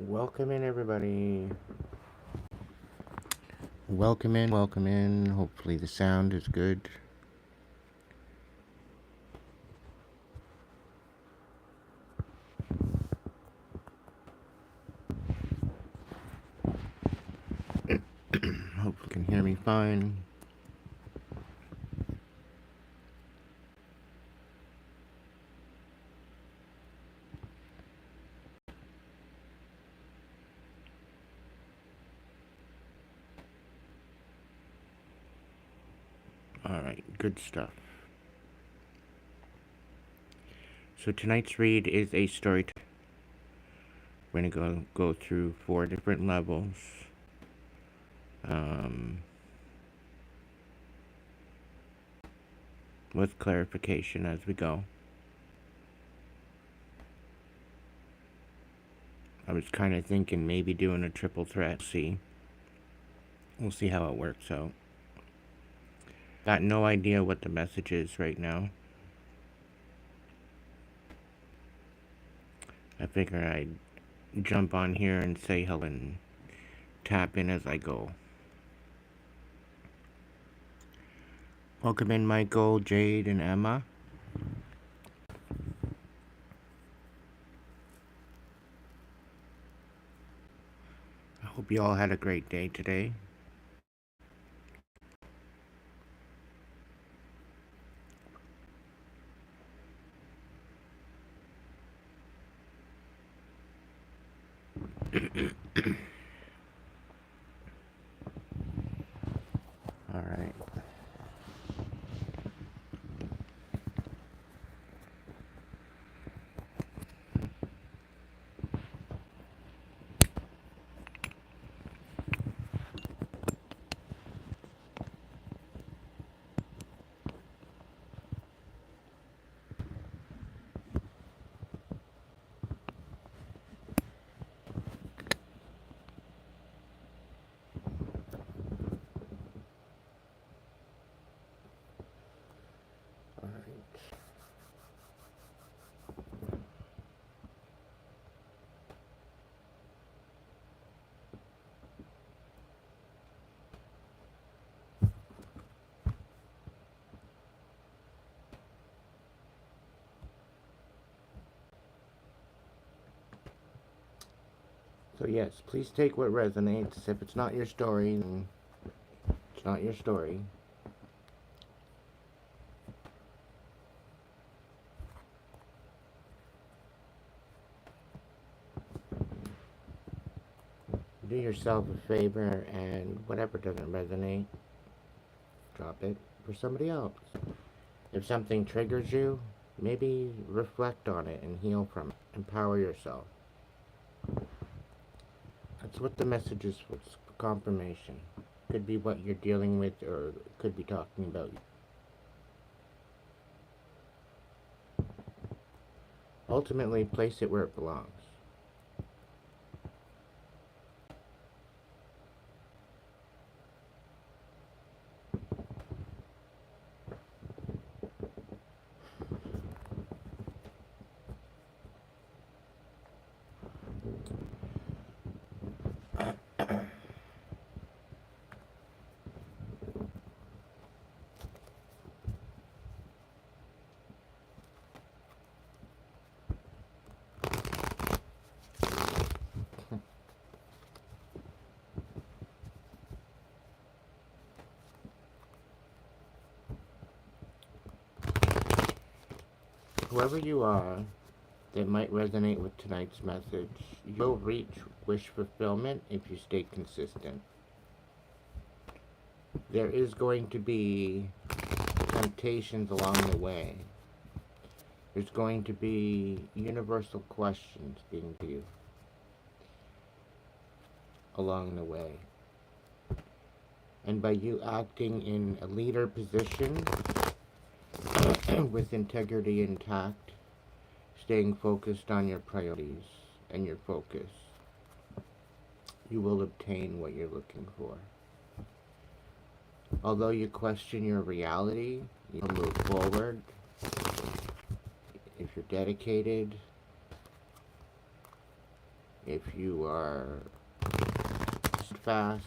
Welcome in, everybody. Welcome in, welcome in. Hopefully the sound is good. Hopefully you can hear me fine. Alright, good stuff. So tonight's read is a story. We're going to go through 4 different levels. With clarification as we go. I was kind of thinking maybe doing a triple threat. We'll see how it works out. Got no idea what the message is right now. I figure I'd jump on here and say hello and tap in as I go. Welcome in, Michael, Jade, and Emma. I hope you all had a great day today. All right. So yes, please take what resonates. If it's not your story, then it's not your story. Do yourself a favor, and whatever doesn't resonate, drop it for somebody else. If something triggers you, maybe reflect on it and heal from it. Empower yourself. That's what the message is for. It's confirmation. Could be what you're dealing with, or could be talking about you. Ultimately, place it where it belongs. Whoever you are that might resonate with tonight's message, you'll reach wish fulfillment if you stay consistent. There is going to be temptations along the way. There's going to be universal questions being viewed along the way. And by you acting in a leader position, with integrity intact, staying focused on your priorities and your focus, you will obtain what you're looking for. Although you question your reality, you'll move forward. If you're dedicated, If you are fast,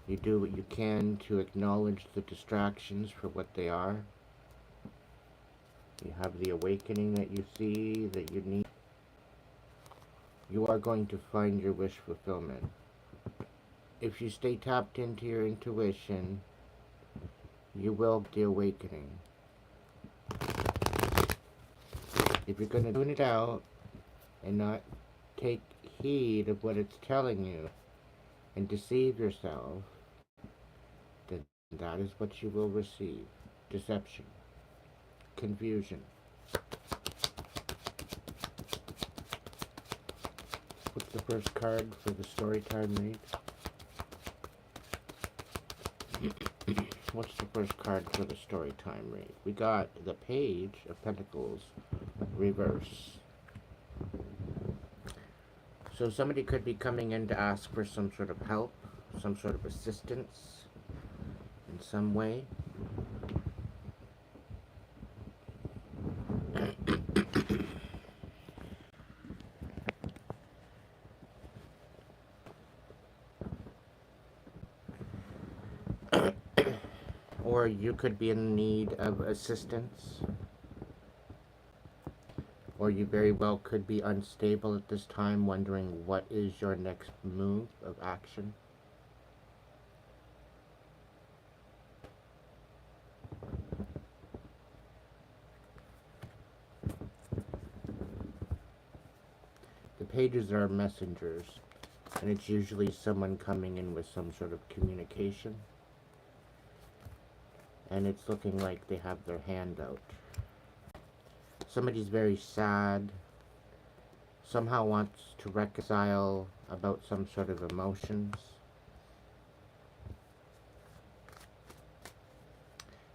you do what you can to acknowledge the distractions for what they are. You have the awakening that you see, that you need. You are going to find your wish fulfillment. If you stay tapped into your intuition, you will get the awakening. If you're going to tune it out and not take heed of what it's telling you and deceive yourself, then that is what you will receive. Deception. Confusion. What's the first card for the StoryTime read? What's the first card for the StoryTime read? We got the Page of Pentacles reverse. So somebody could be coming in to ask for some sort of help, some sort of assistance in some way. Or you could be in need of assistance. Or you very well could be unstable at this time, wondering what is your next move of action. The pages are messengers, and it's usually someone coming in with some sort of communication. And it's looking like they have their hand out. Somebody's very sad, somehow wants to reconcile about some sort of emotions.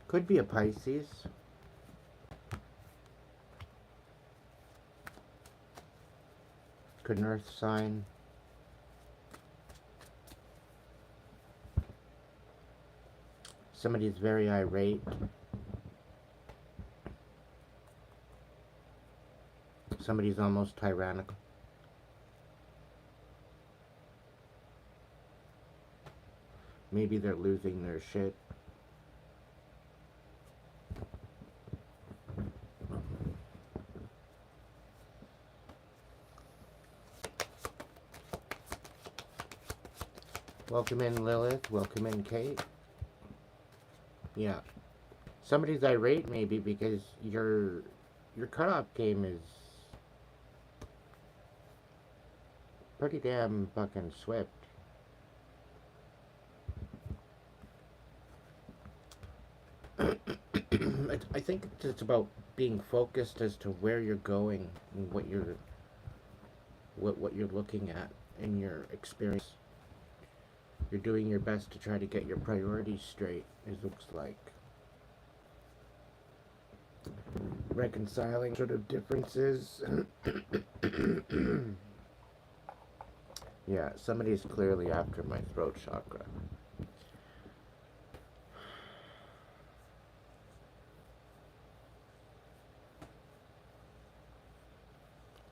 Could be a Pisces. Could an earth sign. Somebody's very irate. Somebody's almost tyrannical. Maybe they're losing their shit. Welcome in, Lilith. Welcome in, Kate. Yeah. Somebody's irate maybe because your cutoff game is pretty damn fucking swift. I think it's about being focused as to where you're going and what you're looking at in your experience. You're doing your best to try to get your priorities straight, it looks like. Reconciling sort of differences. Yeah, somebody's clearly after my throat chakra.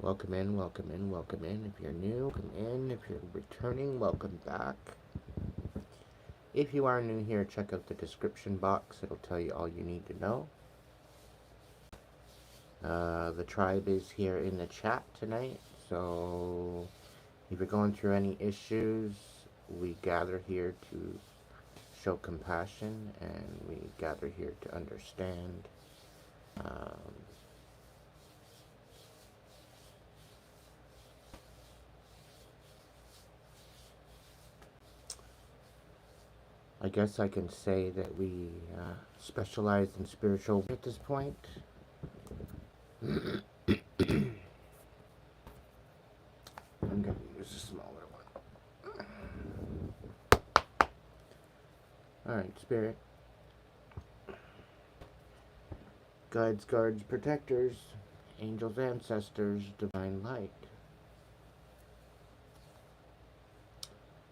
Welcome in, welcome in, welcome in. If you're new, welcome in. If you're returning, welcome back. If you are new here, check out the description box. It'll tell you all you need to know. The tribe is here in the chat tonight, so if you're going through any issues, we gather here to show compassion, and we gather here to understand. I guess I can say that we specialize in spiritual at this point. I'm going to use a smaller one. Alright, Spirit. Guides, guards, protectors, angels, ancestors, divine light.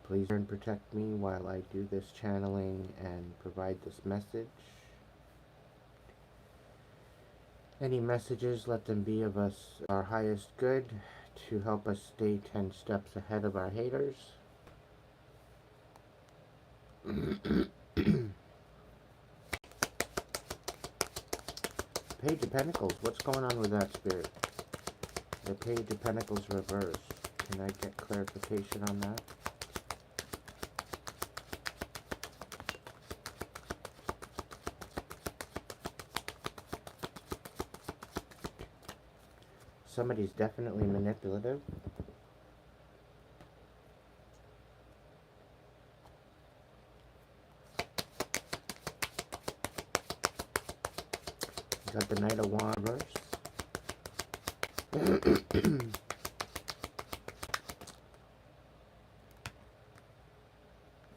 Please and protect me while I do this channeling and provide this message. Any messages, let them be of us our highest good to help us stay 10 steps ahead of our haters. Page of Pentacles, what's going on with that, Spirit? The Page of Pentacles reverse. Can I get clarification on that? Somebody's definitely manipulative. Got the Knight of Wands reverse.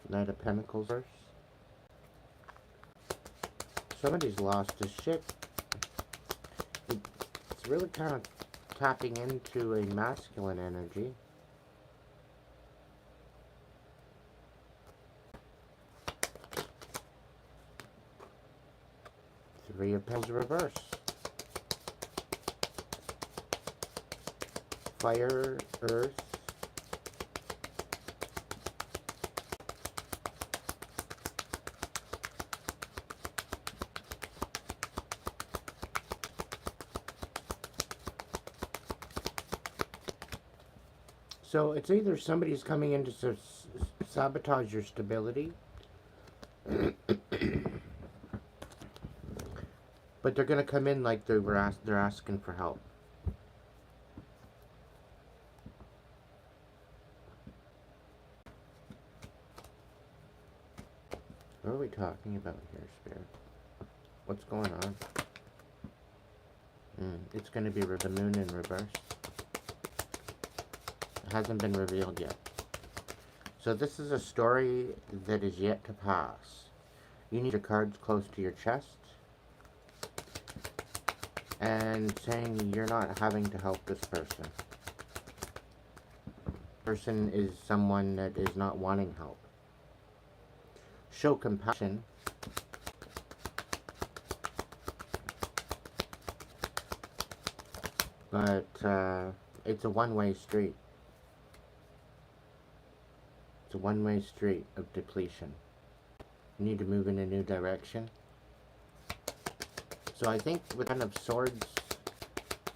Knight of Pentacles reverse. Somebody's lost his shit. It's really kind of tapping into a masculine energy. Three of Pentacles reverse. Fire, earth. So it's either somebody's coming in to sabotage your stability, but they're going to come in like they're asking for help. What are we talking about here, Spirit? What's going on? It's going to be the moon in reverse. It hasn't been revealed yet. So this is a story that is yet to pass. You need your cards close to your chest. And saying you're not having to help this person. Person is someone that is not wanting help. Show compassion. But it's a one-way street. It's a one-way street of depletion. You need to move in a new direction. So I think with Ten of Swords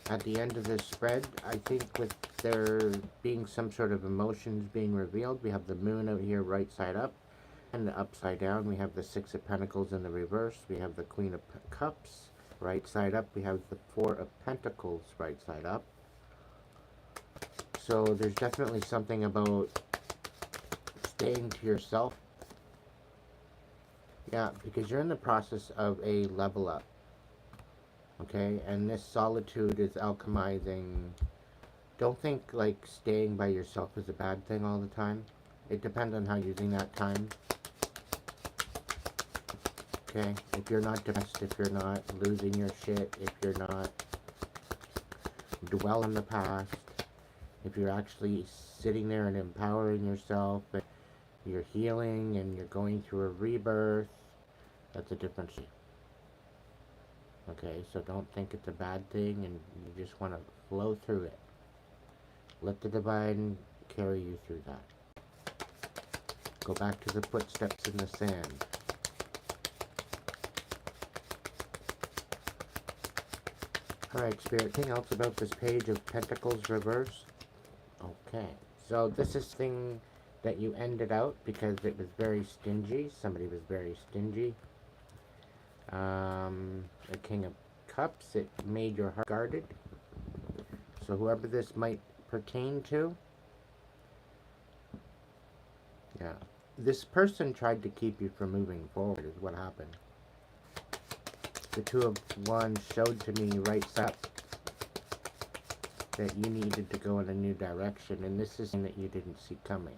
at the end of this spread, I think with there being some sort of emotions being revealed, we have the moon out here right side up, and the upside down we have the Six of Pentacles in the reverse, we have the Queen of Cups right side up, we have the Four of Pentacles right side up. So there's definitely something about staying to yourself. Yeah, because you're in the process of a level up. Okay, and this solitude is alchemizing. Don't think like staying by yourself is a bad thing all the time. It depends on how you're using that time. Okay, if you're not depressed, if you're not losing your shit, if you're not dwelling on the past, if you're actually sitting there and empowering yourself, and you're healing and you're going through a rebirth, that's a different thing. Okay, so don't think it's a bad thing and you just want to flow through it. Let the divine carry you through that. Go back to the footsteps in the sand. Alright, Spirit, anything else about this Page of Pentacles reverse? Okay, so this is thing that you ended out because it was very stingy. Somebody was very stingy. The King of Cups, it made your heart guarded. So whoever this might pertain to, yeah, this person tried to keep you from moving forward is what happened. The Two of Wands showed to me right up that you needed to go in a new direction, and this is something that you didn't see coming.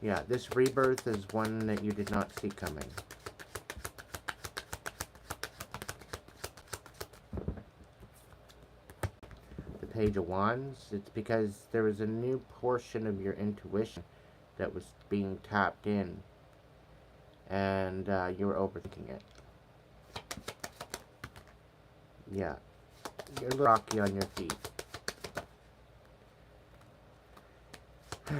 Yeah, this rebirth is one that you did not see coming. The Page of Wands, it's because there is a new portion of your intuition that was being tapped in, and you were overthinking it. Yeah, you're a little rocky on your feet.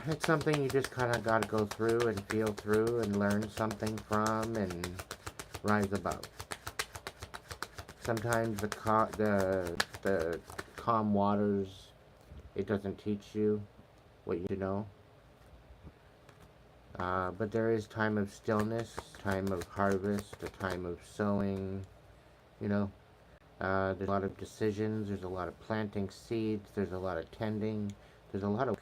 It's something you just kind of got to go through and feel through and learn something from and rise above. Sometimes the calm waters, it doesn't teach you what you know. But there is time of stillness, time of harvest, a time of sowing, you know. There's a lot of decisions, there's a lot of planting seeds, there's a lot of tending, there's a lot of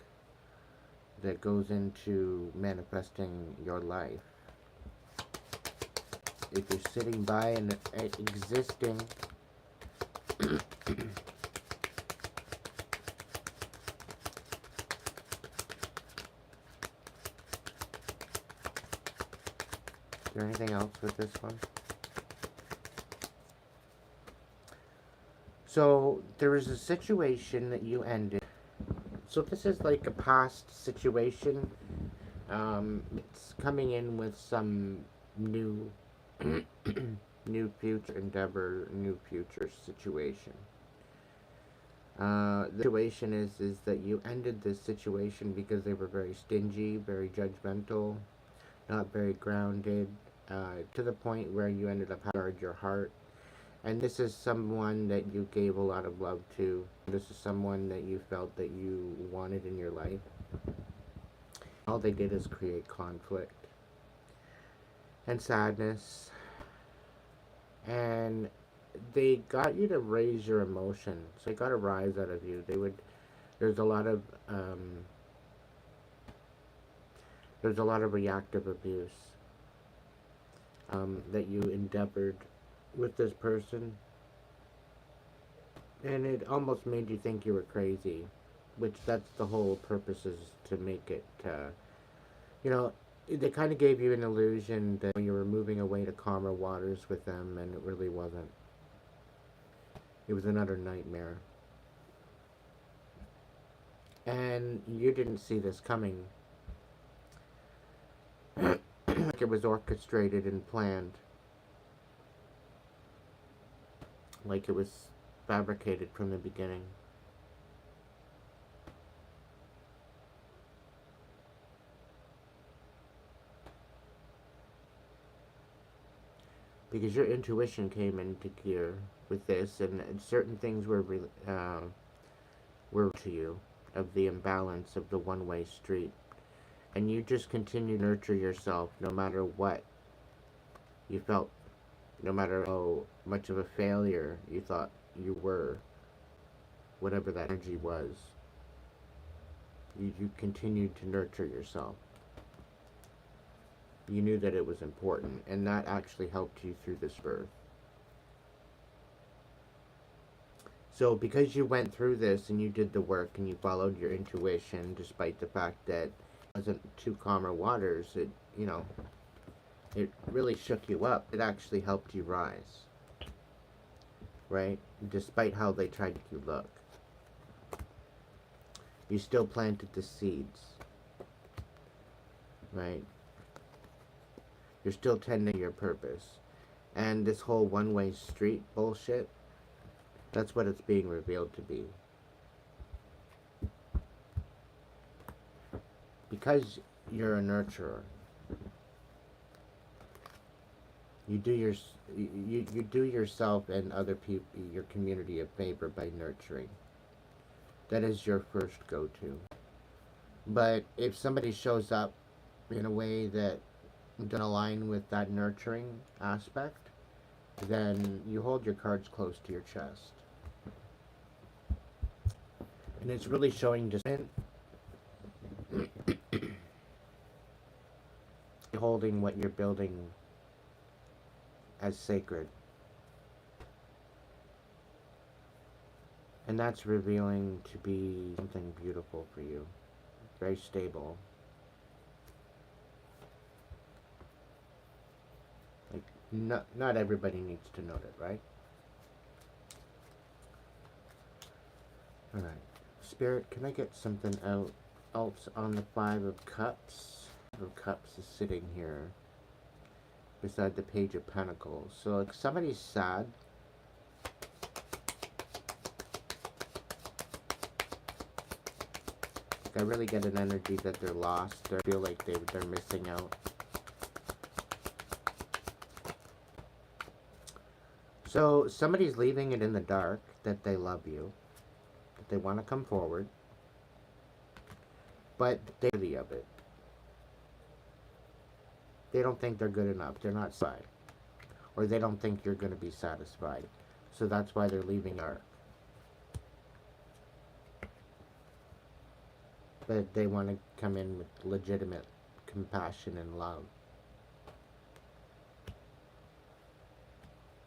that goes into manifesting your life. If you're sitting by and existing, is there anything else with this one? So there was a situation that you ended. So this is like a past situation. It's coming in with some new, new future endeavor, new future situation. The situation is that you ended this situation because they were very stingy, very judgmental, not very grounded, to the point where you ended up having your heart. And this is someone that you gave a lot of love to. This is someone that you felt that you wanted in your life. All they did is create conflict and sadness. And they got you to raise your emotions. They got a rise out of you. There's a lot of reactive abuse that you endeavored with this person, and it almost made you think you were crazy, which that's the whole purpose, is to make it, they kind of gave you an illusion that you were moving away to calmer waters with them, and it really wasn't. It was another nightmare. And you didn't see this coming. Like it was orchestrated and planned. Like it was fabricated from the beginning. Because your intuition came into gear with this, and certain things were to you, of the imbalance of the one-way street. And you just continue to nurture yourself no matter what you felt, no matter how much of a failure you thought you were, whatever that energy was. You continued to nurture yourself. You knew that it was important, and that actually helped you through this birth. So because you went through this and you did the work and you followed your intuition, despite the fact that it wasn't too calmer waters, it really shook you up. It actually helped you rise, right? Despite how they tried to make you look. You still planted the seeds, right? You're still tending your purpose. And this whole one-way street bullshit, that's what it's being revealed to be. Because you're a nurturer, you do yourself and other people, your community, a favor by nurturing. That is your first go-to. But if somebody shows up in a way that doesn't align with that nurturing aspect, then you hold your cards close to your chest. And it's really showing dissent. Holding what you're building as sacred. And that's revealing to be something beautiful for you. Very stable. Like, not everybody needs to know that, right? Alright. Spirit, can I get something else on the 5 of Cups? of Cups is sitting here beside the Page of Pentacles. So if somebody's sad, I really get an energy that they're lost. They feel like they're missing out. So somebody's leaving it in the dark that they love you, that they want to come forward, but they're worthy of it. They don't think they're good enough. They're not satisfied. Or they don't think you're going to be satisfied. So that's why they're leaving dark. But they want to come in with legitimate compassion and love.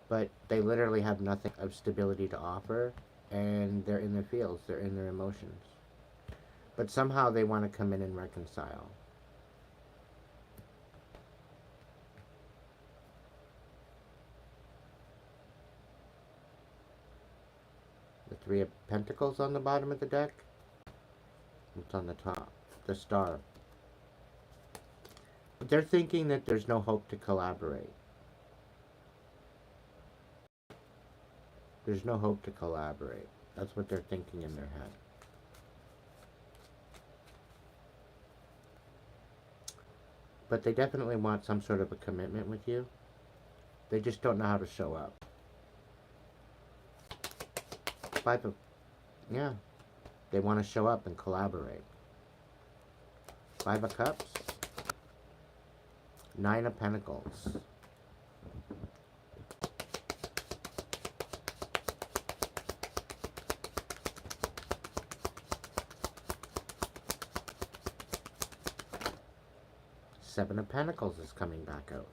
But they literally have nothing of stability to offer, and they're in their feels, they're in their emotions. But somehow they want to come in and reconcile. The Three of Pentacles on the bottom of the deck. It's on the top. The Star. They're thinking that there's no hope to collaborate. There's no hope to collaborate. That's what they're thinking in their head. But they definitely want some sort of a commitment with you. They just don't know how to show up. Yeah. They want to show up and collaborate. 5 of Cups. 9 of Pentacles. Seven of Pentacles is coming back out.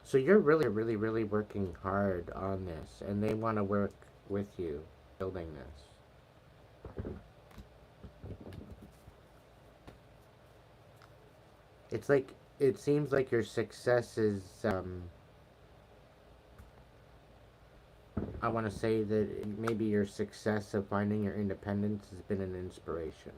So you're really working hard on this, and they want to work with you building this. It's like, it seems like your success is, I want to say that maybe your success of finding your independence has been an inspiration.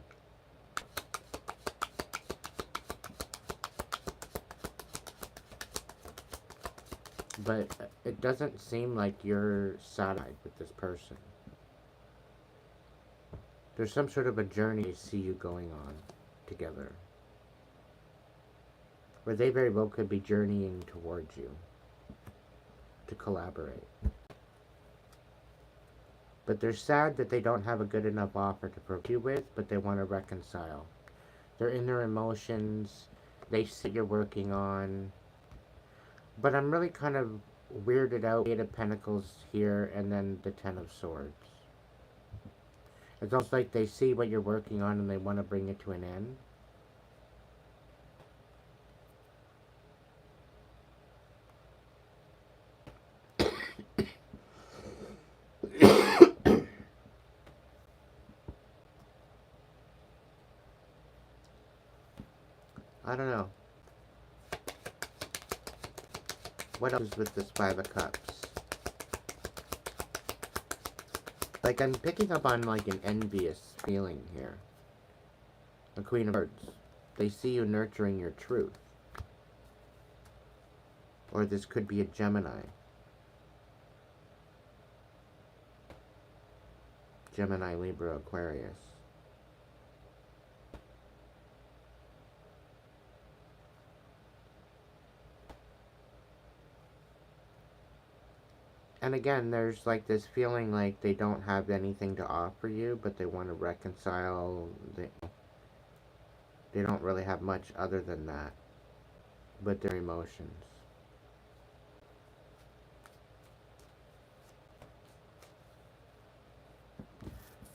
But it doesn't seem like you're satisfied with this person. There's some sort of a journey I see you going on together, where they very well could be journeying towards you to collaborate. But they're sad that they don't have a good enough offer to provide you with, but they want to reconcile. They're in their emotions. They see you're working on. But I'm really kind of weirded out. 8 of Pentacles here, and then the 10 of Swords. It's almost like they see what you're working on and they want to bring it to an end. I don't know. What else is with this 5 of Cups? Like, I'm picking up on, like, an envious feeling here. The Queen of Swords. They see you nurturing your truth. Or this could be a Gemini. Gemini, Libra, Aquarius. And again, there's like this feeling like they don't have anything to offer you, but they want to reconcile. They don't really have much other than that, but their emotions.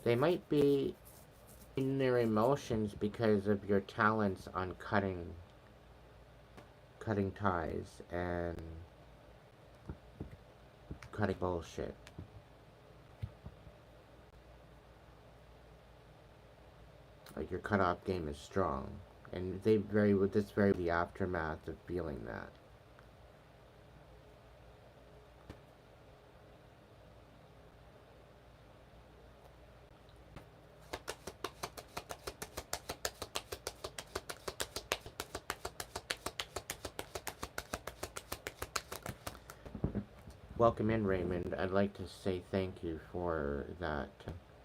They might be in their emotions because of your talents on cutting ties and cutting bullshit. Like, your cutoff game is strong, and this very the aftermath of feeling that. Welcome in, Raymond. I'd like to say thank you for that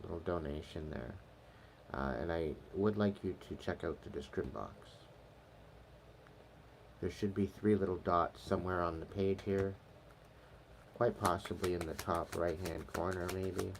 little donation there. And I would like you to check out the description box. There should be 3 little dots somewhere on the page here. Quite possibly in the top right-hand corner, maybe.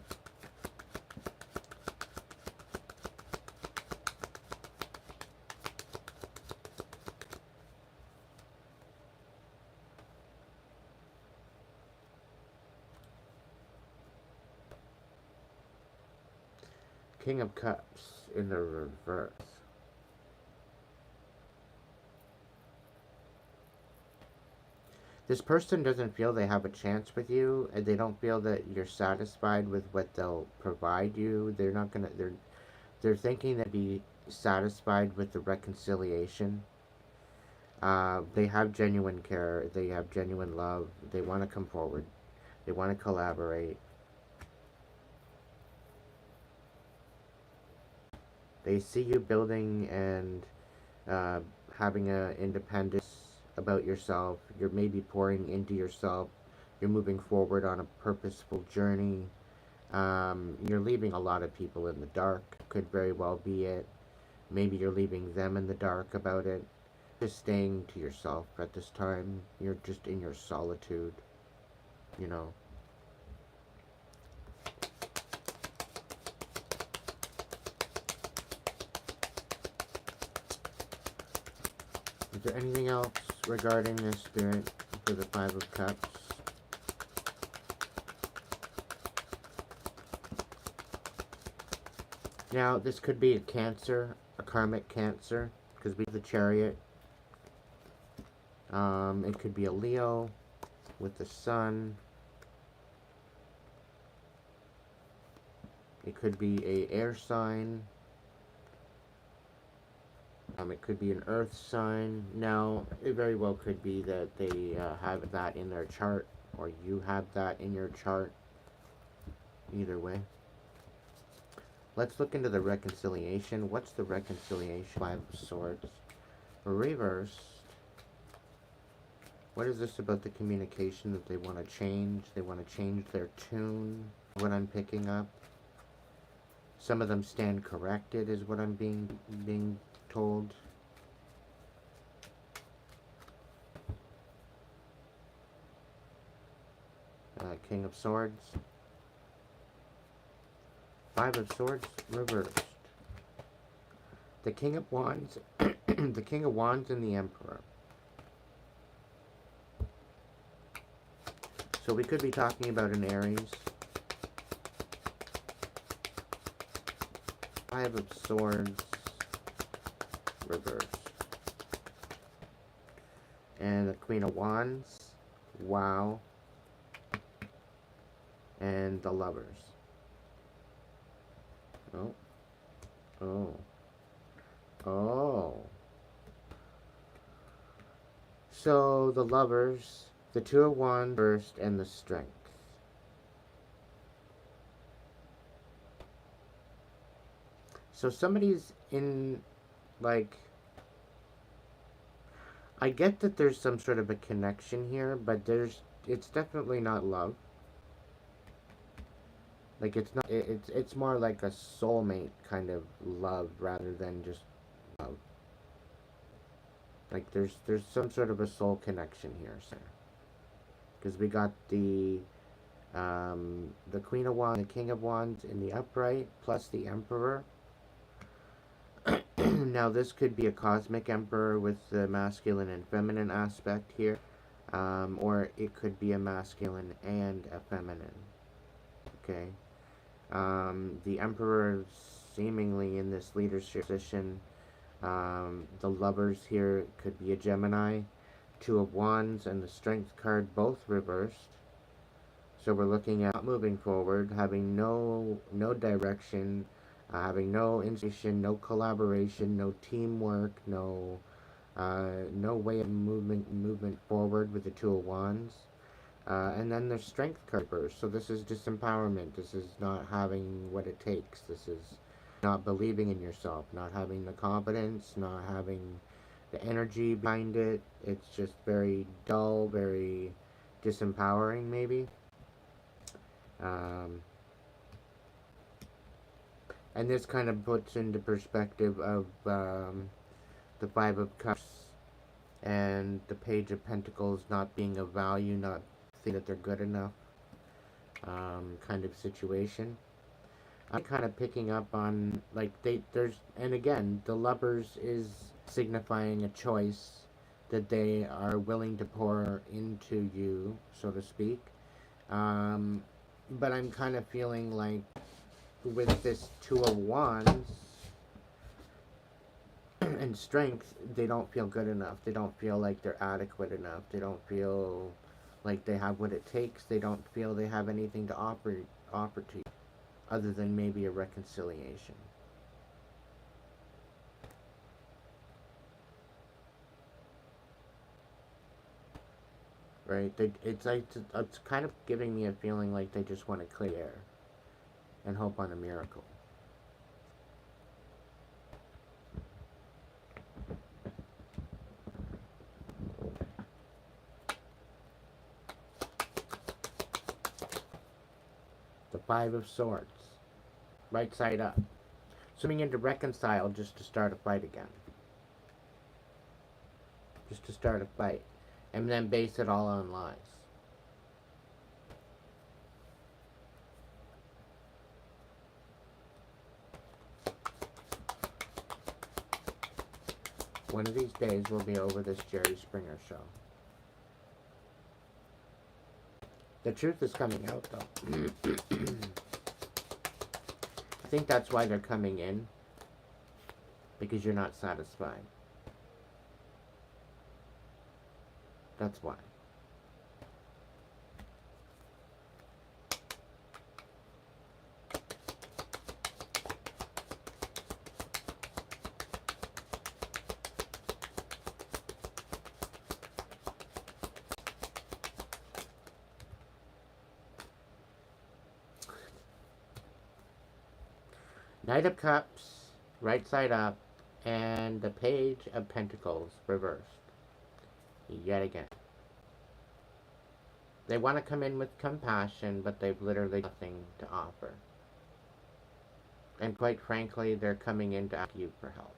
King of Cups in the reverse. This person doesn't feel they have a chance with you, and they don't feel that you're satisfied with what they'll provide you. They're not gonna. They're thinking they'd be satisfied with the reconciliation. They have genuine care. They have genuine love. They want to come forward. They want to collaborate. They see you building and having a independence about yourself. You're maybe pouring into yourself. You're moving forward on a purposeful journey. You're leaving a lot of people in the dark. Could very well be it. Maybe you're leaving them in the dark about it. Just staying to yourself at this time. You're just in your solitude, you know. Is there anything else regarding this spirit for the 5 of Cups? Now, this could be a Cancer, a karmic Cancer, because we have the Chariot. It could be a Leo with the Sun. It could be a air sign. It could be an earth sign. Now, it very well could be that they have that in their chart, or you have that in your chart. Either way. Let's look into the reconciliation. What's the reconciliation? 5 of Swords. Reversed. What is this about the communication that they want to change? They want to change their tune. What I'm picking up. Some of them stand corrected is what I'm being told. King of Swords. 5 of Swords reversed. The King of Wands. The King of Wands and the Emperor. So we could be talking about an Aries. 5 of Swords reversed. And the Queen of Wands. Wow. And the Lovers. Oh. Oh. Oh. So the Lovers, the 2 of Wands first, and the Strength. So somebody's in, like, I get that there's some sort of a connection here, but it's definitely not love. Like, it's not, it's more like a soulmate kind of love rather than just love. Like, there's some sort of a soul connection here, sir. Because we got the Queen of Wands, the King of Wands in the upright, plus the Emperor. Now, this could be a cosmic Emperor with the masculine and feminine aspect here. Or it could be a masculine and a feminine. Okay. The Emperor seemingly in this leadership position. The Lovers here could be a Gemini. 2 of Wands and the Strength card both reversed. So we're looking at moving forward, having no direction, having no inspiration, no collaboration, no teamwork, no way of movement forward with the 2 of Wands. And then the Strength card reversed. So this is disempowerment. This is not having what it takes. This is not believing in yourself, not having the confidence, not having the energy behind it. It's just very dull, very disempowering, maybe. And this kind of puts into perspective of the Five of Cups and the Page of Pentacles not being of value, not think that they're good enough, kind of situation. I'm kind of picking up on, like, and again, the Lovers is signifying a choice that they are willing to pour into you, so to speak. But I'm kind of feeling like with this Two of Wands and Strength, they don't feel good enough. They don't feel like they're adequate enough. They don't feel like they have what it takes. They don't feel they have anything to offer to you other than maybe a reconciliation. Right? It's kind of giving me a feeling like they just want to clear and hope on a miracle. The Five of Swords. Right side up. Swimming in to reconcile just to start a fight again. Just to start a fight. And then base it all on lies. One of these days we'll be over this Jerry Springer show. The truth is coming out, though. I think that's why they're coming in. Because you're not satisfied. That's why. Knight of Cups, right side up, and the Page of Pentacles, reversed. Yet again. They want to come in with compassion, but they've literally nothing to offer. And quite frankly, they're coming in to ask you for help.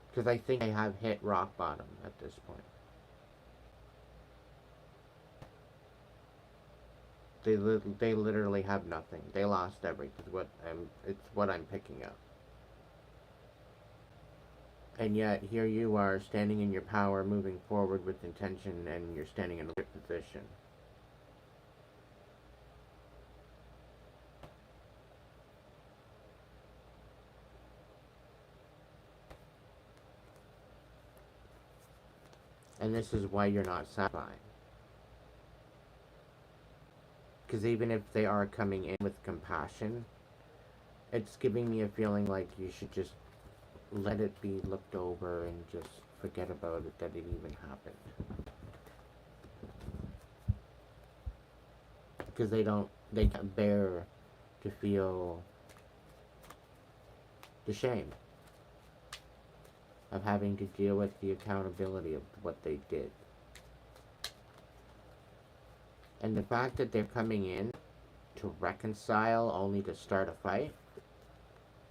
Because I think they have hit rock bottom at this point. They literally have nothing. They lost everything. It's what I'm picking up. And yet, here you are, standing in your power, moving forward with intention, and you're standing in a good position. And this is why you're not satisfied. Because even if they are coming in with compassion, it's giving me a feeling like you should just let it be looked over and just forget about it, that it even happened. Because they can't bear to feel the shame of having to deal with the accountability of what they did. And the fact that they're coming in to reconcile only to start a fight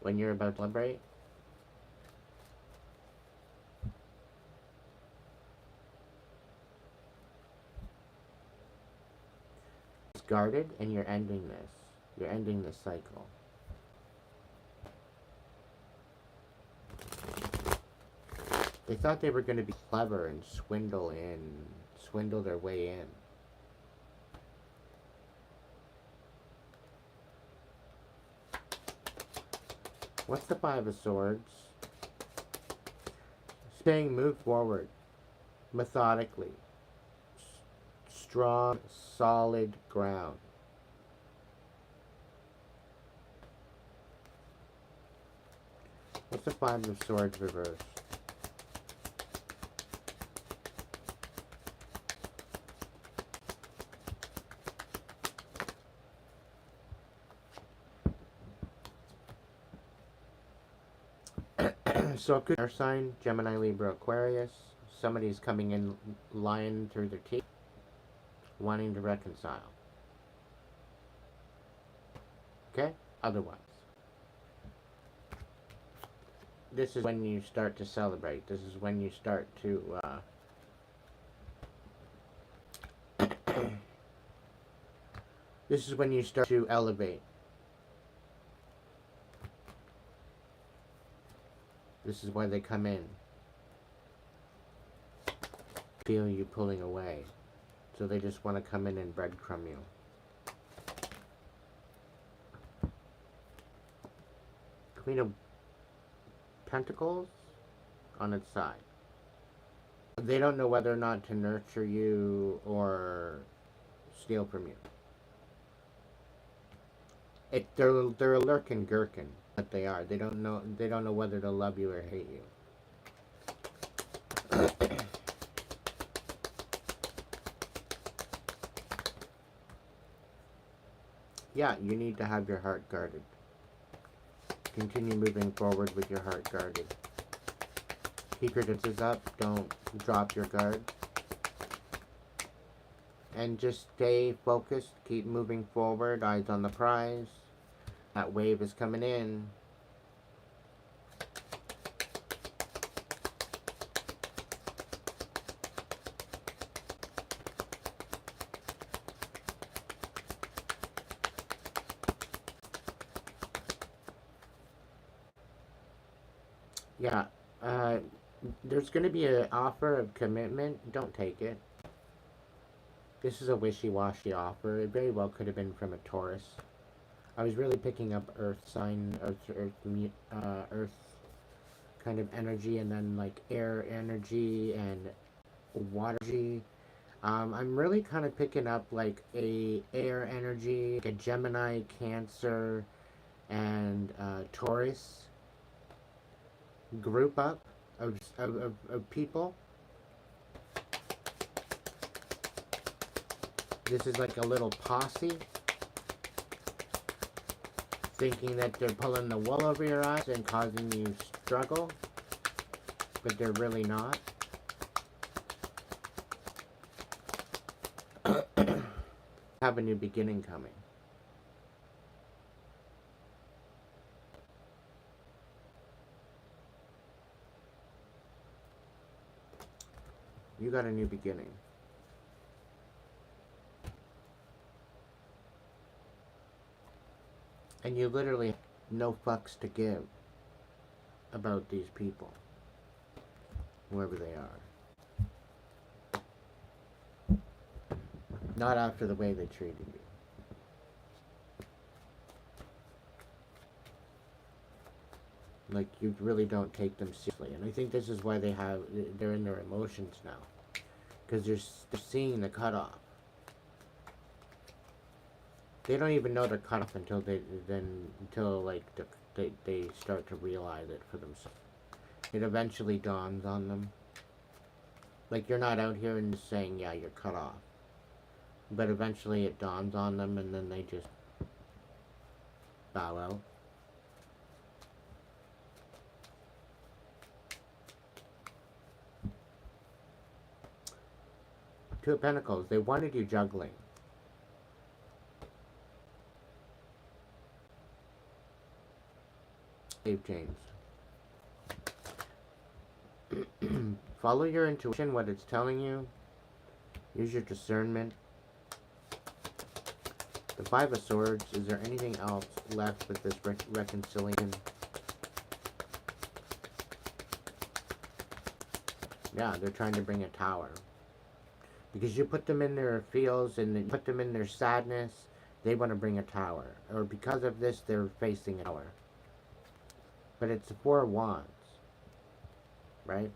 when you're about to celebrate, it's guarded, and you're ending this. You're ending this cycle. They thought they were going to be clever and swindle their way in. What's the Five of Swords? Saying move forward, methodically. Strong, solid ground. What's the Five of Swords reversed? So it could be air sign, Gemini, Libra, Aquarius, somebody's coming in lying through their teeth, wanting to reconcile. Okay? Otherwise, this is when you start to celebrate. This is when you start to this is when you start to elevate. This is why they come in. Feel you pulling away. So they just want to come in and breadcrumb you. Queen of Pentacles on its side. They don't know whether or not to nurture you or steal from you. They're a lurking gherkin, but they are. They don't know whether to love you or hate you. Yeah, you need to have your heart guarded. Continue moving forward with your heart guarded. Keep your defenses up. Don't drop your guard. And just stay focused. Keep moving forward. Eyes on the prize. That wave is coming in. Yeah, there's going to be an offer of commitment. Don't take it. This is a wishy-washy offer. It very well could have been from a Taurus. I was really picking up earth sign, earth kind of energy, and then like air energy and water energy. I'm really kind of picking up like a air energy, like a Gemini, Cancer, and Taurus group up of people. This is like a little posse thinking that they're pulling the wool over your eyes and causing you struggle, but they're really not. Have a new beginning coming. You got a new beginning. And you literally have no fucks to give about these people, whoever they are. Not after the way they treated you. Like, you really don't take them seriously. And I think this is why they're in their emotions now. Because they're seeing the cutoff. They don't even know they're cut off until they start to realize it for themselves. It eventually dawns on them. Like, you're not out here and just saying, yeah, you're cut off. But eventually it dawns on them, and then they just bow out. Two of Pentacles. They wanted you juggling. Dave James. Follow your intuition, what it's telling you. Use your discernment. The Five of Swords. Is there anything else left with this reconciliation? Yeah, they're trying to bring a tower. Because you put them in their feels and you put them in their sadness, they want to bring a tower. Or because of this, they're facing a tower. But it's the Four of Wands, right?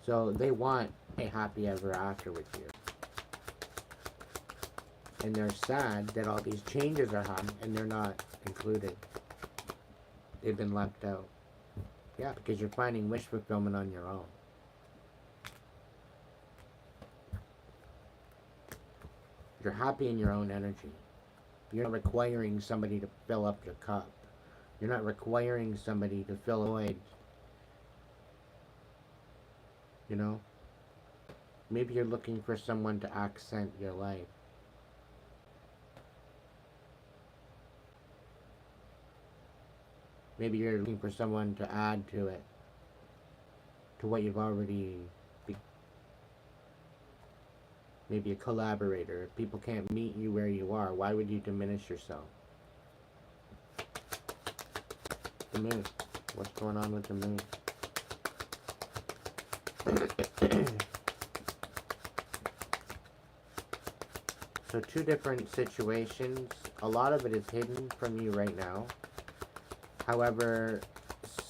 So they want a happy ever after with you. And they're sad that all these changes are happening and they're not included. They've been left out. Yeah, because you're finding wish fulfillment on your own. You're happy in your own energy. You're not requiring somebody to fill up your cup. You're not requiring somebody to fill a void. You know? Maybe you're looking for someone to accent your life. Maybe you're looking for someone to add to it, to what you've already. Maybe a collaborator. If people can't meet you where you are, why would you diminish yourself? The moon. What's going on with the moon? So two different situations. A lot of it is hidden from you right now. However,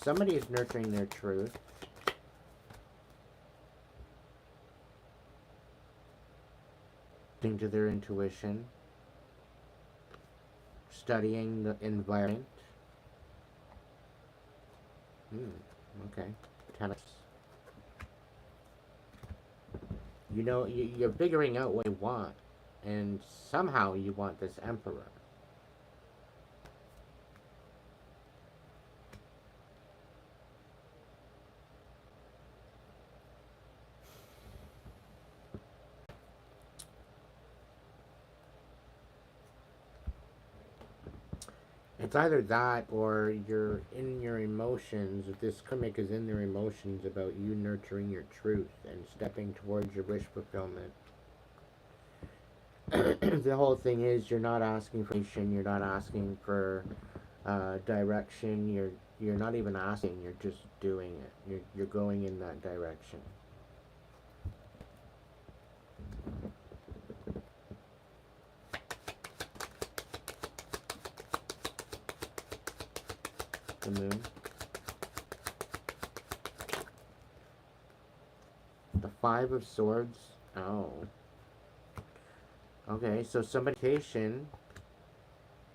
somebody is nurturing their truth. Listening to their intuition. Studying the environment. Okay. Tennis. You know, you're figuring out what you want. And somehow you want this emperor. It's either that or you're in your emotions. This comic is in their emotions about you nurturing your truth and stepping towards your wish fulfillment. The whole thing is you're not asking for information, you're not asking for direction, you're not even asking, you're just doing it. You're going in that direction. The moon. The Five of Swords. Oh. Okay, so somebody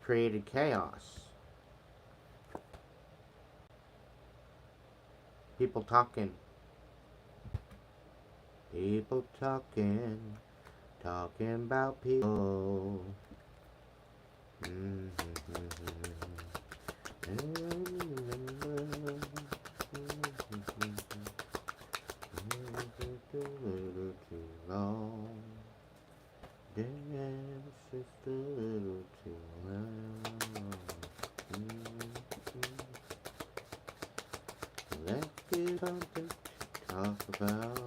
created chaos. People talking. People talking. Talking about people. Too long. Dance just a little too long. Let's get something to talk about.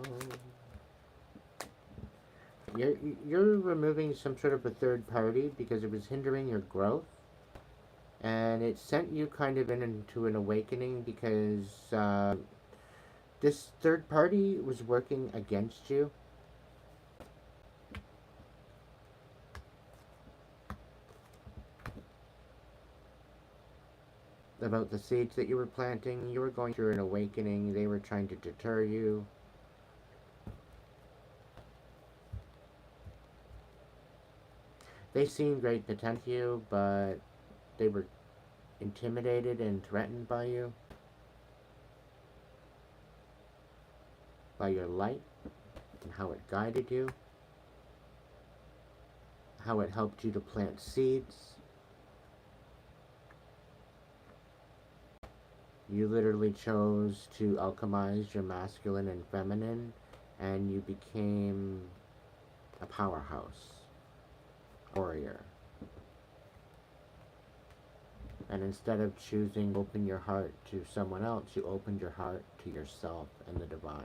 You're removing some sort of a third party because it was hindering your growth. And it sent you kind of into an awakening because this third party was working against you. About the seeds that you were planting, you were going through an awakening. They were trying to deter you. They seen great potential, but they were intimidated and threatened by you. By your light and how it guided you. How it helped you to plant seeds. You literally chose to alchemize your masculine and feminine, and you became a powerhouse, warrior. And instead of choosing to open your heart to someone else, you opened your heart to yourself and the divine.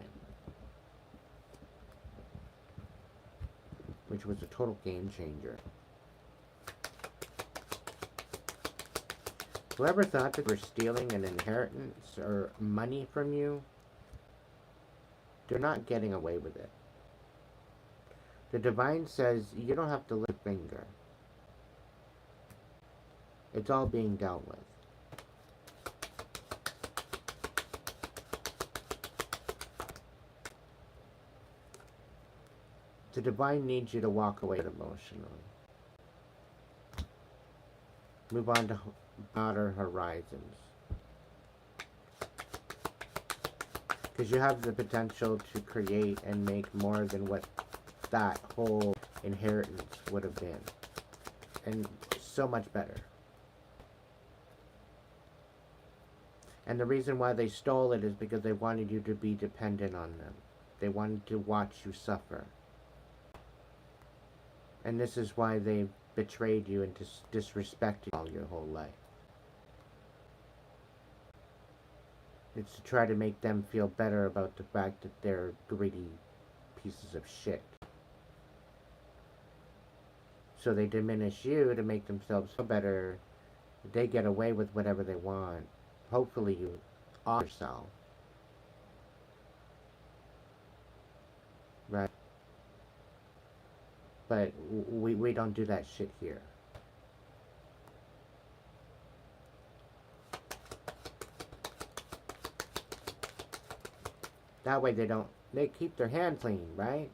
Which was a total game changer. Whoever thought that we're stealing an inheritance or money from you, they're not getting away with it. The divine says you don't have to lift a finger. It's all being dealt with. The divine needs you to walk away emotionally. Move on to broader horizons. Because you have the potential to create and make more than what that whole inheritance would have been. And so much better. And the reason why they stole it is because they wanted you to be dependent on them. They wanted to watch you suffer. And this is why they've betrayed you and disrespected you all your whole life. It's to try to make them feel better about the fact that they're greedy pieces of shit. So they diminish you to make themselves feel better. They get away with whatever they want. Hopefully you off yourself. Right? But we don't do that shit here. That way they keep their hand clean, right?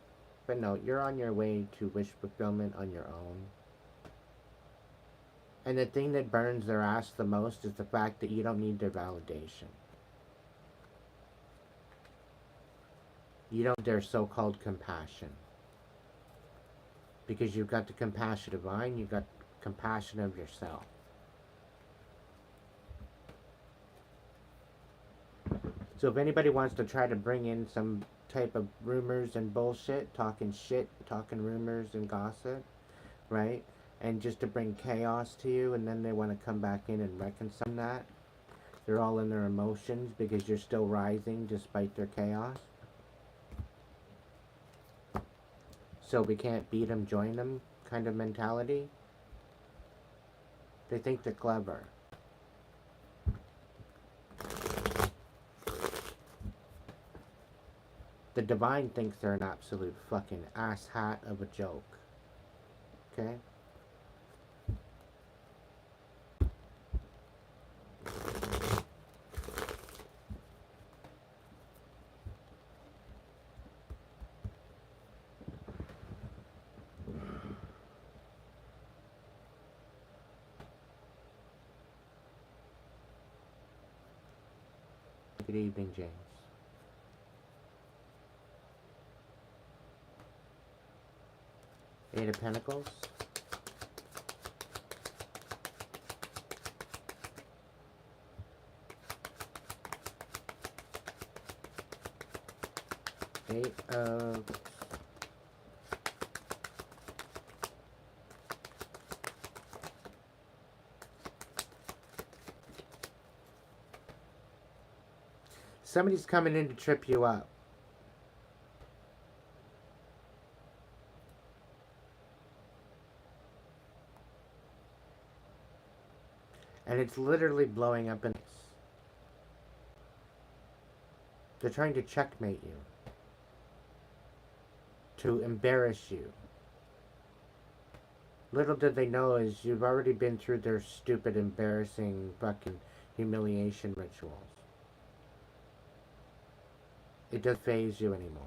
But no, you're on your way to wish fulfillment on your own. And the thing that burns their ass the most is the fact that you don't need their validation. You don't need their so-called compassion. Because you've got the compassion divine, you've got compassion of yourself. So if anybody wants to try to bring in some type of rumors and bullshit, talking shit, talking rumors and gossip, right? And just to bring chaos to you, and then they want to come back in and reconcile that. They're all in their emotions because you're still rising despite their chaos. So we can't beat them, join them kind of mentality. They think they're clever. The divine thinks they're an absolute fucking asshat of a joke. Okay? Good evening, James. Eight of Pentacles. Eight of... Somebody's coming in to trip you up. And it's literally blowing up in this. They're trying to checkmate you. To embarrass you. Little did they know is you've already been through their stupid, embarrassing, fucking humiliation rituals. It doesn't faze you anymore.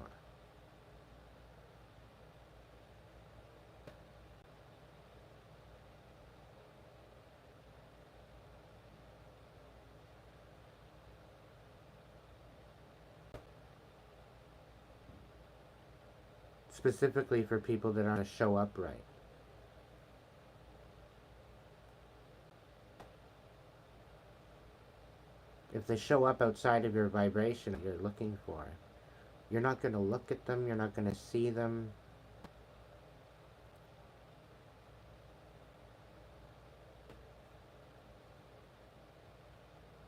Specifically for people that aren't show up right. If they show up outside of your vibration that you're looking for, you're not going to look at them, you're not going to see them.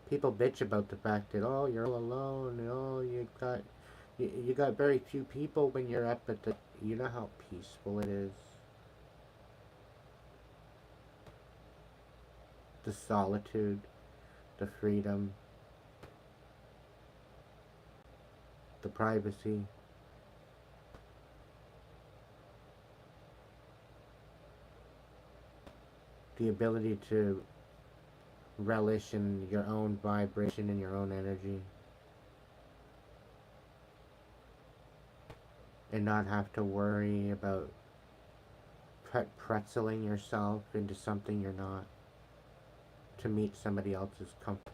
People bitch about the fact that, oh, you're all alone, oh, you got very few people when you're up at the... You know how peaceful it is? The solitude, the freedom, the privacy. The ability to relish in your own vibration and your own energy. And not have to worry about pretzeling yourself into something you're not to meet somebody else's comfort.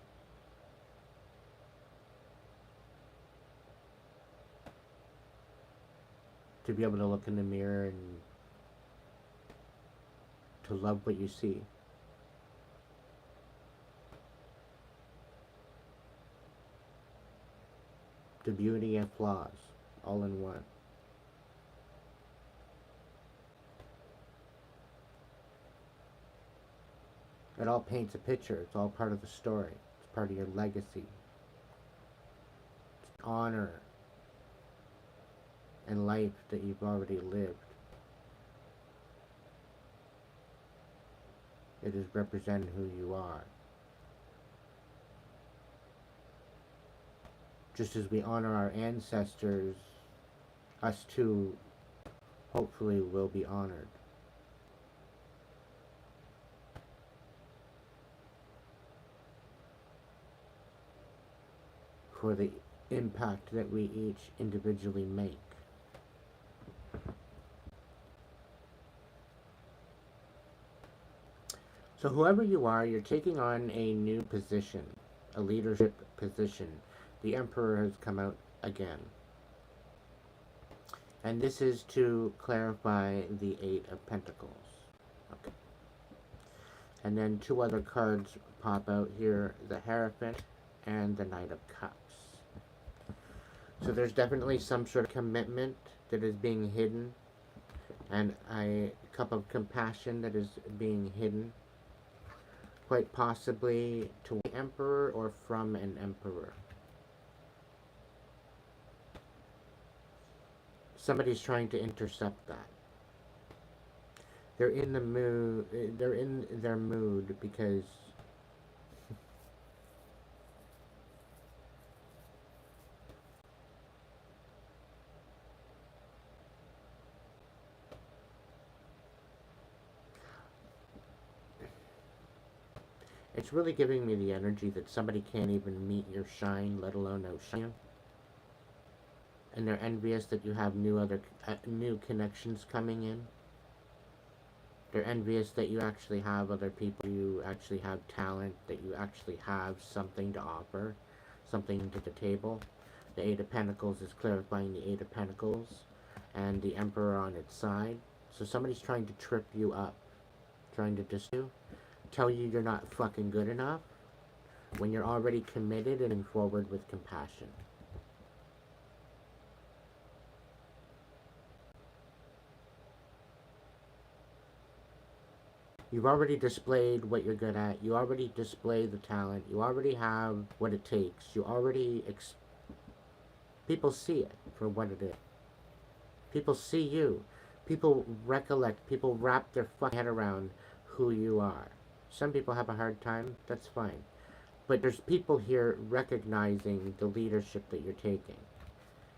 To be able to look in the mirror and to love what you see. The beauty and flaws. all in one. It all paints a picture. It's all part of the story. It's part of your legacy. It's honor and life that you've already lived. It is representing who you are. Just as we honor our ancestors, us too, hopefully, will be honored. For the impact that we each individually make. So whoever you are, you're taking on a new position, a leadership position. The Emperor has come out again. And this is to clarify the Eight of Pentacles. Okay. And then two other cards pop out here, the Hierophant and the Knight of Cups. So there's definitely some sort of commitment that is being hidden, and a cup of compassion that is being hidden, quite possibly to the Emperor or from an Emperor. Somebody's trying to intercept that. They're in the mood, they're in their mood because it's really giving me the energy that somebody can't even meet your shine, let alone outshine you. And they're envious that you have new connections coming in. They're envious that you actually have other people, you actually have talent, that you actually have something to offer, something to the table. The Eight of Pentacles is clarifying the Eight of Pentacles and the Emperor on its side. So somebody's trying to trip you up, trying to diss you, tell you you're not fucking good enough when you're already committed and forward with compassion. You've already displayed what you're good at. You already display the talent. You already have what it takes. You already... people see it for what it is. People see you. People recollect. People wrap their fucking head around who you are. Some people have a hard time. That's fine. But there's people here recognizing the leadership that you're taking.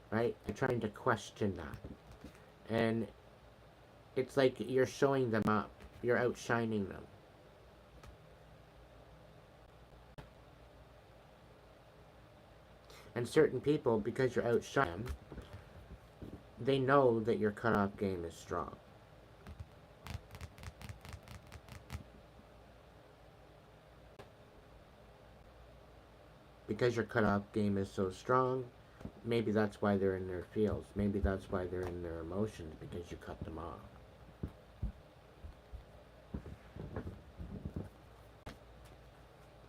Right? They're trying to question that. And it's like you're showing them up. You're outshining them. And certain people, because you're outshining them, they know that your cutoff game is strong. Because your cutoff game is so strong, maybe that's why they're in their feels. Maybe that's why they're in their emotions, because you cut them off.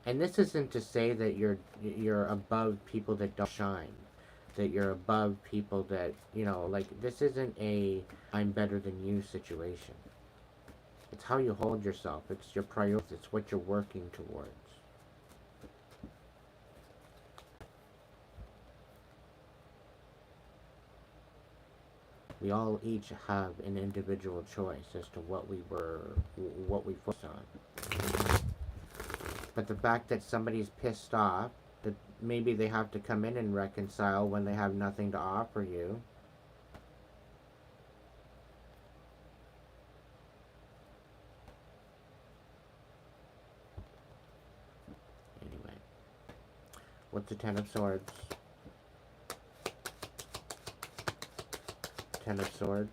And this isn't to say that you're above people that don't shine, that you're above people that, you know, like, this isn't a I'm better than you situation. It's how you hold yourself. It's your priorities. It's what you're working towards. We all each have an individual choice as to what we focus on. But the fact that somebody's pissed off, that maybe they have to come in and reconcile when they have nothing to offer you. Anyway. What's the Ten of Swords? Ten of Swords.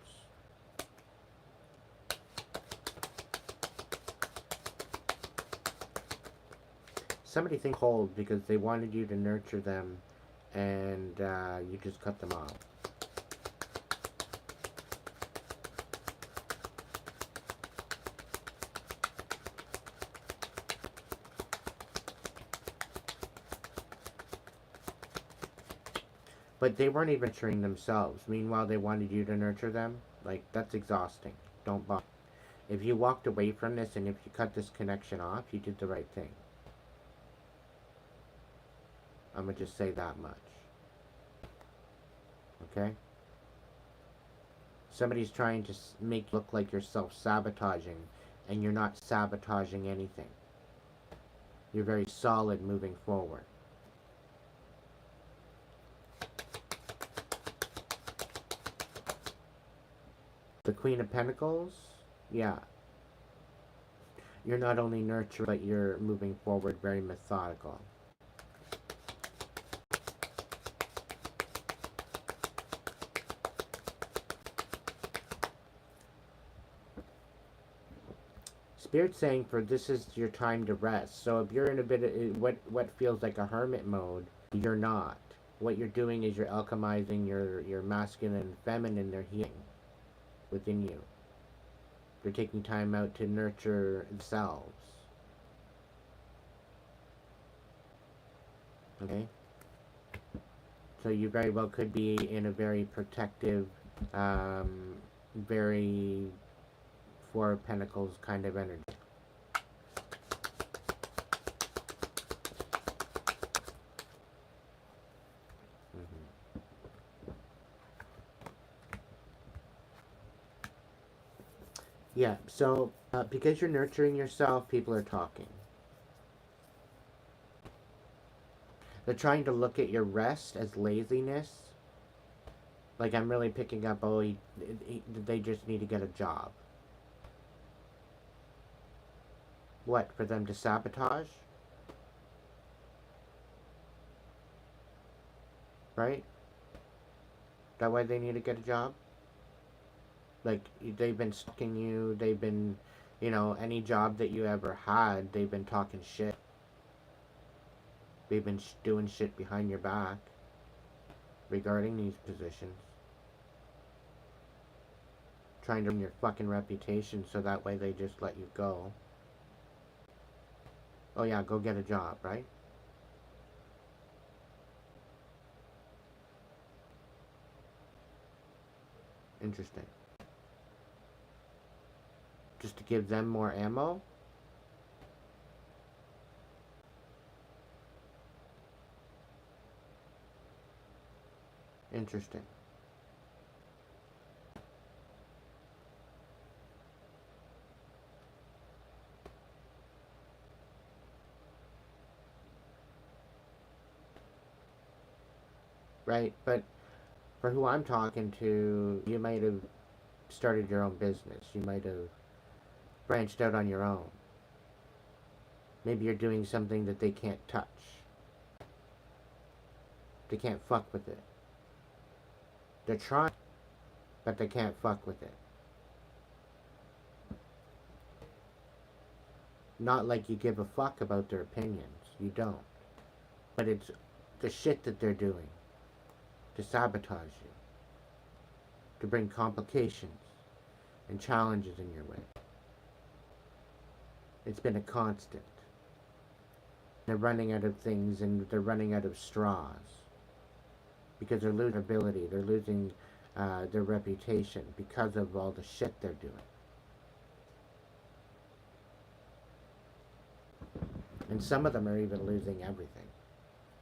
Somebody thinks cold because they wanted you to nurture them and you just cut them off. But they weren't even nurturing themselves. Meanwhile, they wanted you to nurture them. Like, that's exhausting. Don't bother. If you walked away from this and if you cut this connection off, you did the right thing. I'm going to just say that much. Okay? Somebody's trying to make you look like you're self-sabotaging, and you're not sabotaging anything. You're very solid moving forward. The Queen of Pentacles, yeah. You're not only nurturing, but you're moving forward very methodical. Spirit's saying for this is your time to rest. So if you're in a bit of what feels like a hermit mode, you're not. What you're doing is you're alchemizing your masculine and feminine, they're healing within you. You're taking time out to nurture themselves. Okay? So you very well could be in a very protective, very Four of Pentacles kind of energy. Yeah, so because you're nurturing yourself, people are talking. They're trying to look at your rest as laziness. Like, I'm really picking up, oh, they just need to get a job. What, for them to sabotage? Right? That why they need to get a job? Like, they've been stalking you, they've been, you know, any job that you ever had, they've been talking shit. They've been doing shit behind your back regarding these positions. Trying to ruin your fucking reputation so that way they just let you go. Oh yeah, go get a job, right? Interesting. Just to give them more ammo? Interesting. Right, but for who I'm talking to, you might have started your own business. You might have branched out on your own. Maybe you're doing something that they can't touch. They can't fuck with it. They're trying, but they can't fuck with it. Not like you give a fuck about their opinions. You don't. But it's the shit that they're doing to sabotage you, to bring complications and challenges in your way. It's been a constant. They're running out of things and they're running out of straws because they're losing ability, they're losing their reputation because of all the shit they're doing. And some of them are even losing everything.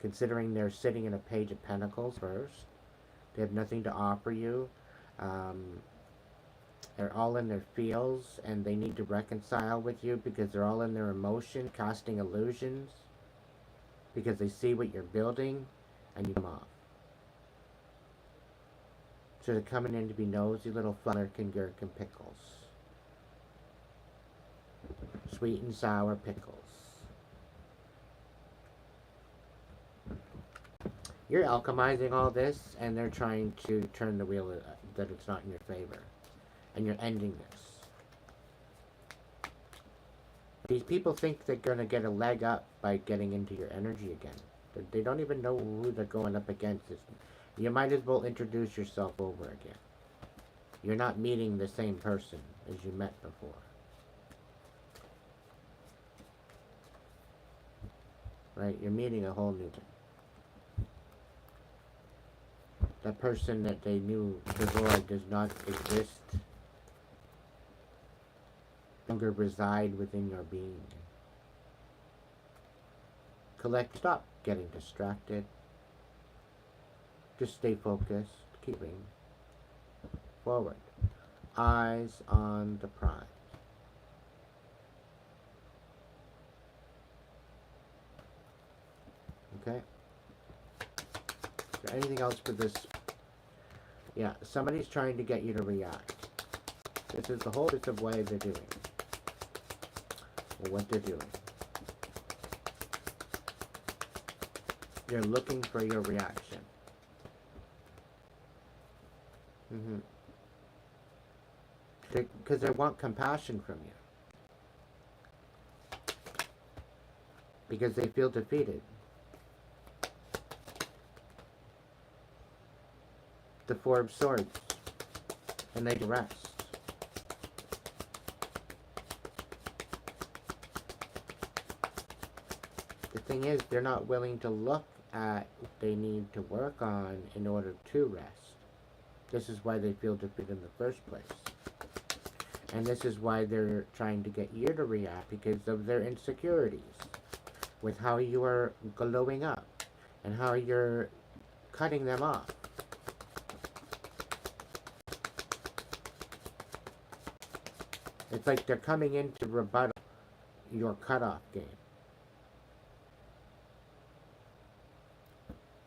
Considering they're sitting in a page of pentacles first, they have nothing to offer you. They're all in their feels and they need to reconcile with you because they're all in their emotion, casting illusions because they see what you're building and you come off. So they're coming in to be nosy little flummerkin gherkin pickles. Sweet and sour pickles. You're alchemizing all this and they're trying to turn the wheel that it's not in your favor. And you're ending this. These people think they're going to get a leg up by getting into your energy again. They don't even know who they're going up against. You might as well introduce yourself over again. You're not meeting the same person as you met before. Right? You're meeting a whole new one. that person that they knew before does not exist, no longer reside within your being. Stop getting distracted. Just stay focused, keeping forward. Eyes on the prize. Okay? Is there anything else for this? Yeah, somebody's trying to get you to react. This is the whole bit of way they're doing. Or what they're doing. You're looking for your reaction. Because they want compassion from you. Because they feel defeated. The Four of Swords. And they rest. The thing is, they're not willing to look at what they need to work on in order to rest. This is why they feel defeated in the first place. And this is why they're trying to get you to react, because of their insecurities with how you are glowing up and how you're cutting them off. It's like they're coming in to rebuttal your cutoff game.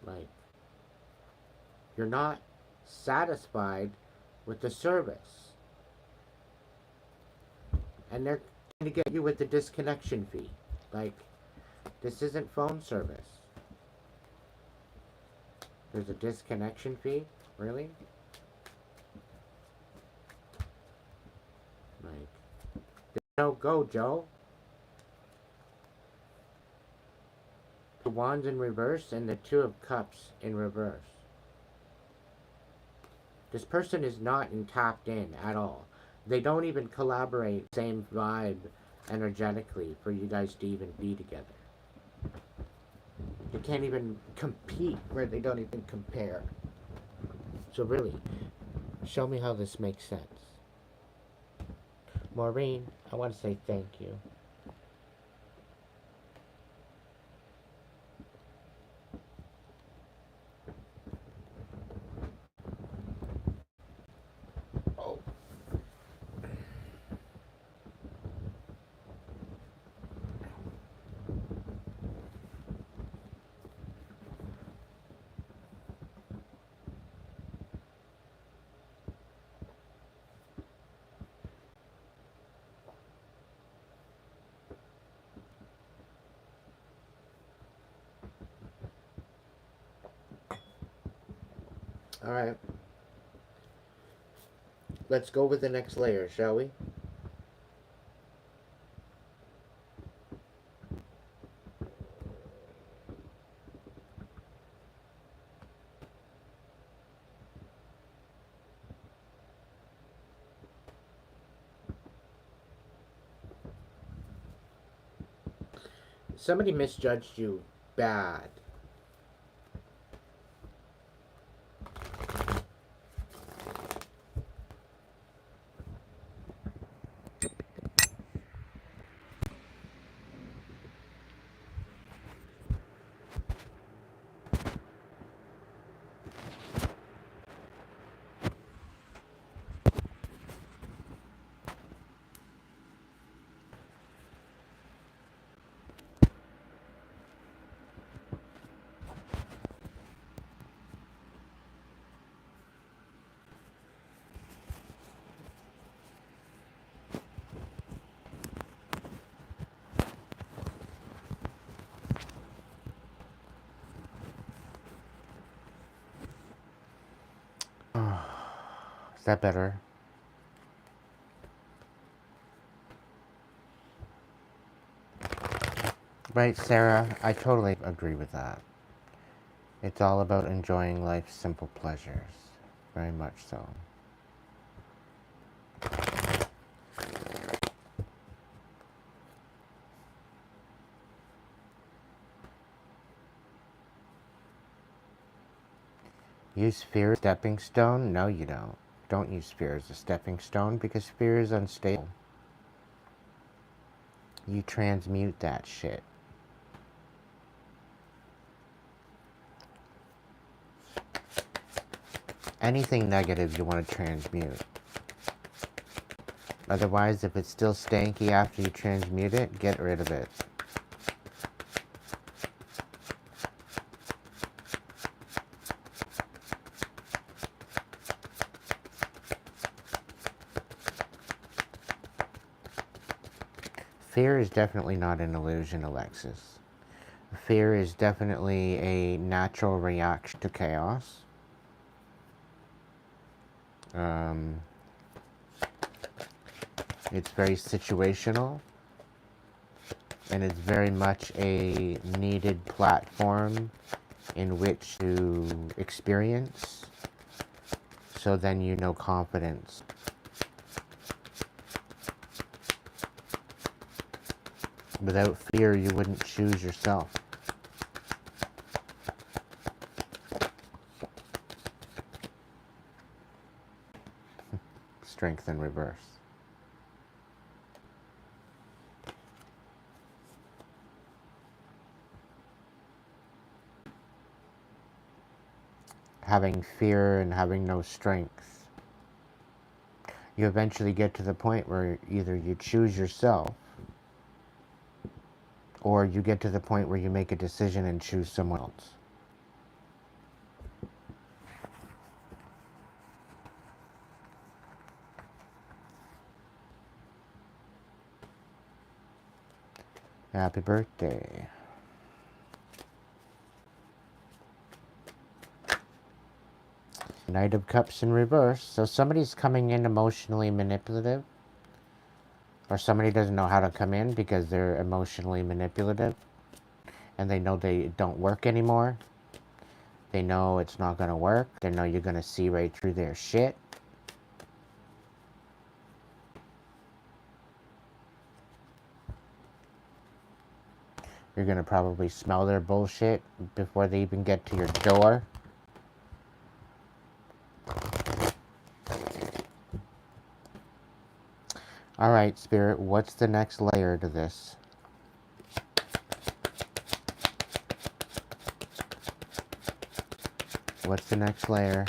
Like, you're not satisfied with the service. And they're trying to get you with the disconnection fee. Like, this isn't phone service. There's a disconnection fee? Really? Like, no go, Joe. The Wands in reverse and the Two of Cups in reverse. This person is not tapped in at all. They don't even collaborate, same vibe energetically for you guys to even be together. They can't even compete where they don't even compare. So really, show me how this makes sense. Maureen, I want to say thank you. Alright. Let's go with the next layer, shall we? Somebody misjudged you bad. Is that better? Right, Sarah, I totally agree with that. It's all about enjoying life's simple pleasures. Very much so. Use fear as a stepping stone? No, you don't. Don't use fear as a stepping stone because fear is unstable. You transmute that shit. Anything negative you want to transmute. Otherwise, if it's still stanky after you transmute it, get rid of it. Fear is definitely not an illusion, Alexis. Fear is definitely a natural reaction to chaos. It's very situational, and it's very much a needed platform in which to experience, so then you know confidence. Without fear, you wouldn't choose yourself. Strength in reverse. Having fear and having no strength. You eventually get to the point where either you choose yourself, or you get to the point where you make a decision and choose someone else. Happy birthday. Knight of Cups in reverse. So somebody's coming in emotionally manipulative. Or somebody doesn't know how to come in because they're emotionally manipulative. And they know they don't work anymore. They know it's not going to work. They know you're going to see right through their shit. You're going to probably smell their bullshit before they even get to your door. Alright, Spirit, what's the next layer to this? What's the next layer?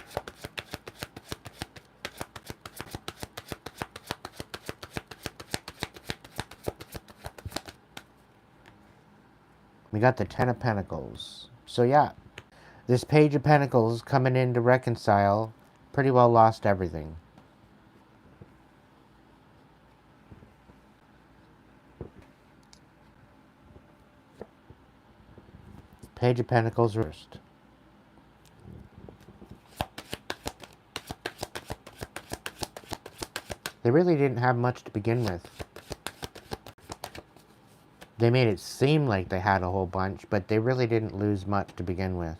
We got the Ten of Pentacles. So yeah, this Page of Pentacles coming in to reconcile pretty well lost everything. Page of Pentacles reversed. They really didn't have much to begin with. They made it seem like they had a whole bunch, but they really didn't lose much to begin with.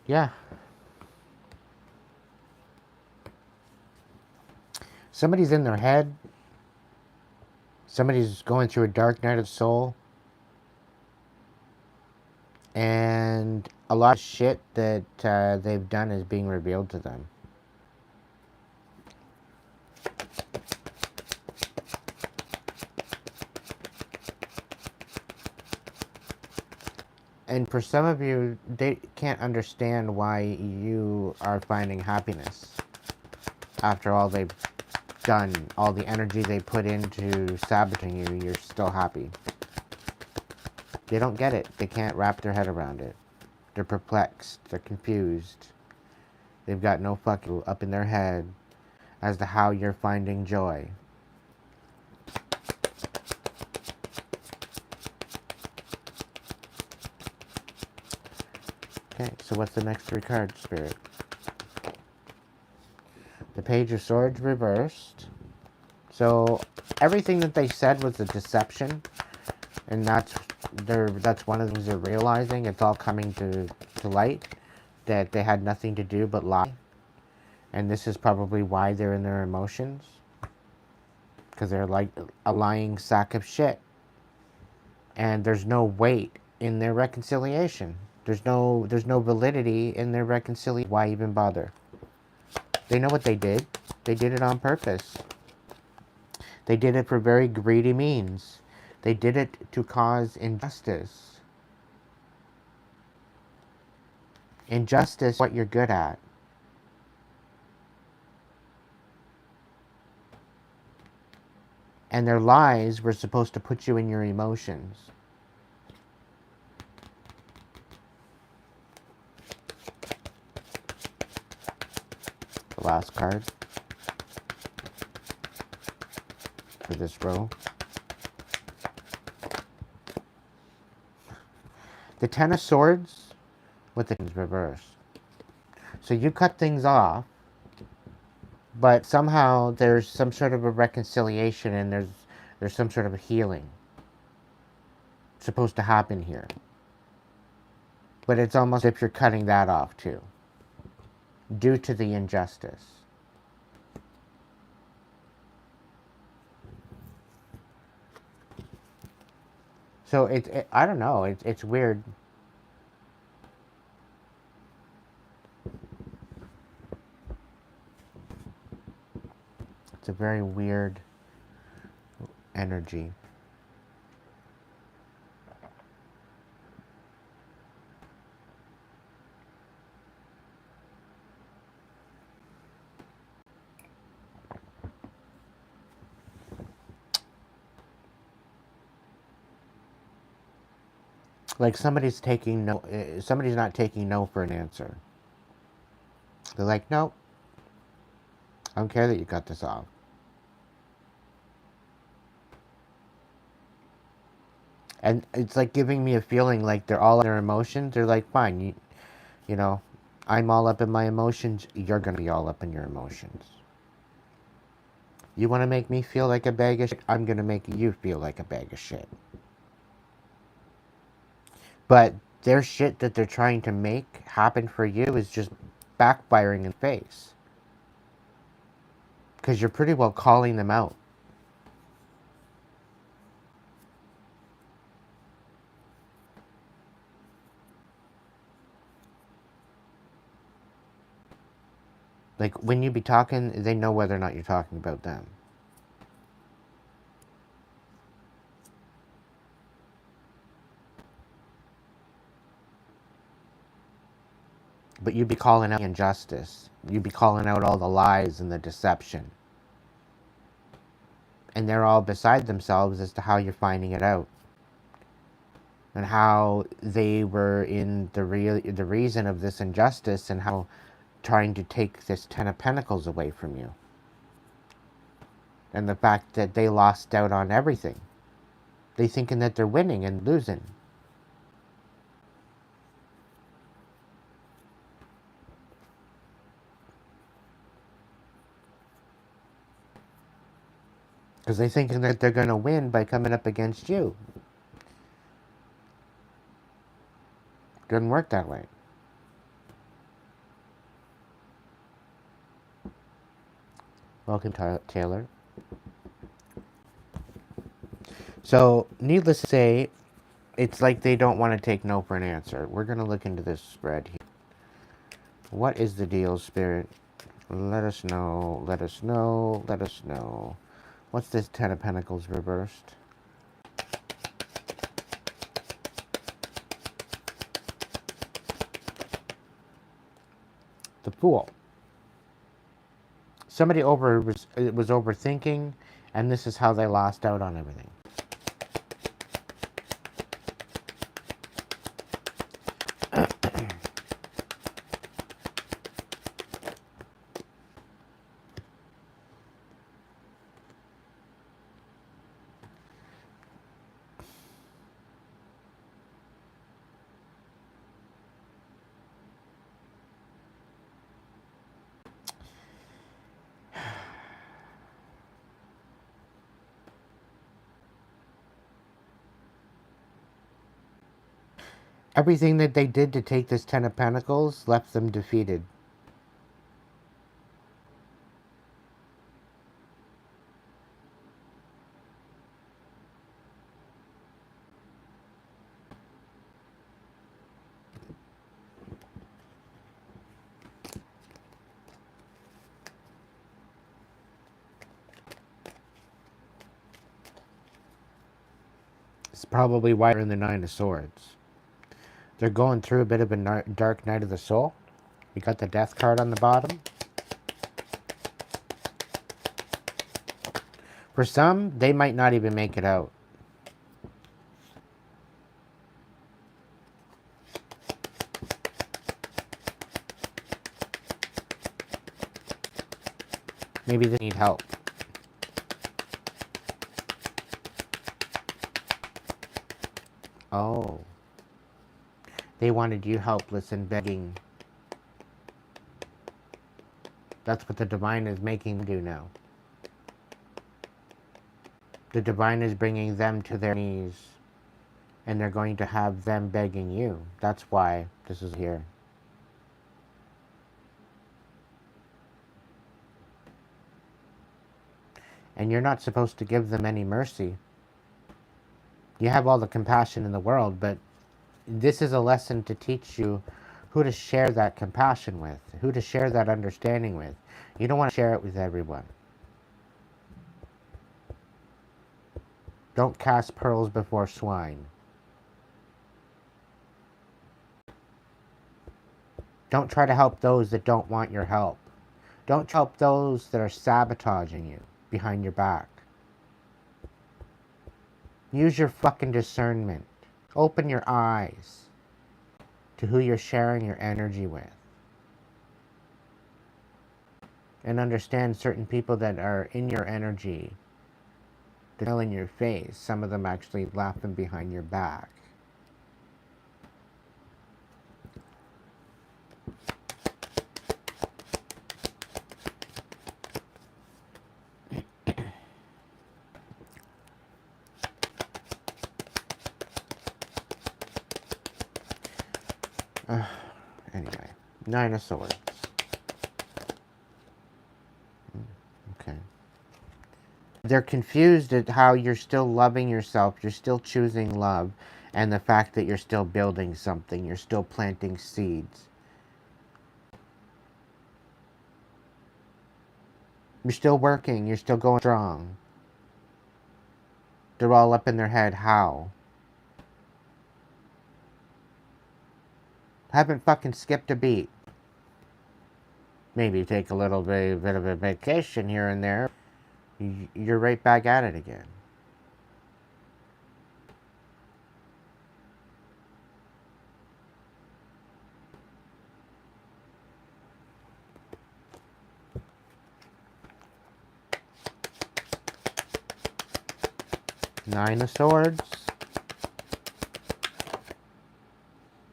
Yeah. Somebody's in their head. Somebody's going through a dark night of soul. And a lot of shit that they've done is being revealed to them. And for some of you, they can't understand why you are finding happiness after all they've done, all the energy they put into sabotaging you. You're still happy. They don't get it. They can't wrap their head around it. They're perplexed. They're confused. They've got no fucking up in their head as to how you're finding joy. Okay, so what's the next three cards, Spirit? The Page of Swords reversed. So everything that they said was a deception, and that's that's one of the things they're realizing. It's all coming to light that they had nothing to do but lie. And this is probably why they're in their emotions. Because they're like a lying sack of shit. And there's no weight in their reconciliation. There's no validity in their reconciliation. Why even bother? They know what they did. They did it on purpose. They did it for very greedy means. They did it to cause injustice. Injustice is what you're good at. And their lies were supposed to put you in your emotions. The last card for this row. The Ten of Swords with the reverse. So you cut things off, but somehow there's some sort of a reconciliation and there's some sort of a healing supposed to happen here. But it's almost as if you're cutting that off too, due to the injustice. So I don't know, it's weird. It's a very weird energy. Like somebody's not taking no for an answer. They're like, nope, I don't care that you cut this off. And it's like giving me a feeling like they're all in their emotions. They're like, fine, you know, I'm all up in my emotions. You're going to be all up in your emotions. You want to make me feel like a bag of shit? I'm going to make you feel like a bag of shit. But their shit that they're trying to make happen for you is just backfiring in the face. Because you're pretty well calling them out. Like, when you be talking, they know whether or not you're talking about them. But you'd be calling out the injustice. You'd be calling out all the lies and the deception. And they're all beside themselves as to how you're finding it out. And how they were in the reason of this injustice, and how trying to take this Ten of Pentacles away from you. And the fact that they lost out on everything. They thinking that they're winning and losing. Because they thinking that they're going to win by coming up against you. Doesn't work that way. Welcome, Taylor. So, needless to say, it's like they don't want to take no for an answer. We're going to look into this spread here. What is the deal, Spirit? Let us know, let us know, let us know. What's this Ten of Pentacles reversed? The Fool. Somebody was overthinking, and this is how they lost out on everything. Everything that they did to take this Ten of Pentacles left them defeated. It's probably why they're in the Nine of Swords. They're going through a bit of a dark night of the soul. We got the Death card on the bottom. For some, they might not even make it out. Maybe they need help. Oh. They wanted you helpless and begging. That's what the divine is making them do now. The divine is bringing them to their knees. And they're going to have them begging you. That's why this is here. And you're not supposed to give them any mercy. You have all the compassion in the world, but this is a lesson to teach you who to share that compassion with, who to share that understanding with. You don't want to share it with everyone. Don't cast pearls before swine. Don't try to help those that don't want your help. Don't help those that are sabotaging you behind your back. Use your fucking discernment. Open your eyes to who you're sharing your energy with. And understand certain people that are in your energy, they're all in your face. Some of them actually laughing behind your back. Anyway, Nine of Swords. Okay. They're confused at how you're still loving yourself, you're still choosing love, and the fact that you're still building something, you're still planting seeds. You're still working, you're still going strong. They're all up in their head, how? Haven't fucking skipped a beat. Maybe take a little bit of a vacation here and there. You're right back at it again. Nine of Swords.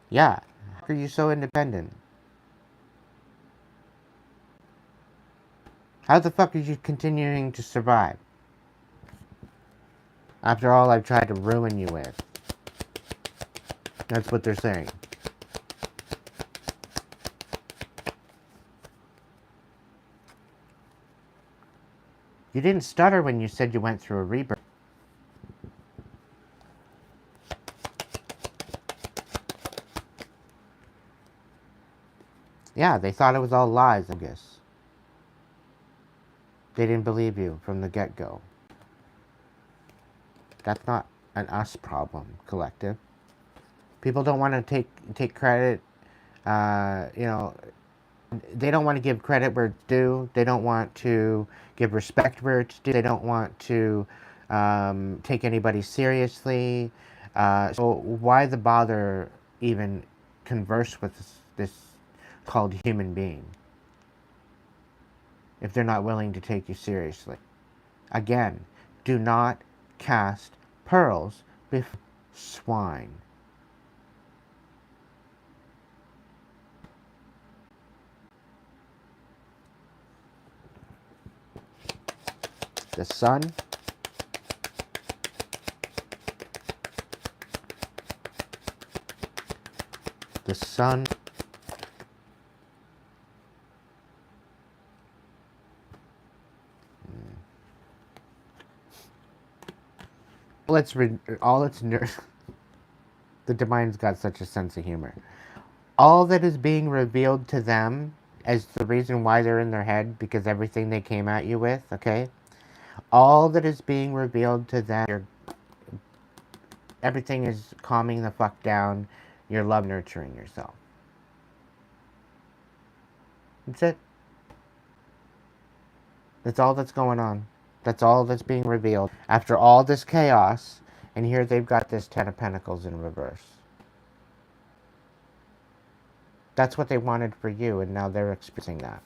Yeah. How are you so independent? How the fuck are you continuing to survive? After all I've tried to ruin you with. That's what they're saying. You didn't stutter when you said you went through a rebirth. Yeah, they thought it was all lies, I guess. They didn't believe you from the get-go. That's not an us problem, collective. People don't want to take credit, you know, they don't want to give credit where it's due. They don't want to give respect where it's due. They don't want to take anybody seriously. So why the bother even converse with this called human being if they're not willing to take you seriously? Again, do not cast pearls before swine. The Sun. Sun. Let's read all its the Divine's got such a sense of humor. All that is being revealed to them as the reason why they're in their head, because everything they came at you with, okay? All that is being revealed to them, everything is calming the fuck down. You're love nurturing yourself. That's it. That's all that's going on. That's all that's being revealed. After all this chaos, and here they've got this Ten of Pentacles in reverse. That's what they wanted for you, and now they're experiencing that.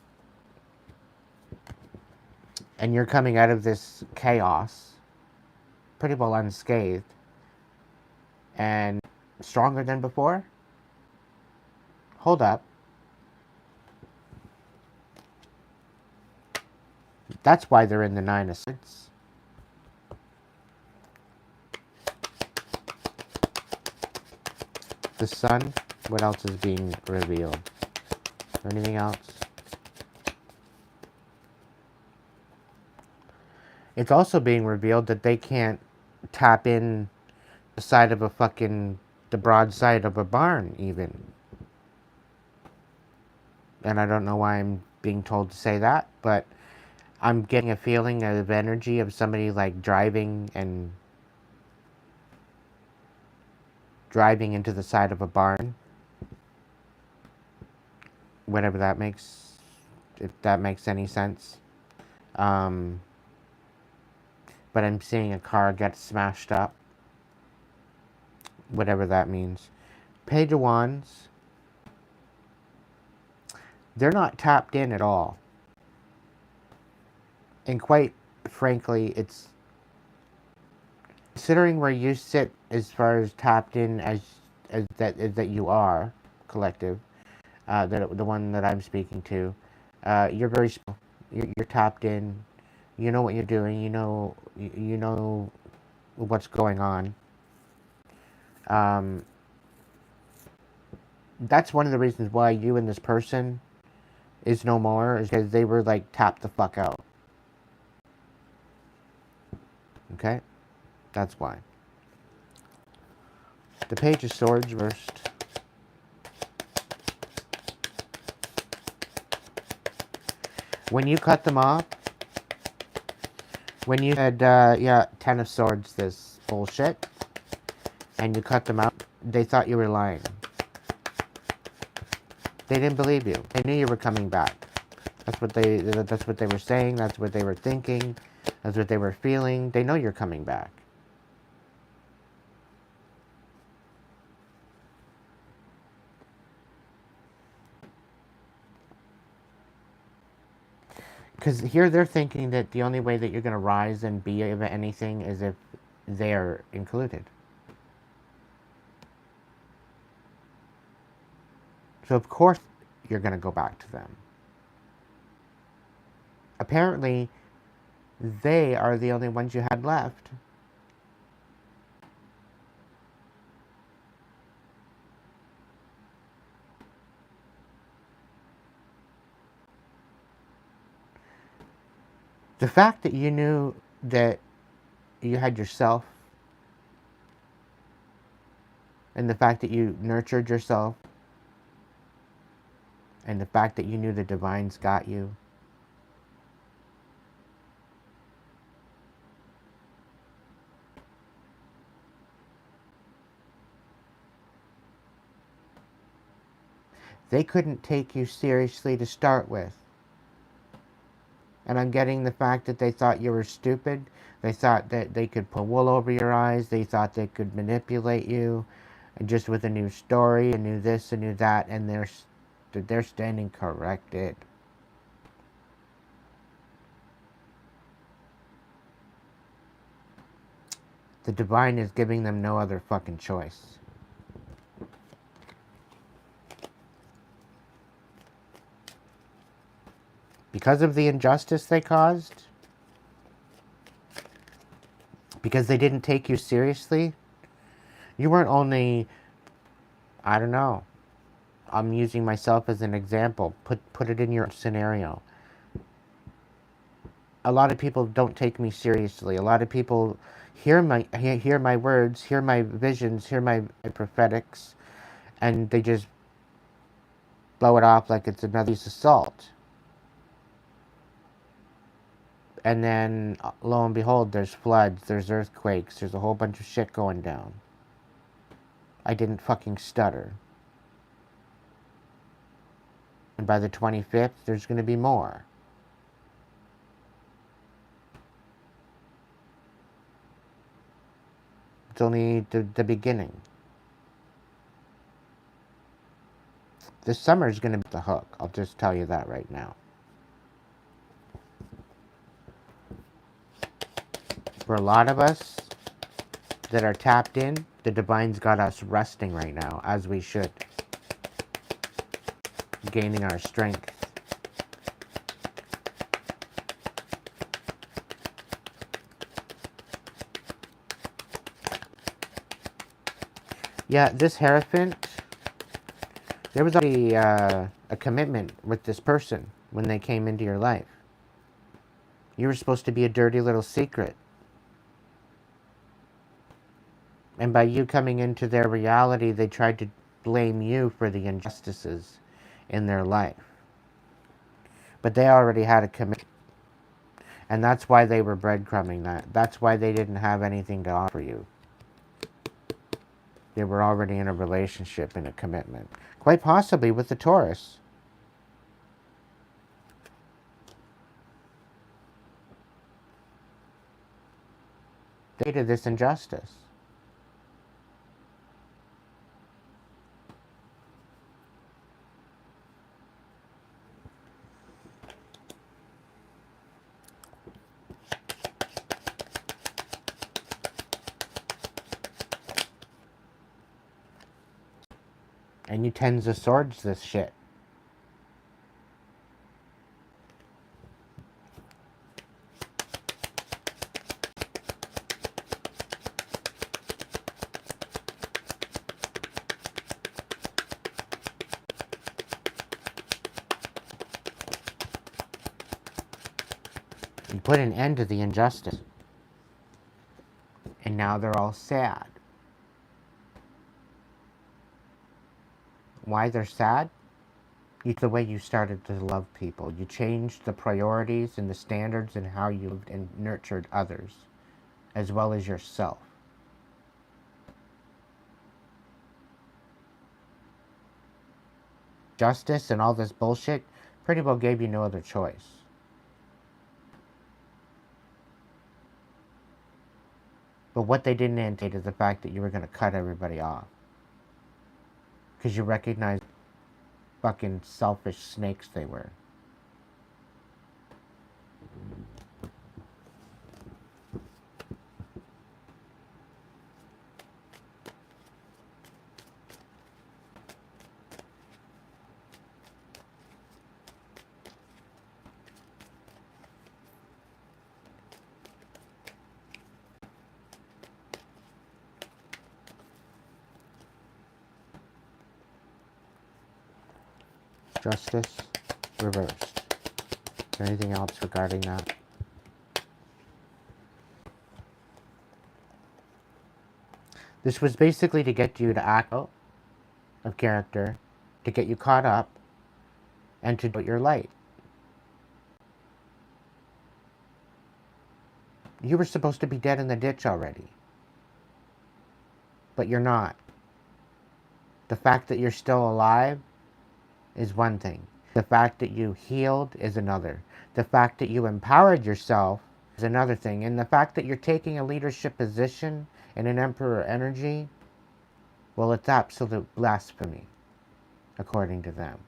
And you're coming out of this chaos pretty well unscathed and stronger than before. Hold up. That's why they're in the Nine of Swords. The Sun. What else is being revealed? Anything else? It's also being revealed that they can't tap in the side of the broad side of a barn even. And I don't know why I'm being told to say that, but I'm getting a feeling of energy of somebody like driving into the side of a barn. Whatever that makes, if that makes any sense. But I'm seeing a car get smashed up. Whatever that means. Page of Wands. They're not tapped in at all. And quite frankly, it's considering where you sit as far as tapped in as that you are, collective, the one that I'm speaking to, you're very small. You're tapped in. You know what you're doing. You know what's going on. That's one of the reasons why you and this person is no more, is because they were like tapped the fuck out. Okay? That's why. The Page of Swords reversed. When you cut them off, when you said, yeah, Ten of Swords, this bullshit, and you cut them out, they thought you were lying. They didn't believe you. They knew you were coming back. That's what they were saying. That's what they were thinking. That's what they were feeling. They know you're coming back. Because here they're thinking that the only way that you're going to rise and be of anything is if they're included. So of course you're going to go back to them. Apparently, they are the only ones you had left. The fact that you knew that you had yourself, and the fact that you nurtured yourself, and the fact that you knew the Divine's got you, they couldn't take you seriously to start with. And I'm getting the fact that they thought you were stupid. They thought that they could pull wool over your eyes. They thought they could manipulate you just with a new story, a new this, a new that, and they're standing corrected. The Divine is giving them no other fucking choice. Because of the injustice they caused? Because they didn't take you seriously? You weren't only, I don't know, I'm using myself as an example. Put it in your scenario. A lot of people don't take me seriously. A lot of people hear my words, hear my visions, hear my prophetics, and they just blow it off like it's another piece of salt. And then, lo and behold, there's floods, there's earthquakes, there's a whole bunch of shit going down. I didn't fucking stutter. And by the 25th, there's going to be more. It's only the beginning. This summer is going to be the hook. I'll just tell you that right now. For a lot of us that are tapped in, the divine's got us resting right now, as we should. Gaining our strength. Yeah, this Hierophant, there was already a commitment with this person when they came into your life. You were supposed to be a dirty little secret. And by you coming into their reality, they tried to blame you for the injustices in their life. But they already had a commitment. And that's why they were breadcrumbing that. That's why they didn't have anything to offer you. They were already in a relationship and a commitment. Quite possibly with the Taurus. They hated this injustice. And you Tens of Swords this shit. You put an end to the injustice. And now they're all sad. Why they're sad? It's the way you started to love people. You changed the priorities and the standards and how you lived and nurtured others, as well as yourself. Justice and all this bullshit pretty well gave you no other choice. But what they didn't anticipate is the fact that you were going to cut everybody off. Because you recognized fucking selfish snakes they were. Justice reversed. Is there anything else regarding that? This was basically to get you to act out of character, to get you caught up, and to put your light. You were supposed to be dead in the ditch already. But you're not. The fact that you're still alive is one thing. The fact that you healed is another. The fact that you empowered yourself is another thing. And the fact that you're taking a leadership position in an emperor energy, well, it's absolute blasphemy, according to them.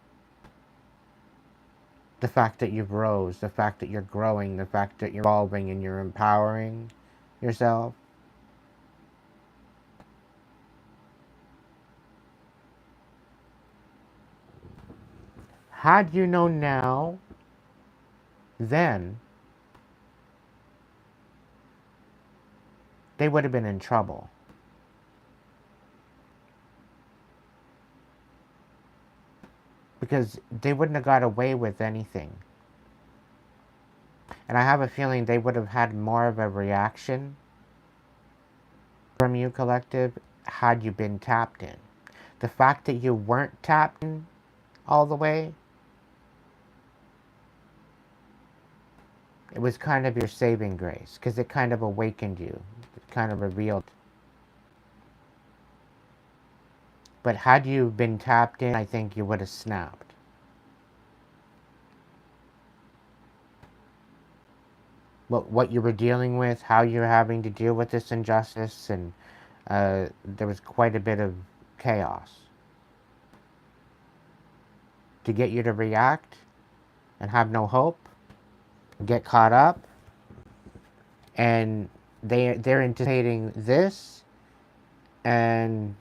The fact that you've rose, the fact that you're growing, the fact that you're evolving and you're empowering yourself. Had you known now, then they would have been in trouble. Because they wouldn't have got away with anything. And I have a feeling they would have had more of a reaction from you, collective, had you been tapped in. The fact that you weren't tapped in all the way, it was kind of your saving grace, because it kind of awakened you. It kind of revealed. But had you been tapped in, I think you would have snapped. What you were dealing with, how you're having to deal with this injustice, and there was quite a bit of chaos. To get you to react and have no hope, get caught up, and they're anticipating this, and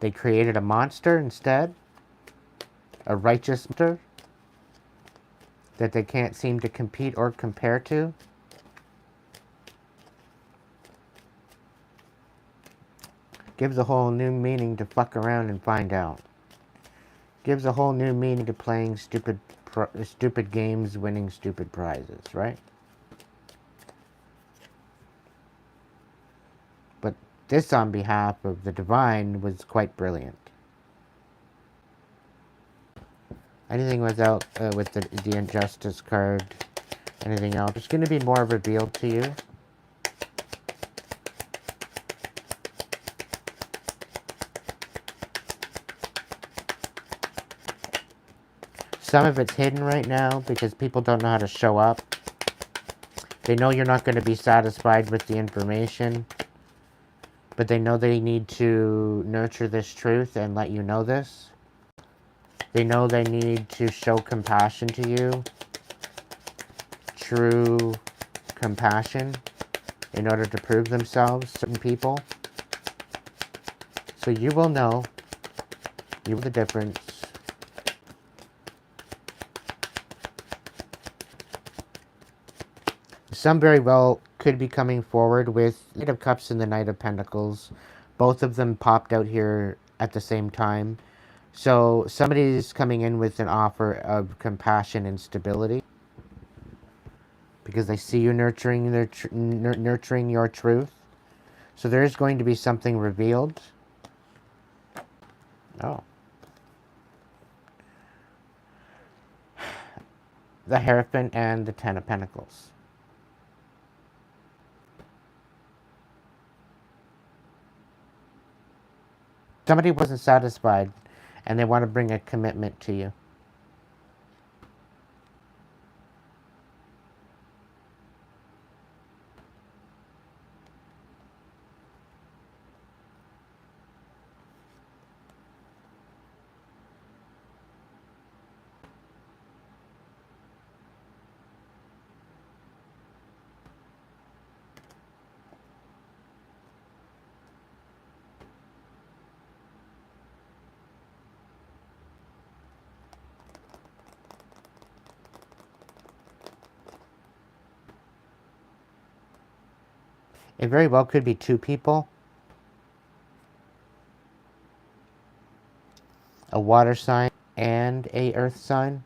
they created a monster instead, a righteous monster that they can't seem to compete or compare to. Gives a whole new meaning to fuck around and find out. Gives a whole new meaning to playing stupid games, winning stupid prizes, right? But this, on behalf of the divine, was quite brilliant. Anything without with the injustice card, anything else, it's going to be more revealed to you. Some of it's hidden right now because people don't know how to show up. They know you're not going to be satisfied with the information, but they know they need to nurture this truth and let you know this. They know they need to show compassion to you, true compassion, in order to prove themselves, certain people. So you will know, you know the difference. Some very well could be coming forward with Knight of Cups and the Knight of Pentacles. Both of them popped out here at the same time. So somebody's coming in with an offer of compassion and stability because they see you nurturing nurturing your truth. So there is going to be something revealed. Oh. The Hierophant and the Ten of Pentacles. Somebody wasn't satisfied and they want to bring a commitment to you. It very well could be two people. A water sign and a earth sign.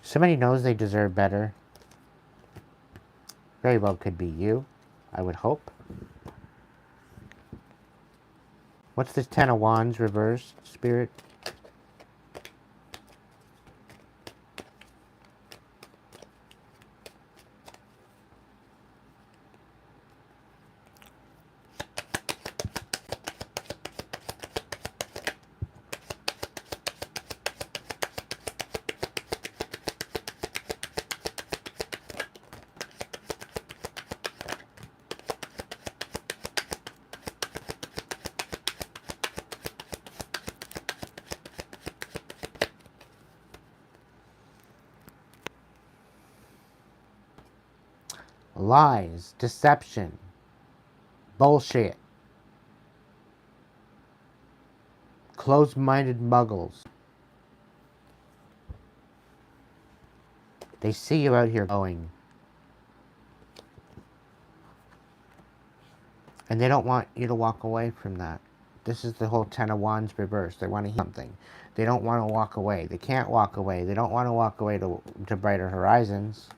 Somebody knows they deserve better. Very well could be you, I would hope. What's this Ten of Wands reversed, Spirit? lies, deception, bullshit, closed-minded muggles. They see you out here going, and they don't want you to walk away from that. This is the whole Ten of Wands reversed. They want to hear something. They don't want to walk away. They can't walk away. They don't want to walk away to brighter horizons.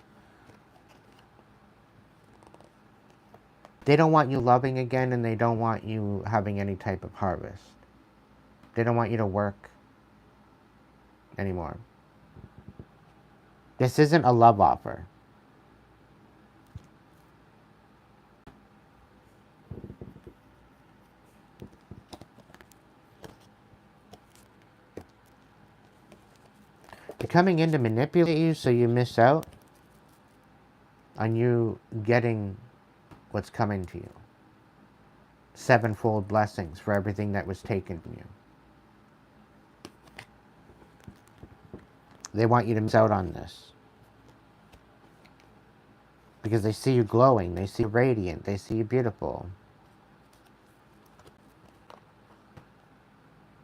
They don't want you loving again, and they don't want you having any type of harvest. They don't want you to work anymore. This isn't a love offer. They're coming in to manipulate you so you miss out on you getting what's coming to you. Sevenfold blessings for everything that was taken from you. They want you to miss out on this. Because they see you glowing, they see you radiant, they see you beautiful.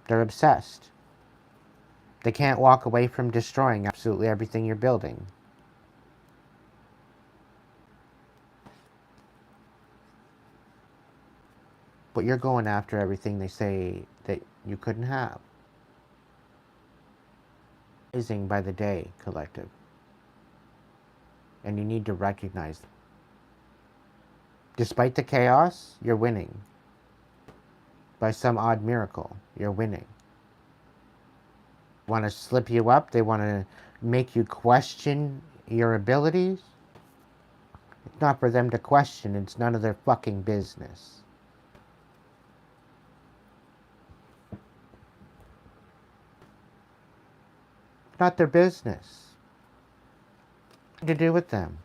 They're obsessed. They can't walk away from destroying absolutely everything you're building. But you're going after everything they say that you couldn't have. Rising by the day, collective. And you need to recognize them. Despite the chaos, you're winning. By some odd miracle, you're winning. Want to slip you up? They want to make you question your abilities? It's not for them to question. It's none of their fucking business. Not their business. Nothing to do with them.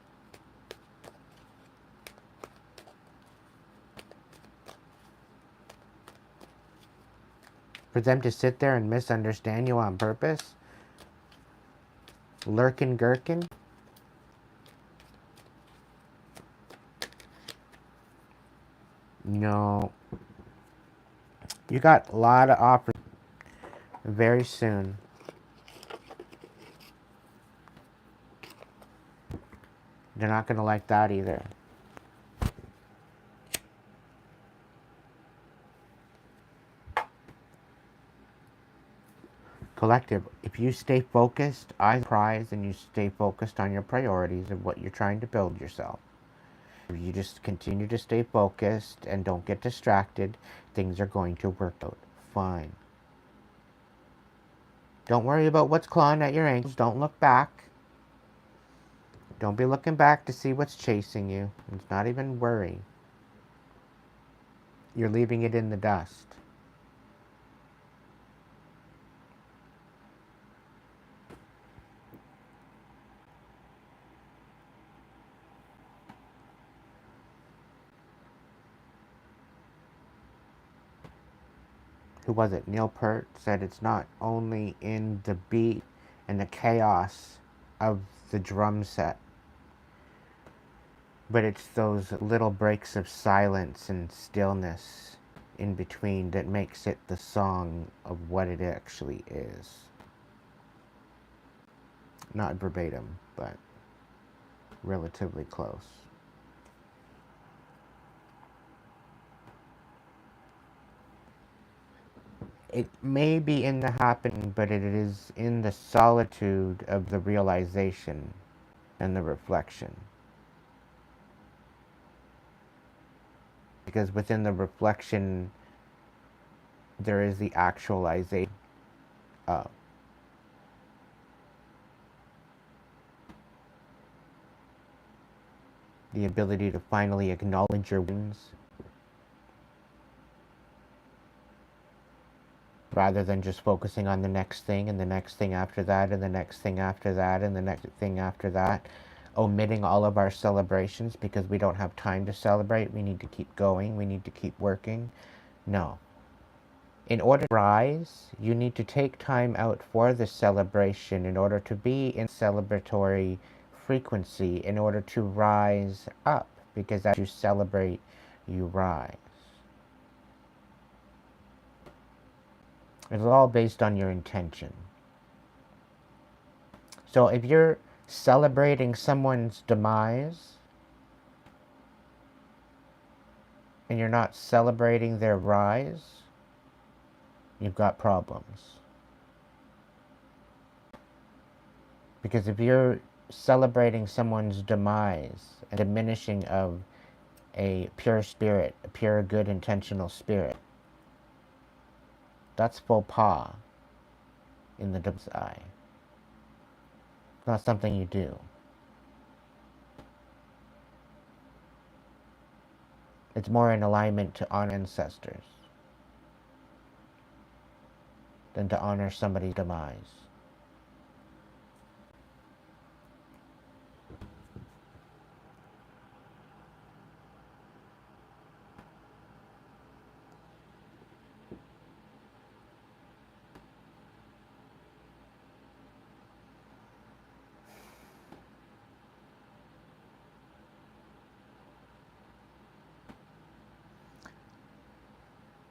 For them to sit there and misunderstand you on purpose? Lurkin' gherkin? No. You got a lot of offers very soon. They're not going to like that either. Collective, if you stay focused, eyes prize, and you stay focused on your priorities of what you're trying to build yourself. If you just continue to stay focused and don't get distracted, things are going to work out fine. Don't worry about what's clawing at your ankles. Don't look back. Don't be looking back to see what's chasing you. It's not even worry. You're leaving it in the dust. Who was it? Neil Peart said it's not only in the beat and the chaos of the drum set, but it's those little breaks of silence and stillness in between that makes it the song of what it actually is. Not verbatim, but relatively close. It may be in the happening, but it is in the solitude of the realization and the reflection. Because within the reflection, there is the actualization of. The ability to finally acknowledge your wins, rather than just focusing on the next thing and the next thing after that and the next thing after that and the next thing after that, omitting all of our celebrations because we don't have time to celebrate. We need to keep going. We need to keep working. No. In order to rise, you need to take time out for the celebration in order to be in celebratory frequency in order to rise up, because as you celebrate, you rise. It's all based on your intention. So if you're celebrating someone's demise and you're not celebrating their rise, you've got problems. Because if you're celebrating someone's demise and diminishing of a pure spirit, a pure good intentional spirit, that's faux pas in the devil's eye. It's not something you do. It's more in alignment to honor ancestors than to honor somebody's demise.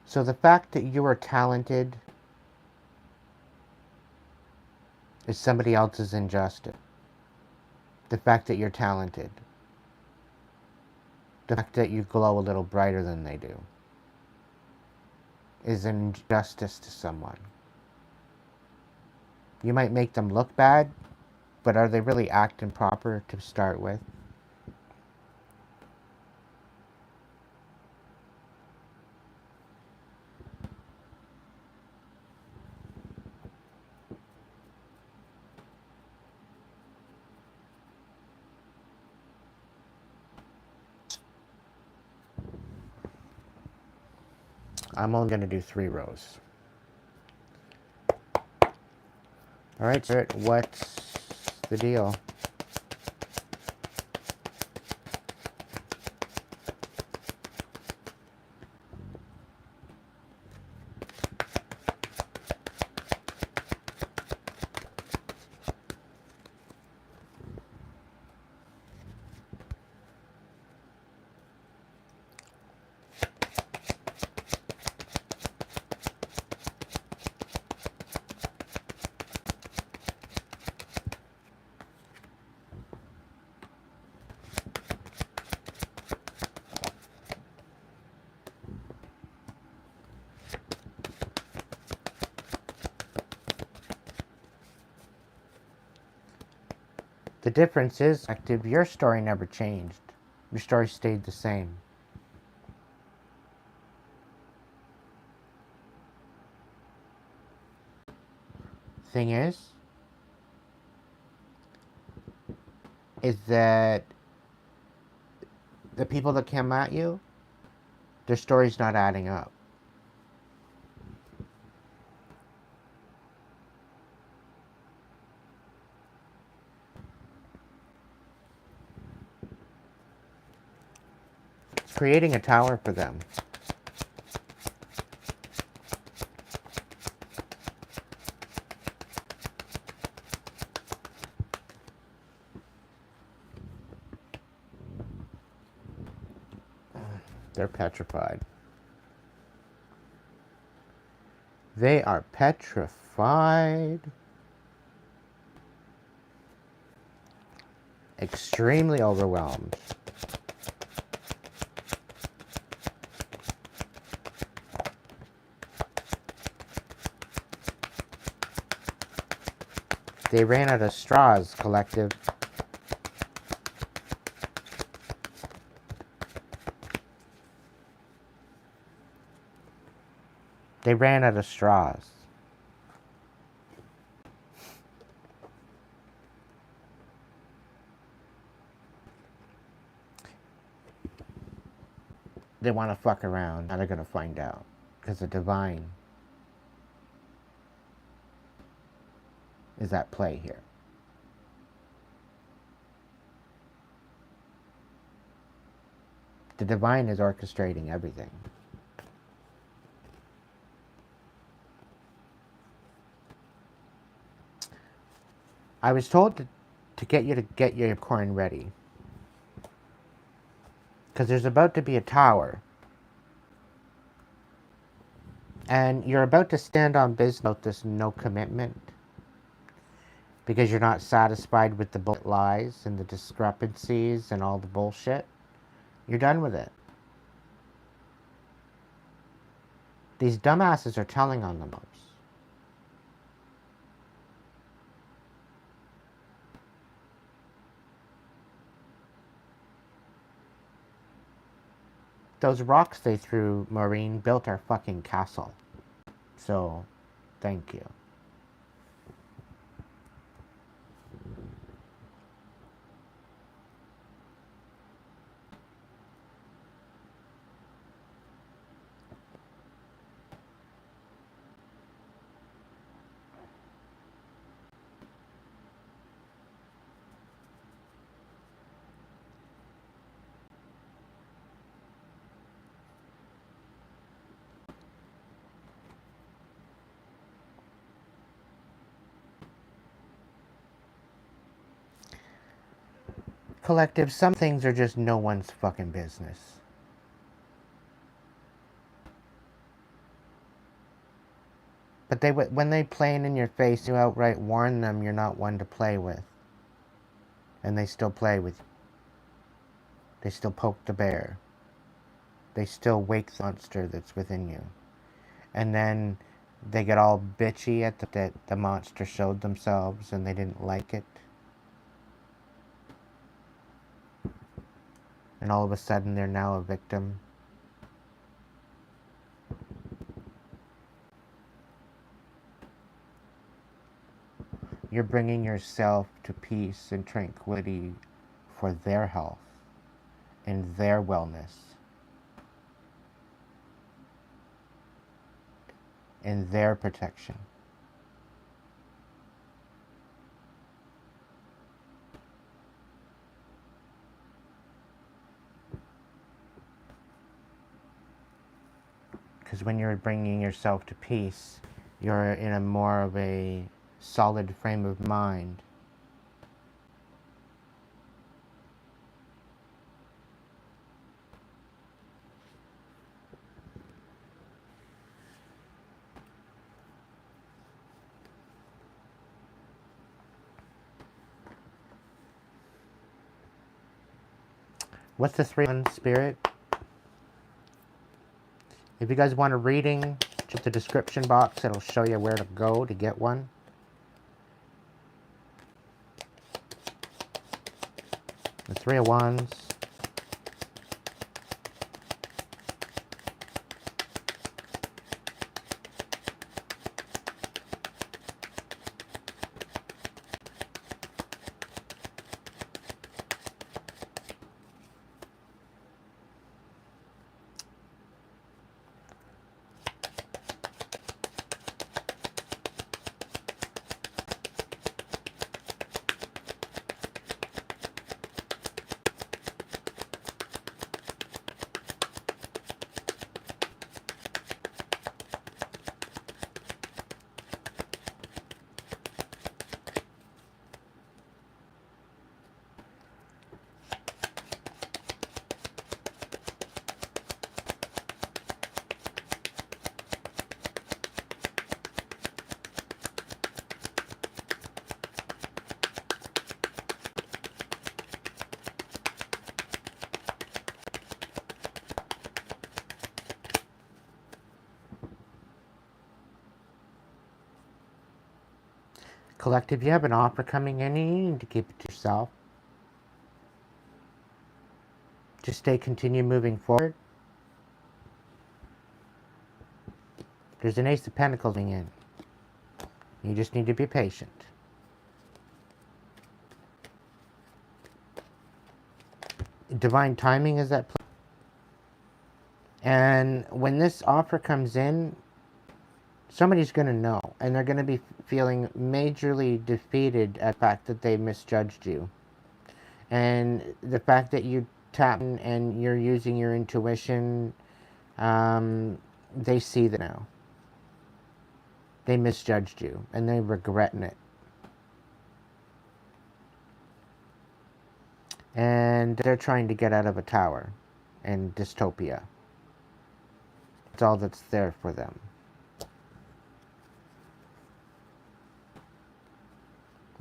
So the fact that you are talented is somebody else's injustice. The fact that you're talented. The fact that you glow a little brighter than they do is an injustice to someone. You might make them look bad, but are they really acting proper to start with? I'm only going to do 3 rows. Alright, Spirit, what's the deal? The difference is, active, your story never changed. Your story stayed the same. Thing is that the people that come at you, their story's not adding up. It's creating a tower for them. They're petrified. They are petrified. Extremely overwhelmed. They ran out of straws, collective. They ran out of straws. They want to fuck around. Now they're going to find out. Because the divine is at play here. The divine is orchestrating everything. I was told to get you to get your corn ready. Because there's about to be a tower. And you're about to stand on business about this no commitment. Because you're not satisfied with the lies and the discrepancies and all the bullshit. You're done with it. These dumbasses are telling on themselves. Those rocks they threw, Maureen, built our fucking castle. So, thank you. Collective, some things are just no one's fucking business. But when they playing in your face, you outright warn them you're not one to play with. And they still play with you. They still poke the bear. They still wake the monster that's within you. And then they get all bitchy at that the monster showed themselves and they didn't like it. And all of a sudden they're now a victim. You're bringing yourself to peace and tranquility for their health and their wellness and their protection. Because when you're bringing yourself to peace, you're in a more of a solid frame of mind. What's the 3-1 spirit? If you guys want a reading, check the description box. It'll show you where to go to get one. The 3 of Wands. Collective, you have an offer coming in and you need to keep it to yourself. Just continue moving forward. There's an Ace of Pentacles coming in. You just need to be patient. Divine timing is at play. And when this offer comes in, somebody's going to know. And they're going to be feeling majorly defeated at the fact that they misjudged you. And the fact that you tap and you're using your intuition, they see that now. They misjudged you and they're regretting it. And they're trying to get out of a tower in dystopia. It's all that's there for them.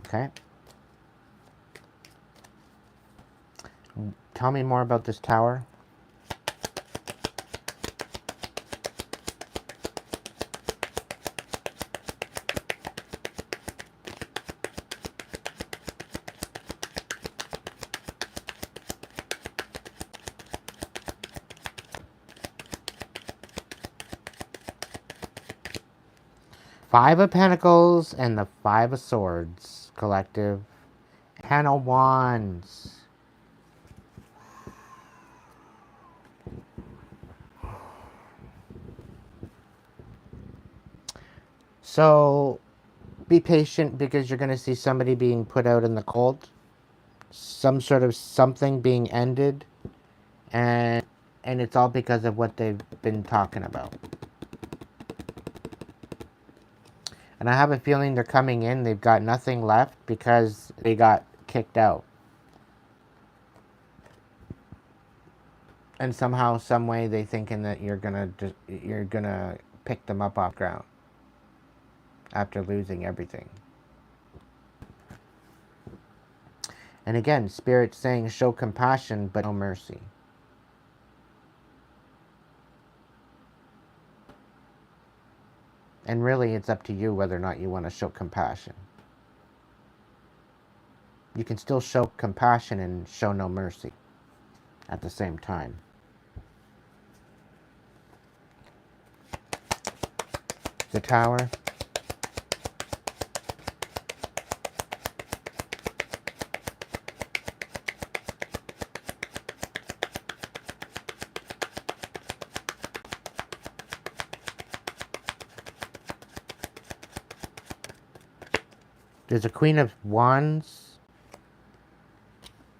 Okay? Tell me more about this tower. Five of Pentacles and the Five of Swords, collective. Ten of Wands. So, be patient because you're going to see somebody being put out in the cold. Some sort of something being ended. And it's all because of what they've been talking about. And I have a feeling they're coming in. They've got nothing left because they got kicked out. And somehow, some way, they thinking that you're gonna pick them up off ground after losing everything. And again, Spirit's saying show compassion but no mercy. And really, it's up to you whether or not you want to show compassion. You can still show compassion and show no mercy at the same time. The Tower. There's a Queen of Wands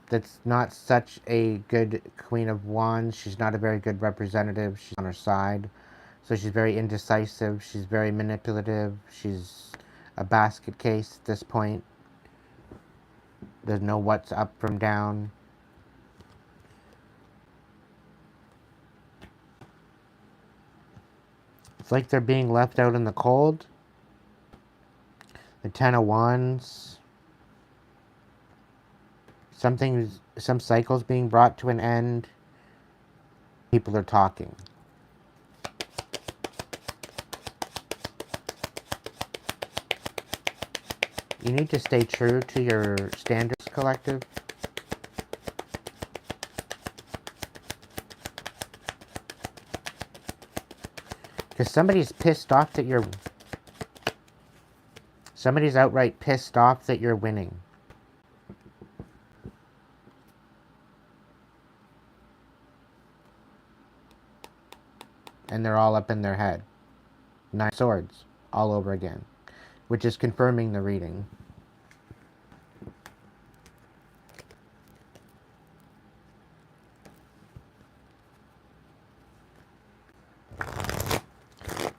that's not such a good Queen of Wands. She's not a very good representative. She's on her side. So she's very indecisive. She's very manipulative. She's a basket case at this point. There's no what's up from down. It's like they're being left out in the cold. The Ten of Wands. Some cycle's being brought to an end. People are talking. You need to stay true to your standards, collective. Because somebody's pissed off that you're... Somebody's outright pissed off that you're winning. And they're all up in their head. Nine of Swords, all over again. Which is confirming the reading.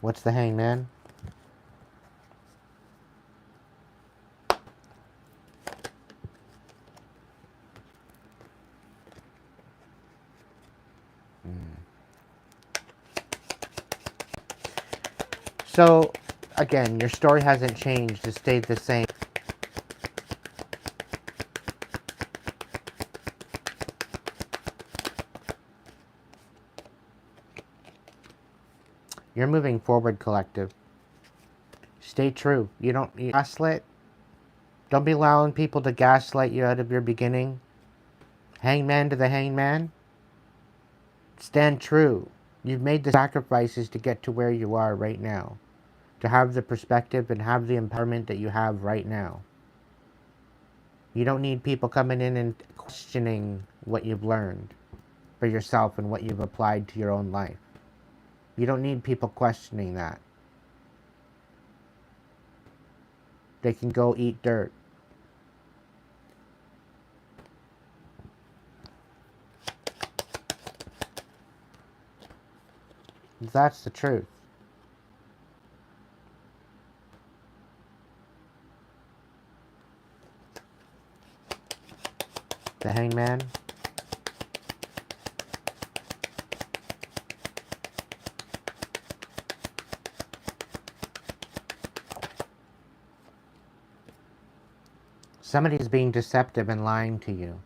What's the Hangman? So, again, your story hasn't changed. It stayed the same. You're moving forward, collective. Stay true. You don't gaslight. Don't be allowing people to gaslight you out of your beginning. Hangman to the hangman. Stand true. You've made the sacrifices to get to where you are right now. To have the perspective and have the empowerment that you have right now. You don't need people coming in and questioning what you've learned for yourself and what you've applied to your own life. You don't need people questioning that. They can go eat dirt. That's the truth. The Hangman. Somebody's being deceptive and lying to you.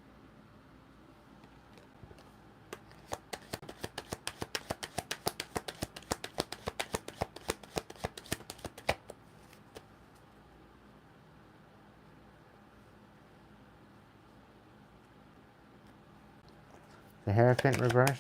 The Hierophant reverse.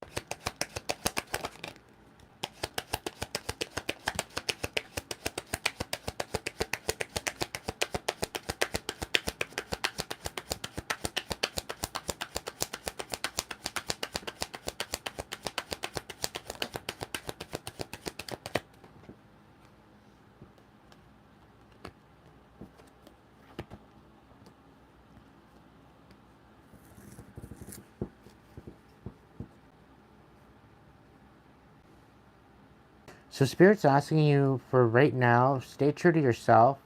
So Spirit's asking you for right now, stay true to yourself.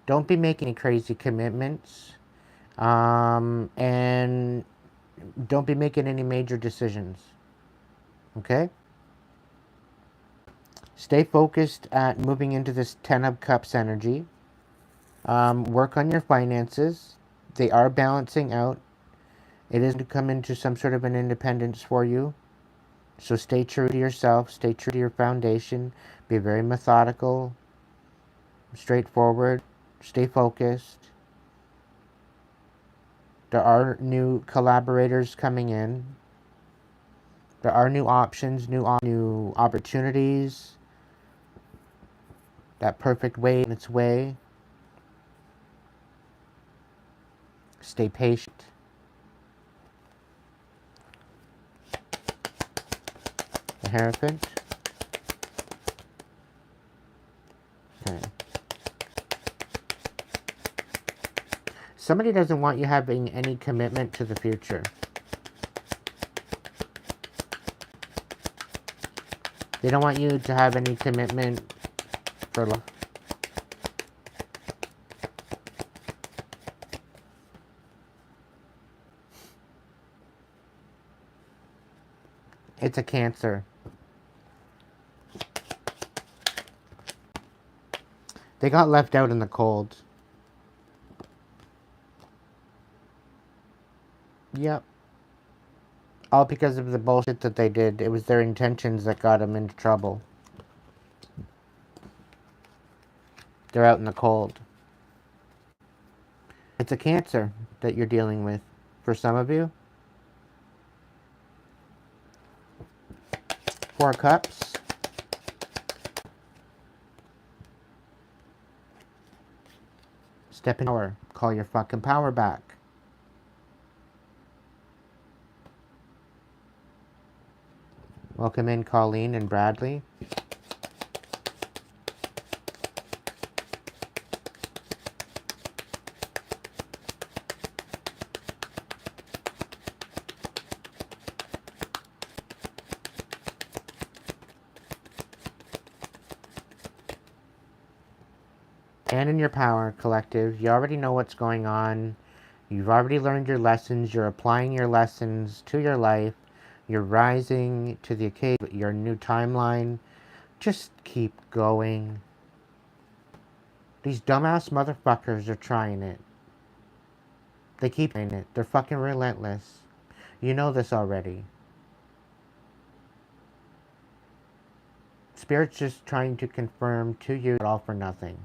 Don't be making any crazy commitments. And don't be making any major decisions. Okay? Stay focused at moving into this 10 of Cups energy. Work on your finances. They are balancing out. It is to come into some sort of an independence for you. So stay true to yourself. Stay true to your foundation. Be very methodical, straightforward. Stay focused. There are new collaborators coming in. There are new options, new opportunities. That perfect way in its way. Stay patient. The Hierophant. Okay. Somebody doesn't want you having any commitment to the future. They don't want you to have any commitment for love. It's a Cancer. They got left out in the cold. Yep. All because of the bullshit that they did. It was their intentions that got them into trouble. They're out in the cold. It's a Cancer that you're dealing with. For some of you. 4 Cups. Step in power. Call your fucking power back. Welcome in Colleen and Bradley. And in your power, collective, you already know what's going on. You've already learned your lessons. You're applying your lessons to your life. You're rising to the occasion, your new timeline. Just keep going. These dumbass motherfuckers are trying it. They keep trying it. They're fucking relentless. You know this already. Spirit's just trying to confirm to you that all for nothing.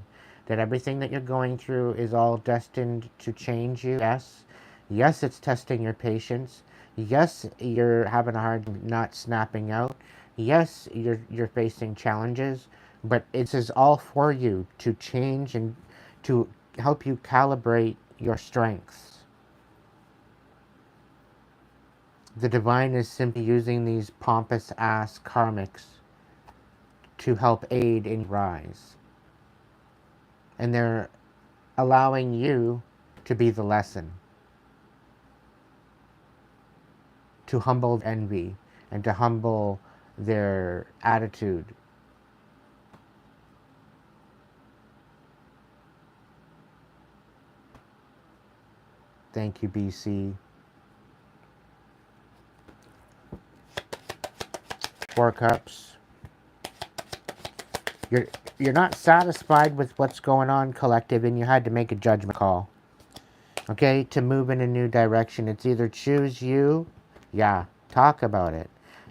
That everything that you're going through is all destined to change you. Yes. Yes, it's testing your patience. Yes, you're having a hard time not snapping out. Yes, you're facing challenges. But it is all for you to change and to help you calibrate your strengths. The divine is simply using these pompous ass karmics to help aid in rise. And they're allowing you to be the lesson. To humble envy and to humble their attitude. Thank you, BC. Four of Cups. You're not satisfied with what's going on, collective, and you had to make a judgment call. Okay, to move in a new direction. It's either choose you, yeah, talk about it.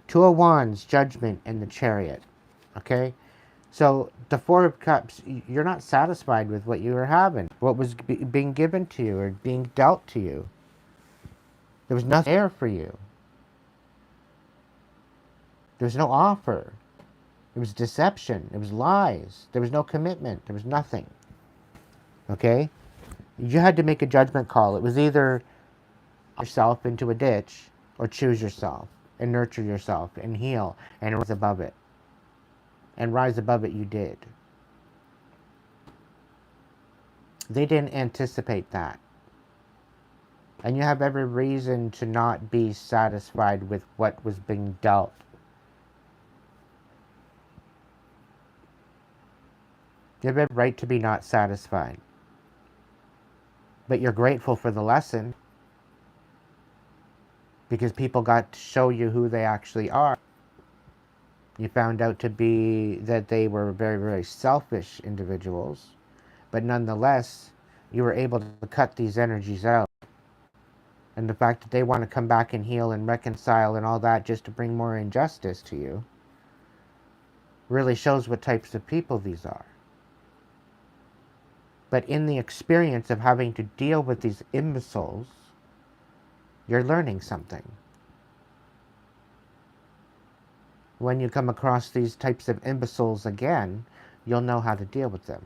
Two of Wands, Judgment, and the Chariot. Okay, so the Four of Cups, you're not satisfied with what you were having, what was being given to you or being dealt to you. There was nothing there for you. There was no offer. It was deception. It was lies. There was no commitment. There was nothing. Okay? You had to make a judgment call. It was either yourself into a ditch or choose yourself and nurture yourself and heal and rise above it. And rise above it you did. They didn't anticipate that. And you have every reason to not be satisfied with what was being dealt. You have every right to be not satisfied. But you're grateful for the lesson. Because people got to show you who they actually are. You found out to be that they were very, very selfish individuals. But nonetheless, you were able to cut these energies out. And the fact that they want to come back and heal and reconcile and all that just to bring more injustice to you really shows what types of people these are. But in the experience of having to deal with these imbeciles, you're learning something. When you come across these types of imbeciles again, you'll know how to deal with them.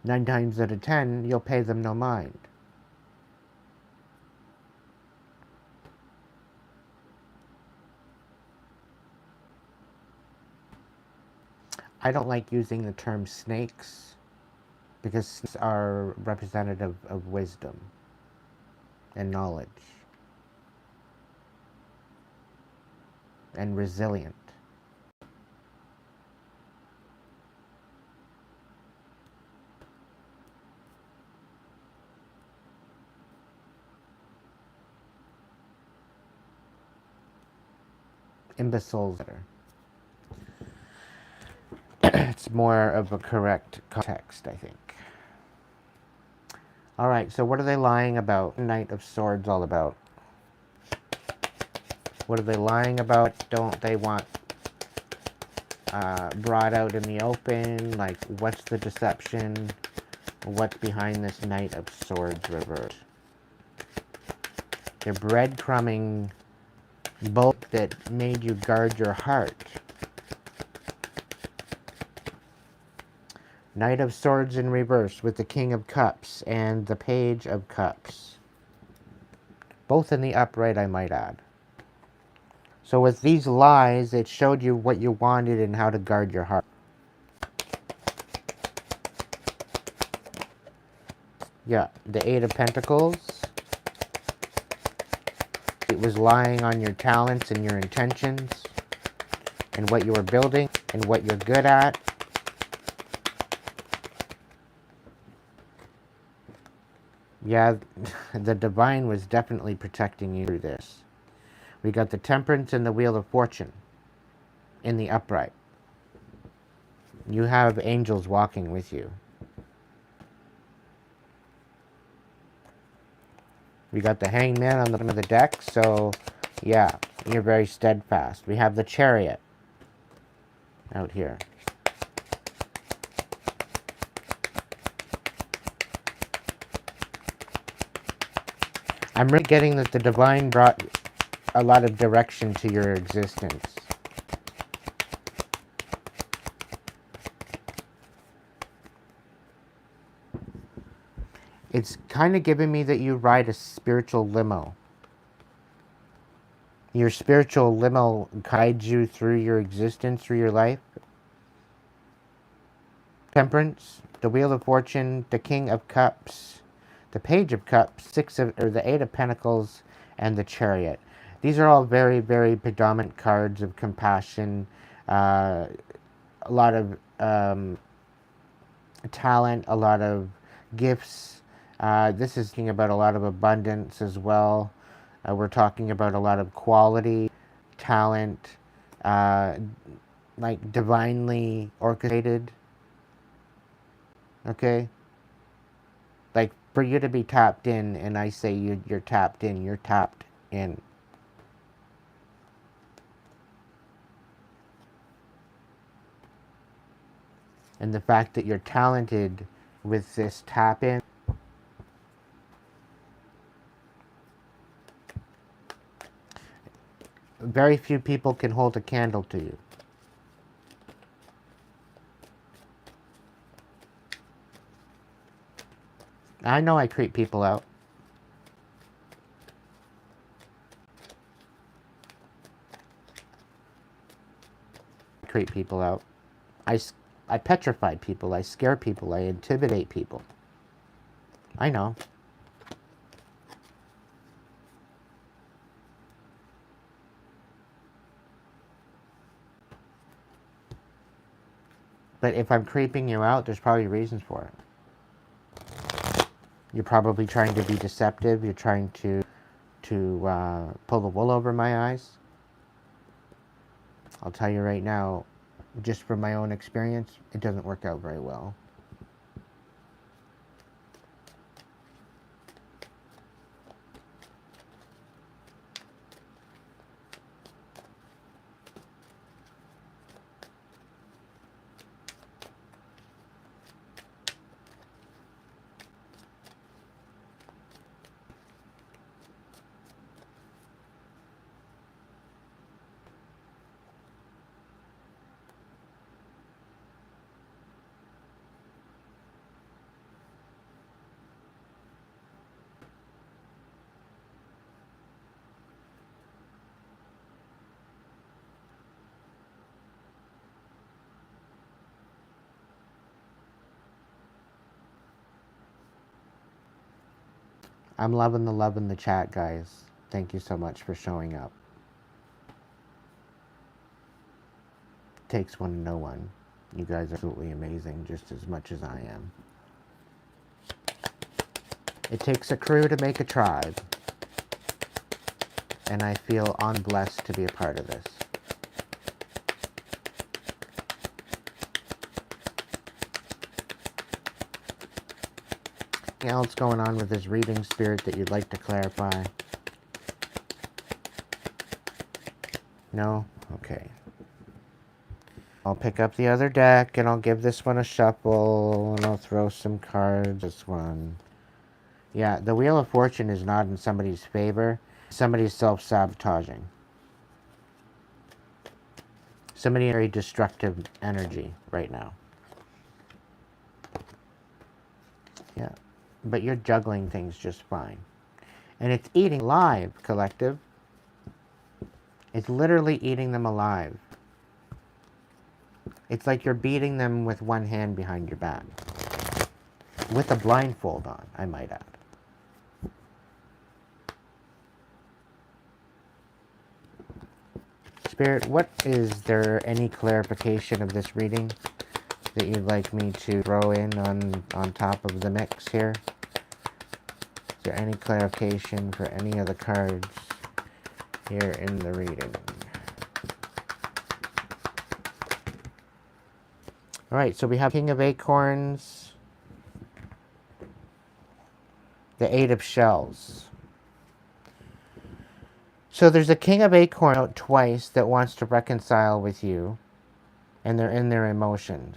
9 times out of 10, you'll pay them no mind. I don't like using the term snakes because snakes are representative of wisdom and knowledge and resilient. Imbeciles are. It's more of a correct context, I think. Alright, so what are they lying about? Knight of Swords all about? What are they lying about? Don't they want brought out in the open? Like, what's the deception? What's behind this Knight of Swords reverse? They're breadcrumbing both that made you guard your heart. Knight of Swords in reverse with the King of Cups and the Page of Cups. Both in the upright, I might add. So with these lies, it showed you what you wanted and how to guard your heart. Yeah, the Eight of Pentacles. It was lying on your talents and your intentions and what you were building and what you're good at. Yeah, the divine was definitely protecting you through this. We got the Temperance and the Wheel of Fortune in the upright. You have angels walking with you. We got the Hangman on the bottom of the deck, so yeah, you're very steadfast. We have the Chariot out here. I'm really getting that the divine brought a lot of direction to your existence. It's kind of giving me that you ride a spiritual limo. Your spiritual limo guides you through your existence, through your life. Temperance, the Wheel of Fortune, the King of Cups, the Page of Cups, the Eight of Pentacles, and the Chariot. These are all very, very predominant cards of compassion, a lot of talent, a lot of gifts. This is thinking about a lot of abundance as well. We're talking about a lot of quality, talent, uh, like divinely orchestrated. Okay? Like for you to be tapped in, and I say you're tapped in, you're tapped in. And the fact that you're talented with this tap in, very few people can hold a candle to you. I know I creep people out. I creep people out. I petrify people. I scare people. I intimidate people. I know. But if I'm creeping you out, there's probably reasons for it. You're probably trying to be deceptive. You're trying to pull the wool over my eyes. I'll tell you right now, just from my own experience, it doesn't work out very well. I'm loving the love in the chat, guys. Thank you so much for showing up. Takes one to know one. You guys are absolutely amazing, just as much as I am. It takes a crew to make a tribe. And I feel unblessed to be a part of this. Anything else going on with this reading, Spirit, that you'd like to clarify? No? Okay. I'll pick up the other deck and I'll give this one a shuffle and I'll throw some cards. This one. Yeah, the Wheel of Fortune is not in somebody's favor. Somebody's self-sabotaging. Somebody very destructive energy right now. Yeah. But you're juggling things just fine. And it's eating alive, collective. It's literally eating them alive. It's like you're beating them with one hand behind your back. With a blindfold on, I might add. Spirit, what is there any clarification of this reading that you'd like me to throw in on top of the mix here? Is there any clarification for any of the cards here in the reading? Alright, so we have King of Acorns, the Eight of Shells. So there's a King of Acorn out twice that wants to reconcile with you, and they're in their emotions.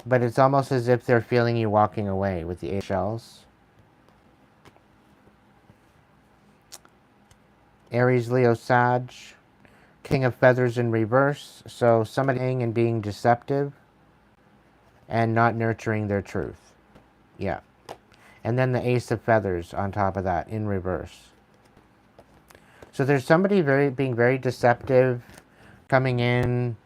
But it's almost as if they're feeling you walking away with the Eight of Shells. Aries, Leo, Sag. King of Feathers in reverse. So somebody and being deceptive and not nurturing their truth. Yeah. And then the Ace of Feathers on top of that in reverse. So there's somebody being very deceptive, coming in,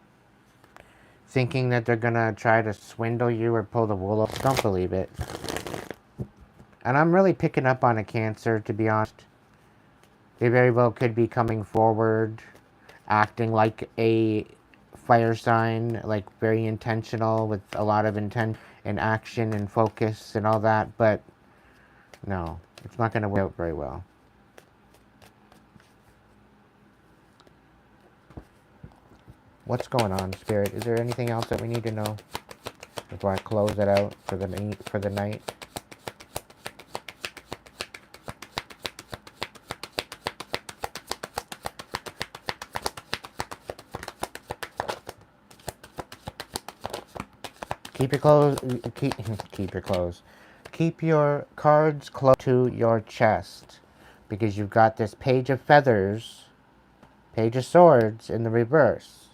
thinking that they're going to try to swindle you or pull the wool over. Don't believe it. And I'm really picking up on a Cancer, to be honest. They very well could be coming forward, acting like a fire sign, like very intentional, with a lot of intent and action and focus and all that, but no, it's not going to work out very well. What's going on, Spirit? Is there anything else that we need to know before I close it out for the night? Keep your clothes. Keep your clothes. Keep your cards close to your chest, because you've got this page of feathers, page of swords in the reverse,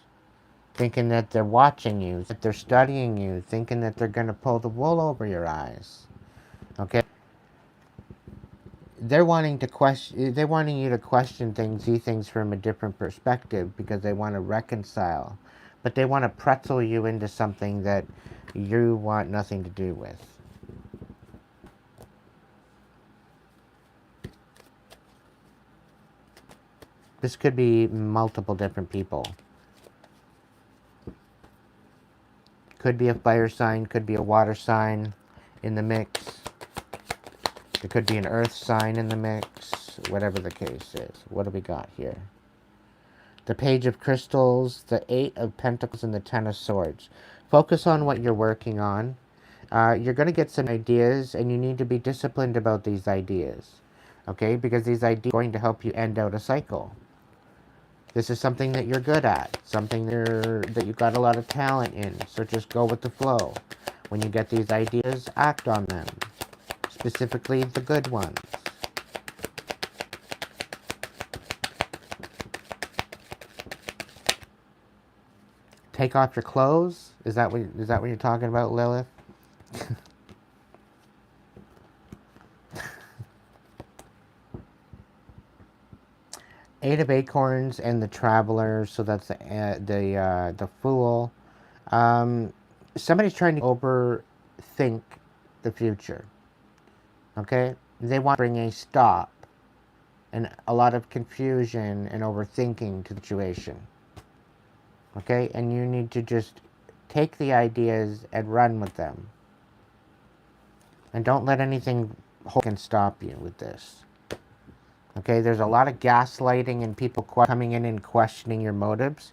thinking that they're watching you, that they're studying you, thinking that they're gonna pull the wool over your eyes. Okay. They're wanting to question. They're wanting you to question things, see things from a different perspective, because they want to reconcile, but they want to pretzel you into something that you want nothing to do with. This could be multiple different people. Could be a fire sign, could be a water sign in the mix. There could be an earth sign in the mix, whatever the case is. What do we got here? The Page of Crystals, the Eight of Pentacles, and the Ten of Swords. Focus on what you're working on. You're going to get some ideas, and you need to be disciplined about these ideas. Okay? Because these ideas are going to help you end out a cycle. This is something that you're good at. Something that you've got a lot of talent in. So just go with the flow. When you get these ideas, act on them. Specifically, the good ones. Take off your clothes? Is that what you're talking about, Lilith? Eight of Acorns and the Traveler, so that's the Fool. Somebody's trying to overthink the future. Okay? They want to bring a stop and a lot of confusion and overthinking to the situation. Okay? And you need to just take the ideas and run with them. And don't let anything hold stop you with this. Okay? There's a lot of gaslighting and people coming in and questioning your motives.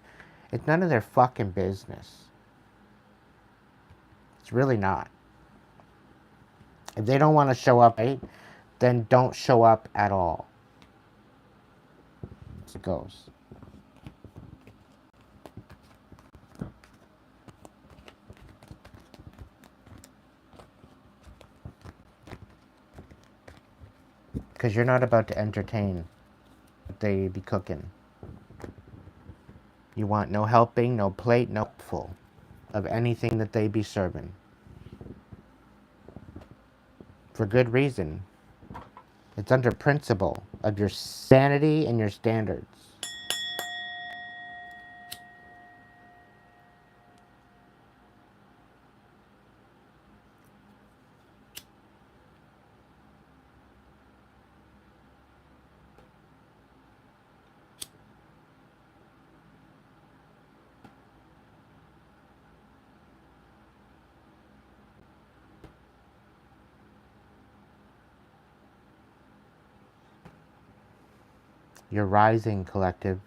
It's none of their fucking business. It's really not. If they don't want to show up, right, then don't show up at all. It goes. Because you're not about to entertain what they be cooking. You want no helping, no plate, no full of anything that they be serving. For good reason. It's under principle of your sanity and your standards. You're rising, collective.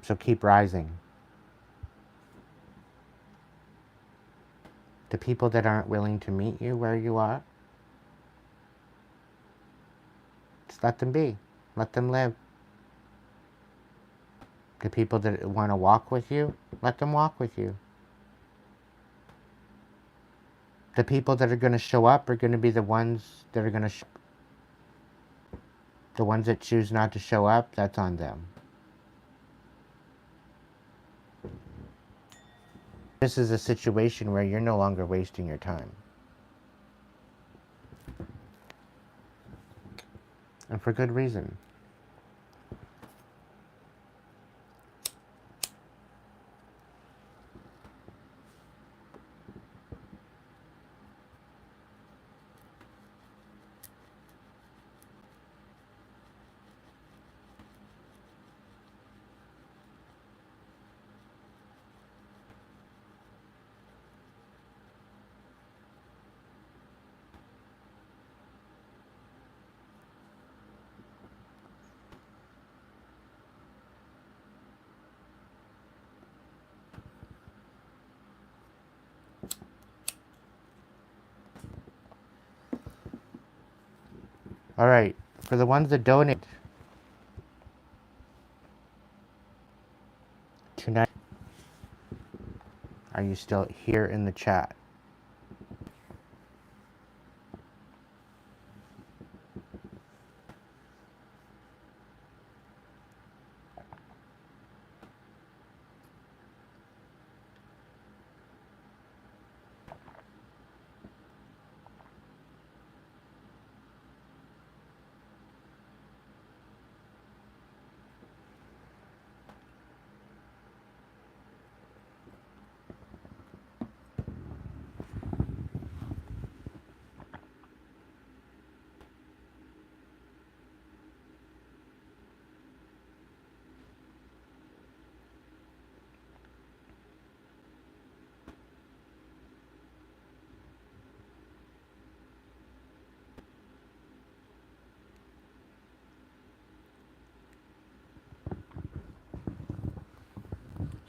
So keep rising. The people that aren't willing to meet you where you are, just let them be. Let them live. The people that want to walk with you, let them walk with you. The people that are going to show up are going to be the ones that are going to the ones that choose not to show up, that's on them. This is a situation where you're no longer wasting your time. And for good reason. Alright, for the ones that donate tonight, are you still here in the chat?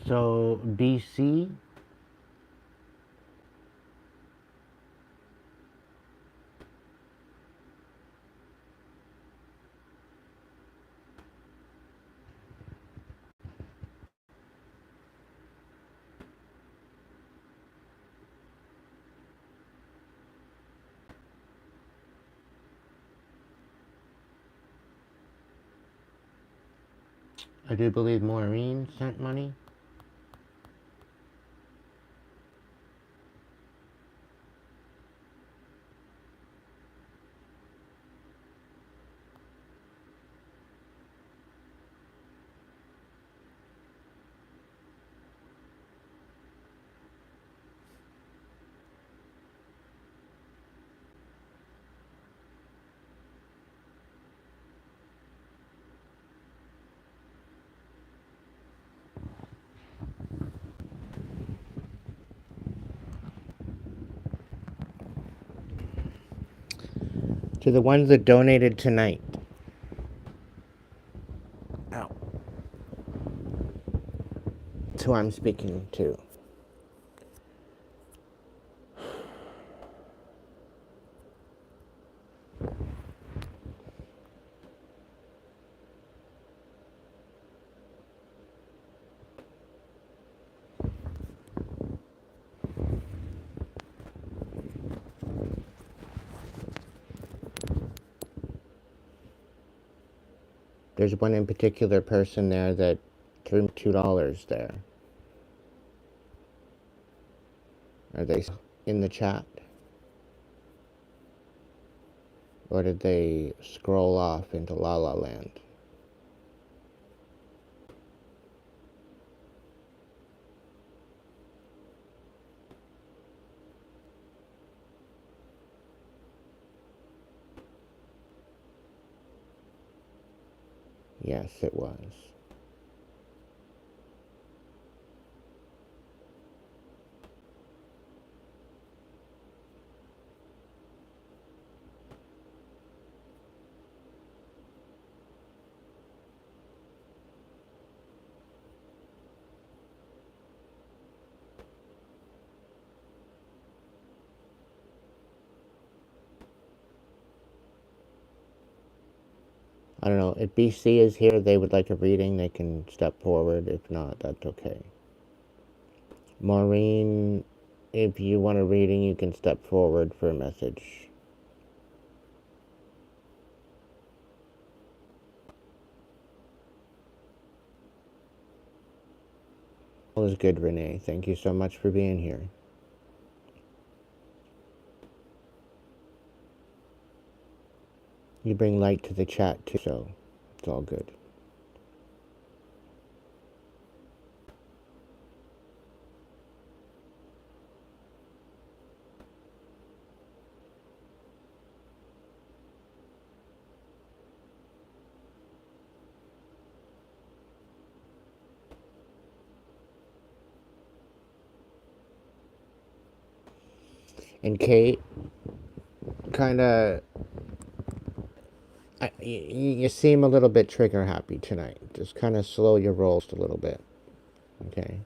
So, BC, I do believe Maureen sent money. To the ones that donated tonight. Ow. That's who I'm speaking to. There's one in particular person there that threw $2 there. Are they in the chat? Or did they scroll off into La La Land? Yes, it was. I don't know. If BC is here, they would like a reading, they can step forward. If not, that's okay. Maureen, if you want a reading, you can step forward for a message. All is good, Renee. Thank you so much for being here. You bring light to the chat too, so it's all good. And Kate, kind of, you seem a little bit trigger happy tonight. Just kind of slow your rolls a little bit, okay?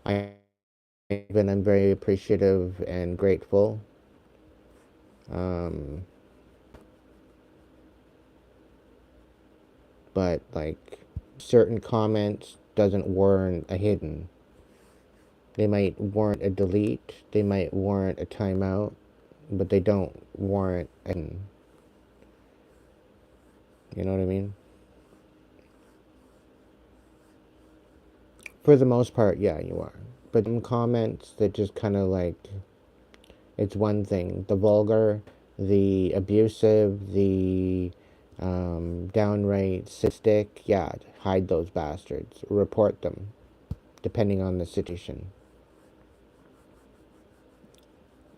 I'm very appreciative and grateful. but like certain comments doesn't warrant a hidden. They might warrant a delete, they might warrant a timeout, but they don't warrant a hidden. You know what I mean? For the most part, yeah, you are. But some comments that just kind of like, it's one thing. The vulgar, the abusive, the downright sadistic, yeah, hide those bastards. Report them, depending on the situation.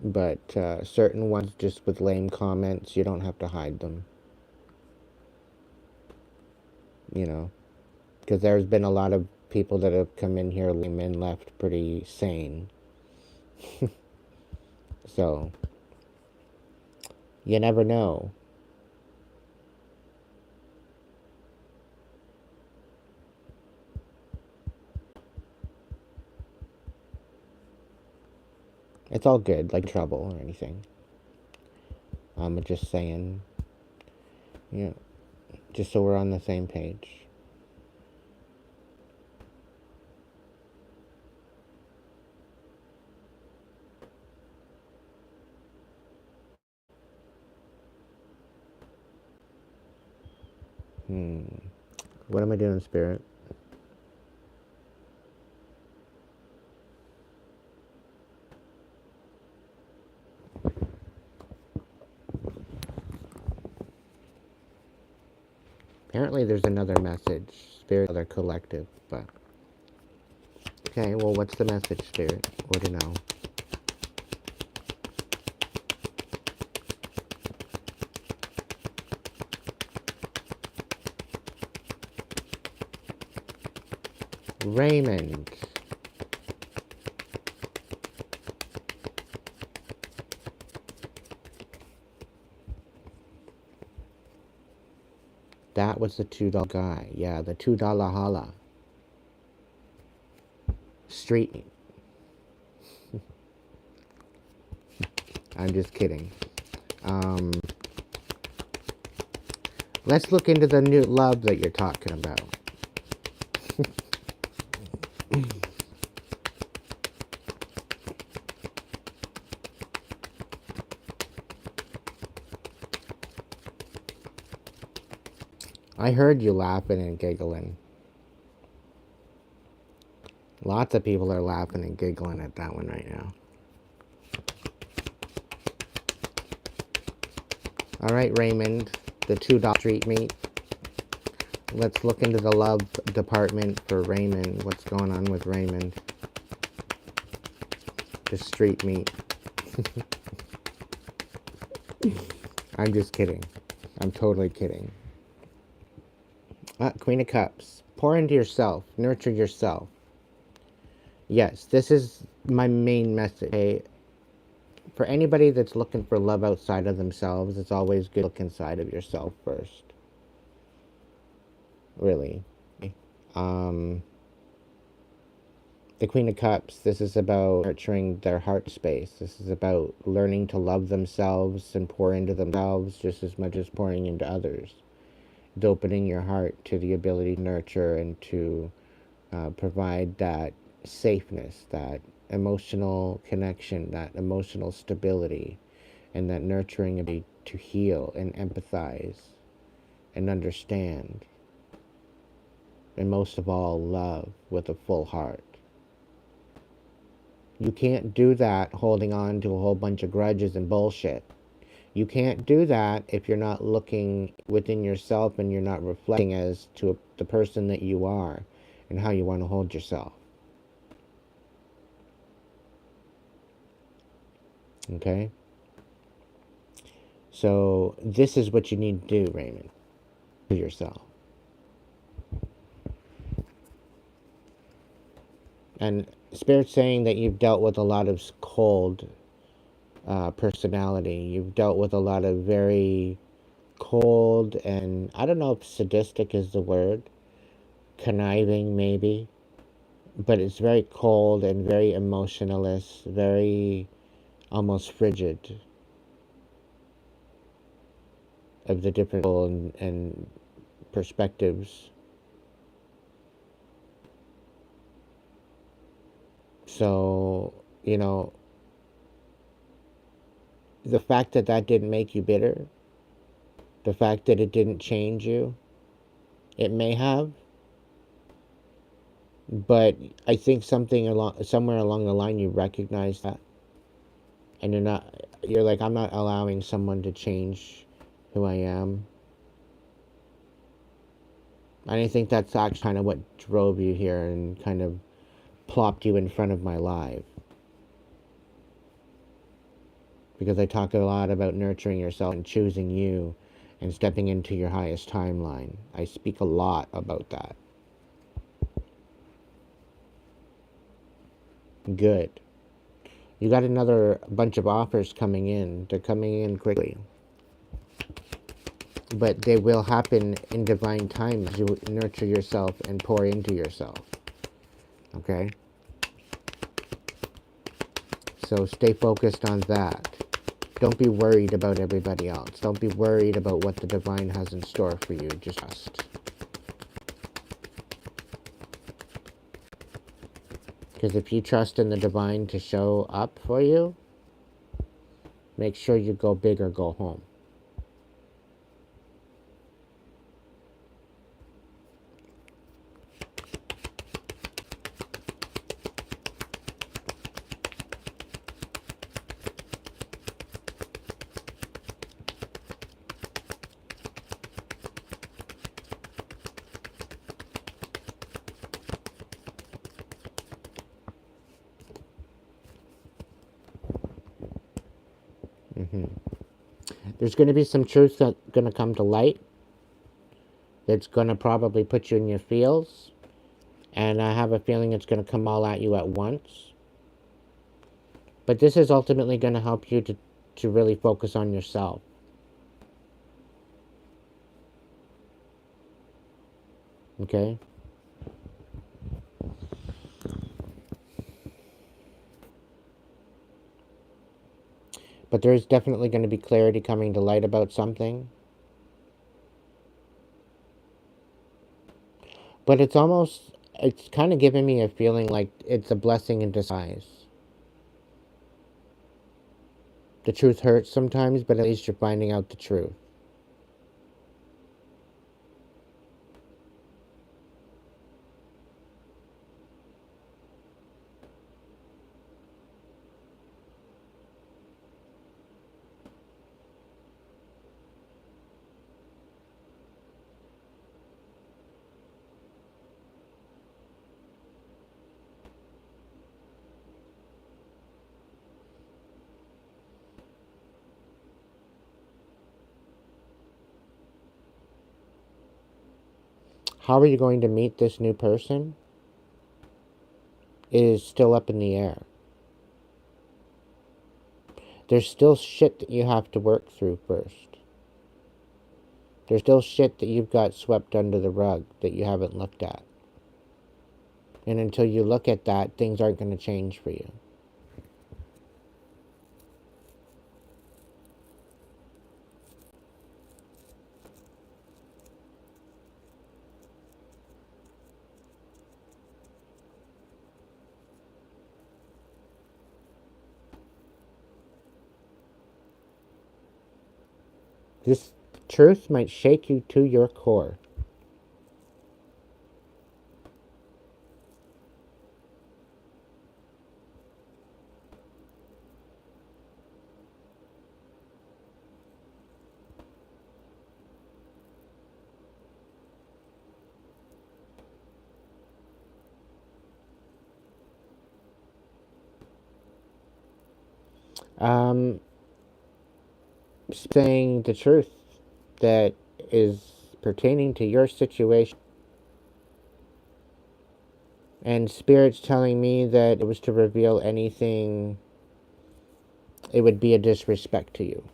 But certain ones just with lame comments, you don't have to hide them. You know, because there's been a lot of people that have come in here lame and left pretty sane. So, you never know. It's all good, like trouble or anything. I'm just saying, you know, just so we're on the same page. What am I doing, Spirit? Apparently there's another message, Spirit, other collective, but... Okay, well, what's the message, Spirit? Or to know? Raymond. That was the $2 guy. Yeah, the $2 holla. Street meat. I'm just kidding. Let's look into the new love that you're talking about. I heard you laughing and giggling. Lots of people are laughing and giggling at that one right now. All right, Raymond, the $2 street meat. Let's look into the love department for Raymond. What's going on with Raymond? The street meat. I'm just kidding. I'm totally kidding. Queen of Cups. Pour into yourself. Nurture yourself. Yes, this is my main message. Hey, for anybody that's looking for love outside of themselves, it's always good to look inside of yourself first. Really. The Queen of Cups, this is about nurturing their heart space. This is about learning to love themselves and pour into themselves just as much as pouring into others. It's opening your heart to the ability to nurture and to provide that safeness, that emotional connection, that emotional stability, and that nurturing ability to heal and empathize and understand. And most of all, love with a full heart. You can't do that holding on to a whole bunch of grudges and bullshit. You can't do that if you're not looking within yourself and you're not reflecting as to the person that you are and how you want to hold yourself. Okay? So this is what you need to do, Raymond, to yourself. And Spirit's saying that you've dealt with a lot of cold personality. You've dealt with a lot of very cold and, I don't know if sadistic is the word, conniving maybe, but it's very cold and very emotionless, very almost frigid of the different people and perspectives. So, the fact that that didn't make you bitter, the fact that it didn't change you, it may have, but I think somewhere along the line you recognize that, and you're like, I'm not allowing someone to change who I am. And I think that's actually kind of what drove you here and kind of plopped you in front of my live. Because I talk a lot about nurturing yourself and choosing you and stepping into your highest timeline. I speak a lot about that. Good. You got another bunch of offers coming in. They're coming in quickly. But they will happen in divine time as you nurture yourself and pour into yourself. Okay? So stay focused on that. Don't be worried about everybody else. Don't be worried about what the divine has in store for you. Just trust. Because if you trust in the divine to show up for you, make sure you go big or go home. There's going to be some truth that's going to come to light that's going to probably put you in your feels. And I have a feeling it's going to come all at you at once. But this is ultimately going to help you to really focus on yourself. Okay? But there is definitely going to be clarity coming to light about something. But it's kind of giving me a feeling like it's a blessing in disguise. The truth hurts sometimes, but at least you're finding out the truth. How are you going to meet this new person? It is still up in the air. There's still shit that you have to work through first. There's still shit that you've got swept under the rug that you haven't looked at. And until you look at that, things aren't going to change for you. This truth might shake you to your core. Saying the truth that is pertaining to your situation. And Spirit's telling me that it was to reveal anything, it would be a disrespect to you.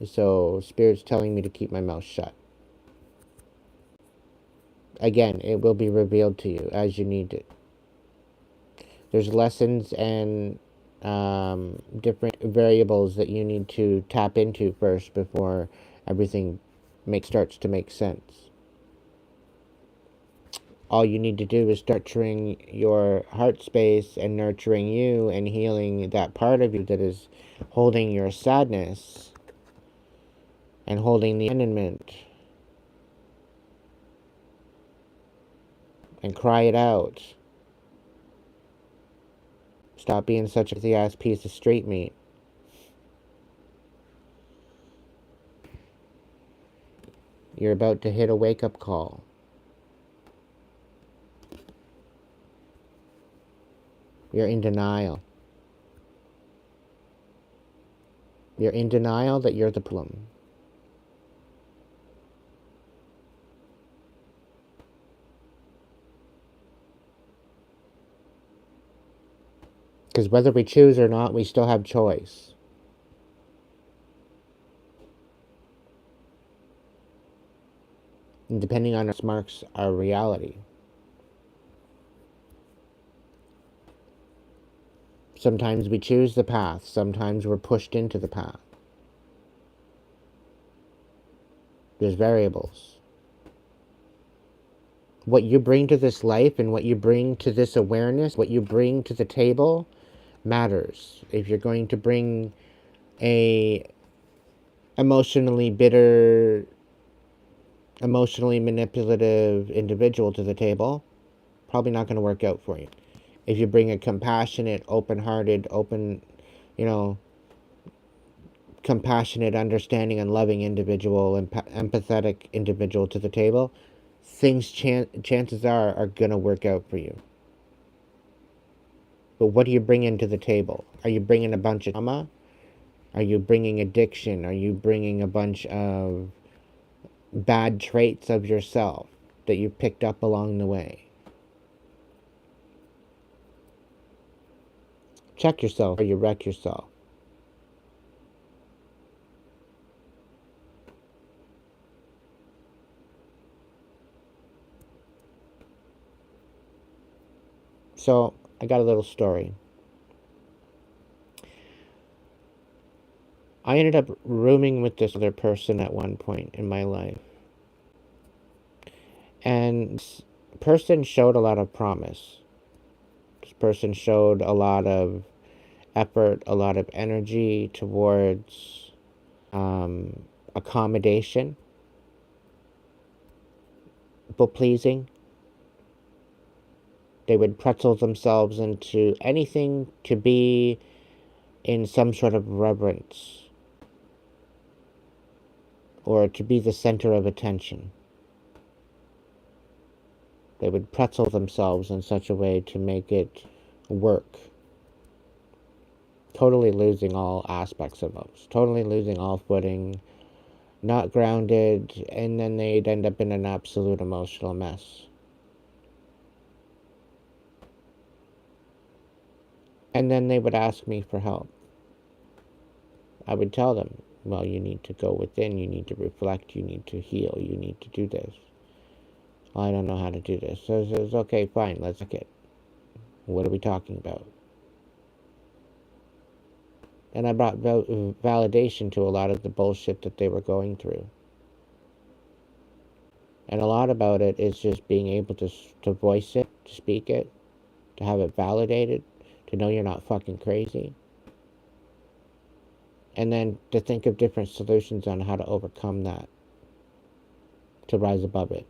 So Spirit's telling me to keep my mouth shut. Again, it will be revealed to you as you need it. There's lessons and different variables that you need to tap into first before everything starts to make sense. All you need to do is nurturing your heart space and nurturing you and healing that part of you that is holding your sadness and holding the abandonment, and cry it out. Stop being such a ass piece of street meat. You're about to hit a wake-up call. You're in denial. You're in denial that you're the problem. Because whether we choose or not, we still have choice. And depending on us marks our reality. Sometimes we choose the path. Sometimes we're pushed into the path. There's variables. What you bring to this life and what you bring to this awareness, what you bring to the table, matters. If you're going to bring a emotionally bitter, emotionally manipulative individual to the table, probably not going to work out for you. If you bring a compassionate, open-hearted, compassionate, understanding, and loving individual, empathetic individual to the table, things chances are going to work out for you. But what do you bring into the table? Are you bringing a bunch of trauma? Are you bringing addiction? Are you bringing a bunch of bad traits of yourself that you picked up along the way? Check yourself or you wreck yourself. So, I got a little story. I ended up rooming with this other person at one point in my life. And this person showed a lot of promise. This person showed a lot of effort, a lot of energy towards accommodation, people pleasing. They would pretzel themselves into anything to be in some sort of reverence or to be the center of attention. They would pretzel themselves in such a way to make it work. Totally losing all aspects of us, totally losing all footing, not grounded, and then they'd end up in an absolute emotional mess. And then they would ask me for help. I would tell them, well, you need to go within, you need to reflect, you need to heal, you need to do this. Well, I don't know how to do this. So it says, okay, fine, let's check it. What are we talking about? And I brought validation to a lot of the bullshit that they were going through. And a lot about it is just being able to voice it, to speak it, to have it validated, to know you're not fucking crazy. And then to think of different solutions on how to overcome that, to rise above it.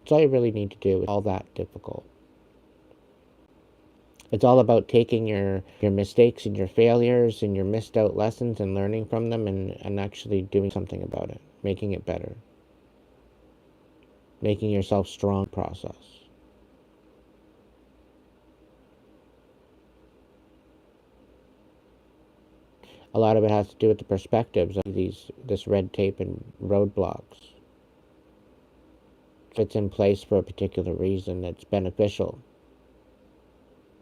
That's all you really need to do. It's all that difficult. It's all about taking your mistakes and your failures and your missed out lessons and learning from them and actually doing something about it, making it better. Making yourself strong process. A lot of it has to do with the perspectives of this red tape and roadblocks. If it's in place for a particular reason, it's beneficial.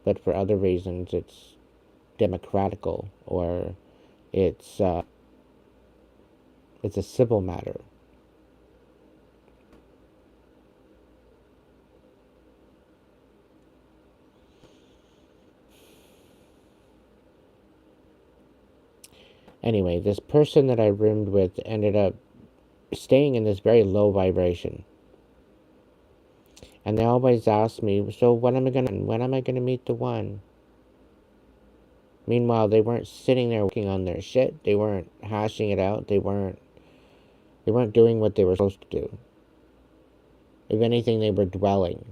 But for other reasons, it's democratical or it's a civil matter. Anyway, this person that I roomed with ended up staying in this very low vibration. And they always ask me, so when am I gonna meet the one? Meanwhile, they weren't sitting there working on their shit. They weren't hashing it out. They weren't doing what they were supposed to do. If anything, they were dwelling.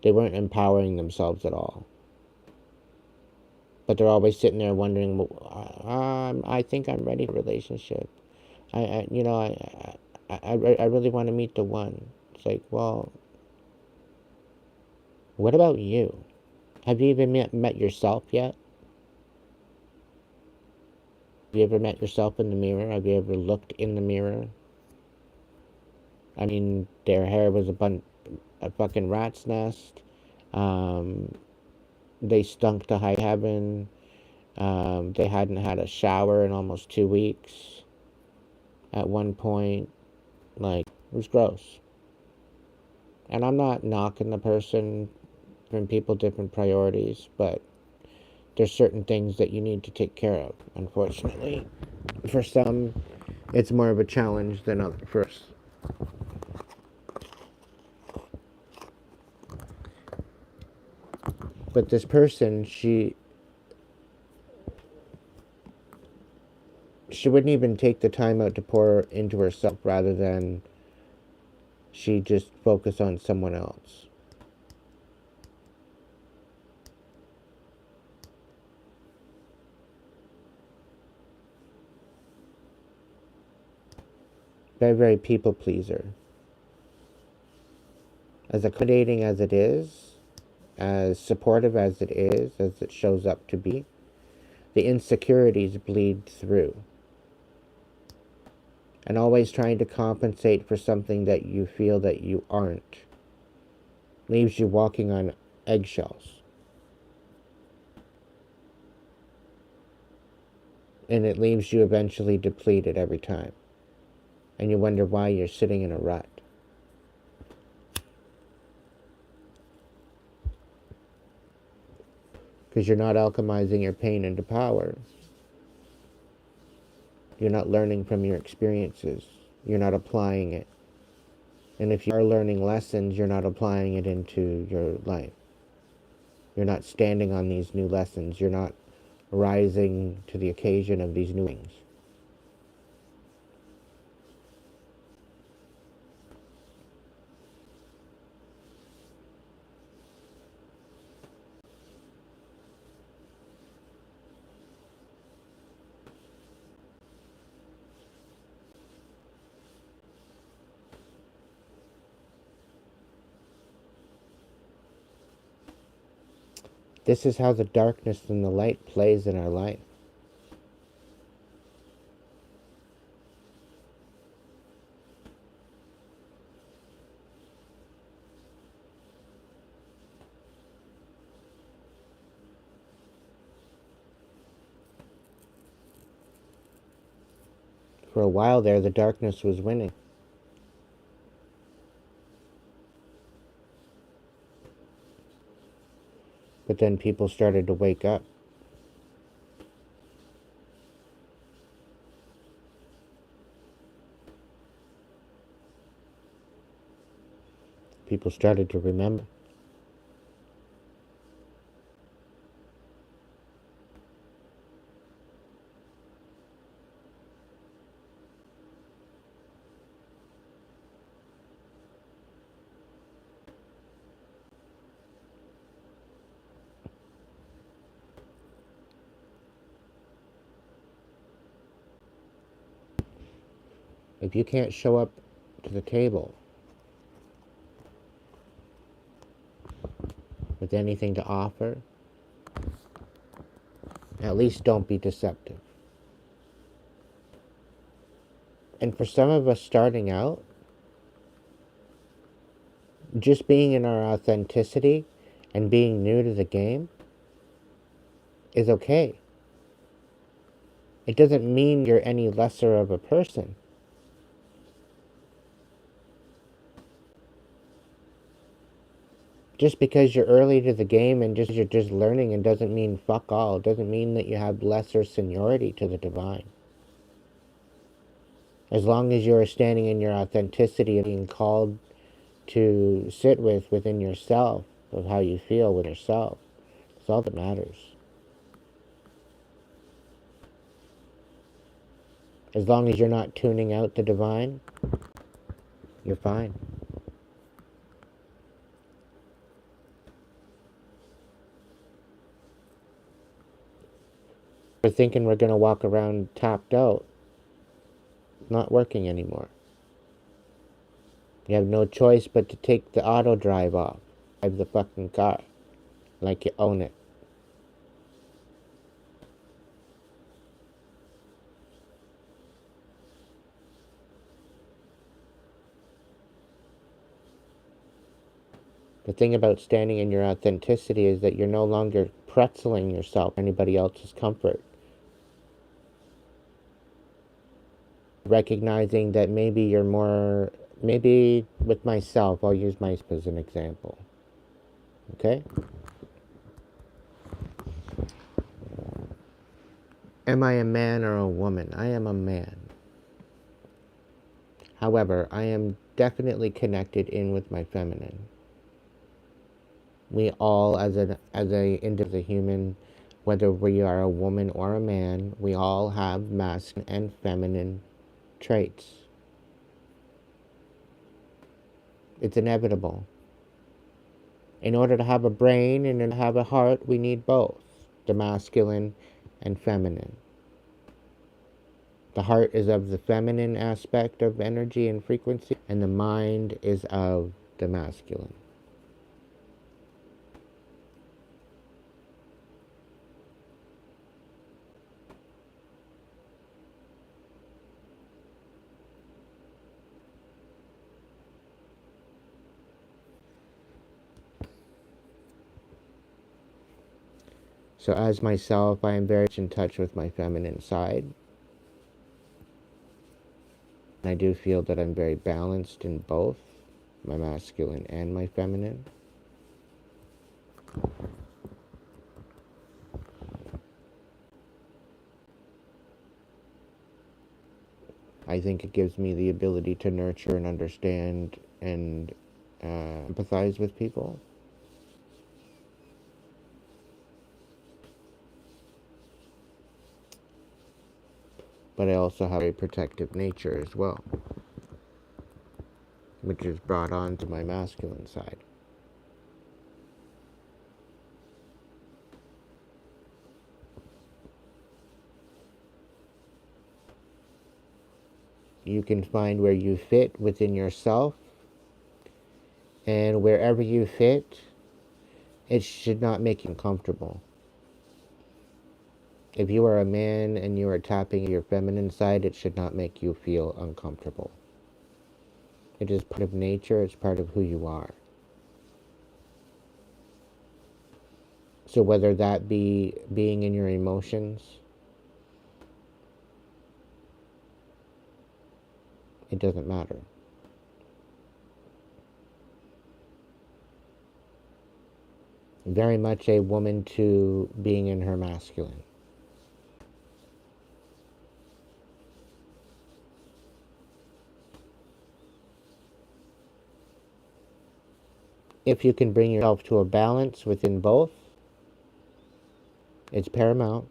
They weren't empowering themselves at all. But they're always sitting there wondering, I think I'm ready for a relationship. I really want to meet the one. It's like, well, what about you? Have you even met yourself yet? Have you ever met yourself in the mirror? Have you ever looked in the mirror? I mean, their hair was a fucking rat's nest. They stunk to high heaven. They hadn't had a shower in almost 2 weeks. At one point, like, it was gross. And I'm not knocking the person, different people, different priorities, but there's certain things that you need to take care of, unfortunately. For some, it's more of a challenge than others. But this person, she wouldn't even take the time out to pour into herself, rather than she just focus on someone else. Very, very people pleaser. As accommodating as it is, as supportive as it shows up to be, the insecurities bleed through. And always trying to compensate for something that you feel that you aren't leaves you walking on eggshells. And it leaves you eventually depleted every time. And you wonder why you're sitting in a rut. Because you're not alchemizing your pain into power. You're not learning from your experiences. You're not applying it. And if you are learning lessons, you're not applying it into your life. You're not standing on these new lessons. You're not rising to the occasion of these new things. This is how the darkness and the light plays in our life. For a while there, the darkness was winning. But then people started to wake up. People started to remember. If you can't show up to the table with anything to offer, at least don't be deceptive. And for some of us starting out, just being in our authenticity and being new to the game is okay. It doesn't mean you're any lesser of a person. Just because you're early to the game and you're just learning, it doesn't mean fuck all. It doesn't mean that you have lesser seniority to the divine. As long as you're standing in your authenticity and being called to sit within yourself of how you feel with yourself, that's all that matters. As long as you're not tuning out the divine, you're fine. We're thinking we're going to walk around tapped out. Not working anymore. You have no choice but to take the auto drive off. Drive the fucking car. Like you own it. The thing about standing in your authenticity is that you're no longer pretzeling yourself for anybody else's comfort. Recognizing that maybe you're more, maybe with myself, I'll use myself as an example. Okay? Am I a man or a woman? I am a man. However, I am definitely connected in with my feminine. We all, as a human, whether we are a woman or a man, we all have masculine and feminine traits. It's inevitable. In order to have a brain and to have a heart, we need both, the masculine and feminine. The heart is of the feminine aspect of energy and frequency, and the mind is of the masculine. So as myself, I am very much in touch with my feminine side. I do feel that I'm very balanced in both, my masculine and my feminine. I think it gives me the ability to nurture and understand and empathize with people. But I also have a protective nature as well, which is brought on to my masculine side. You can find where you fit within yourself, and wherever you fit, it should not make you uncomfortable. If you are a man and you are tapping your feminine side, it should not make you feel uncomfortable. It is part of nature, it's part of who you are. So whether that be being in your emotions, it doesn't matter. Very much a woman to being in her masculine. If you can bring yourself to a balance within both, it's paramount.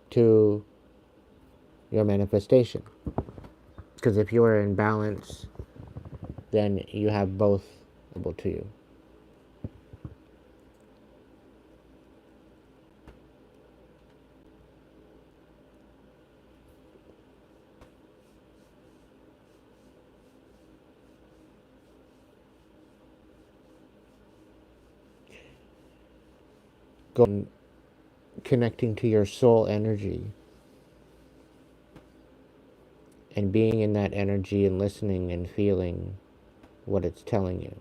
To your manifestation. Because if you are in balance, then you have both available to you. Connecting to your soul energy and being in that energy and listening and feeling what it's telling you.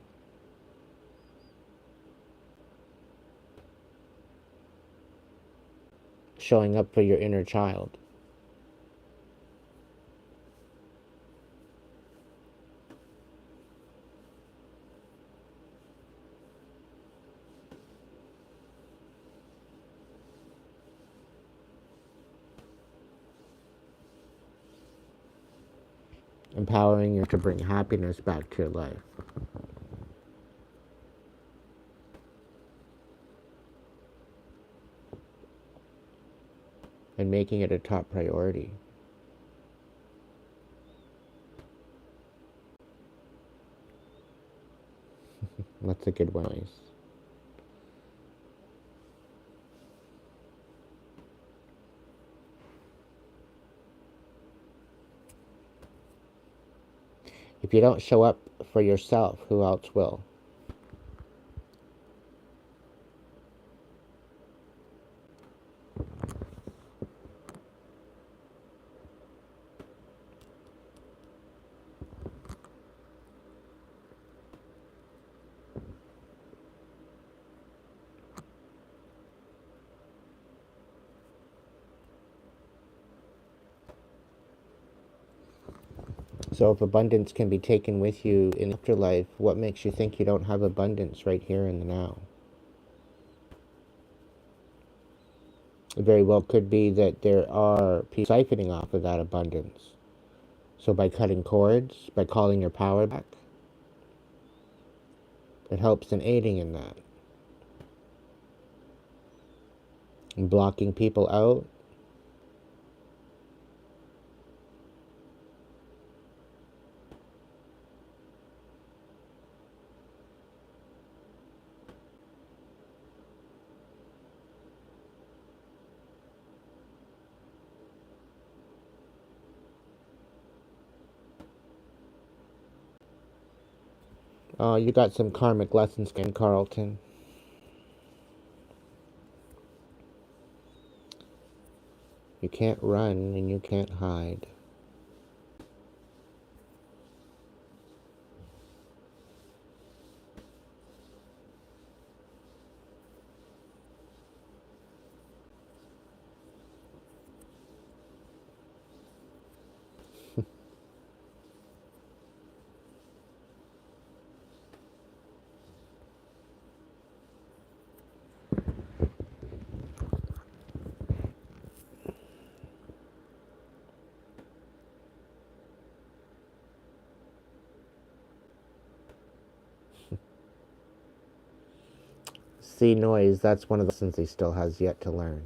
Showing up for your inner child. empowering you to bring happiness back to your life. And making it a top priority. That's a good one. If you don't show up for yourself, who else will? So if abundance can be taken with you in afterlife, what makes you think you don't have abundance right here in the now? It very well could be that there are people siphoning off of that abundance. So by cutting cords, by calling your power back, it helps in aiding in that. And blocking people out. Oh, you got some karmic lessons, Ken Carlton. You can't run and you can't hide. See noise, that's one of the lessons he still has yet to learn.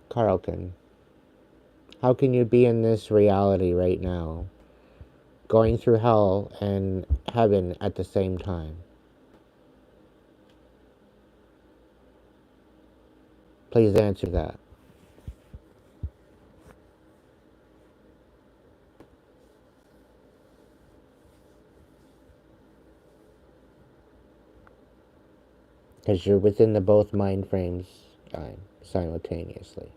Carlton, how can you be in this reality right now, going through hell and heaven at the same time? Please answer that. Because you're within the both mind frames simultaneously.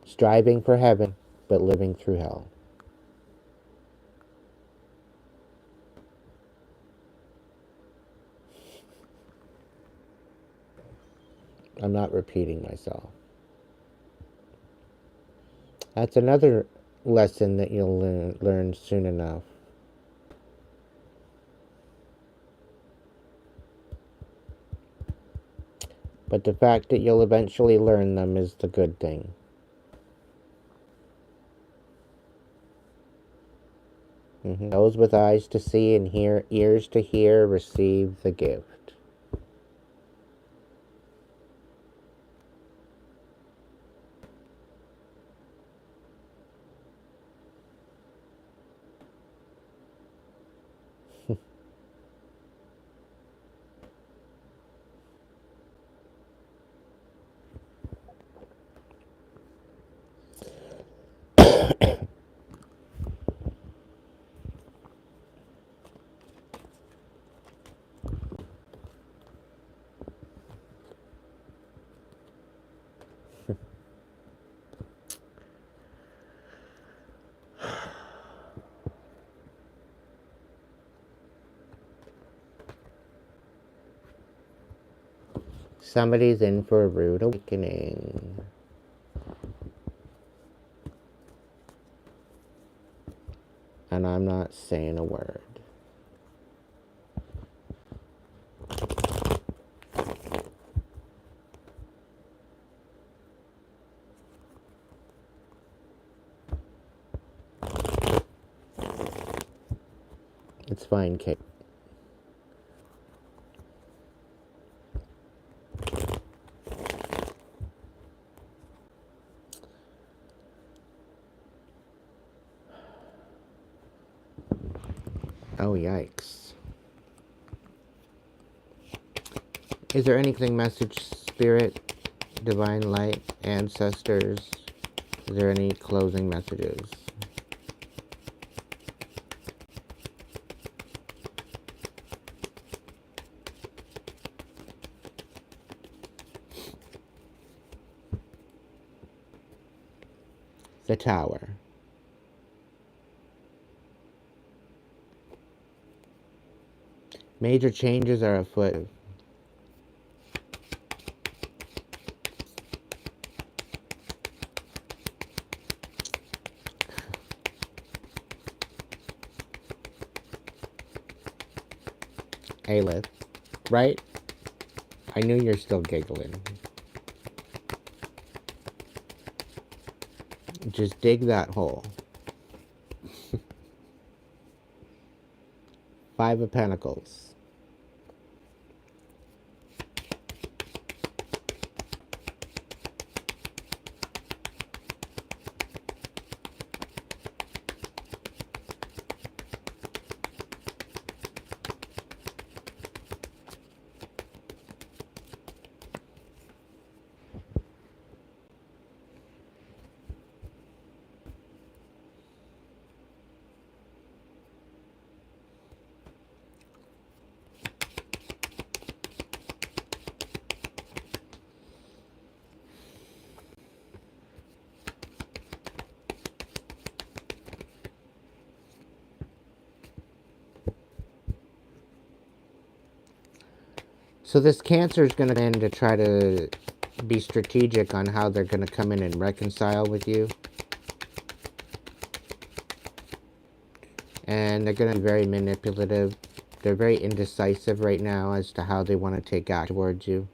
Striving for heaven, but living through hell. I'm not repeating myself. That's another lesson that you'll learn soon enough. But the fact that you'll eventually learn them is the good thing. Those with eyes to see and ears to hear, receive the gift. Somebody's in for a rude awakening. And I'm not saying a word. It's fine, Kate. Oh, yikes. Is there anything, message, spirit, divine light, ancestors? Is there any closing messages? The Tower. Major changes are afoot. Aleph, right? I knew you're still giggling. Just dig that hole. 5 of Pentacles. So this Cancer is going to end to try to be strategic on how they're going to come in and reconcile with you. And they're going to be very manipulative. They're very indecisive right now as to how they want to take action towards you.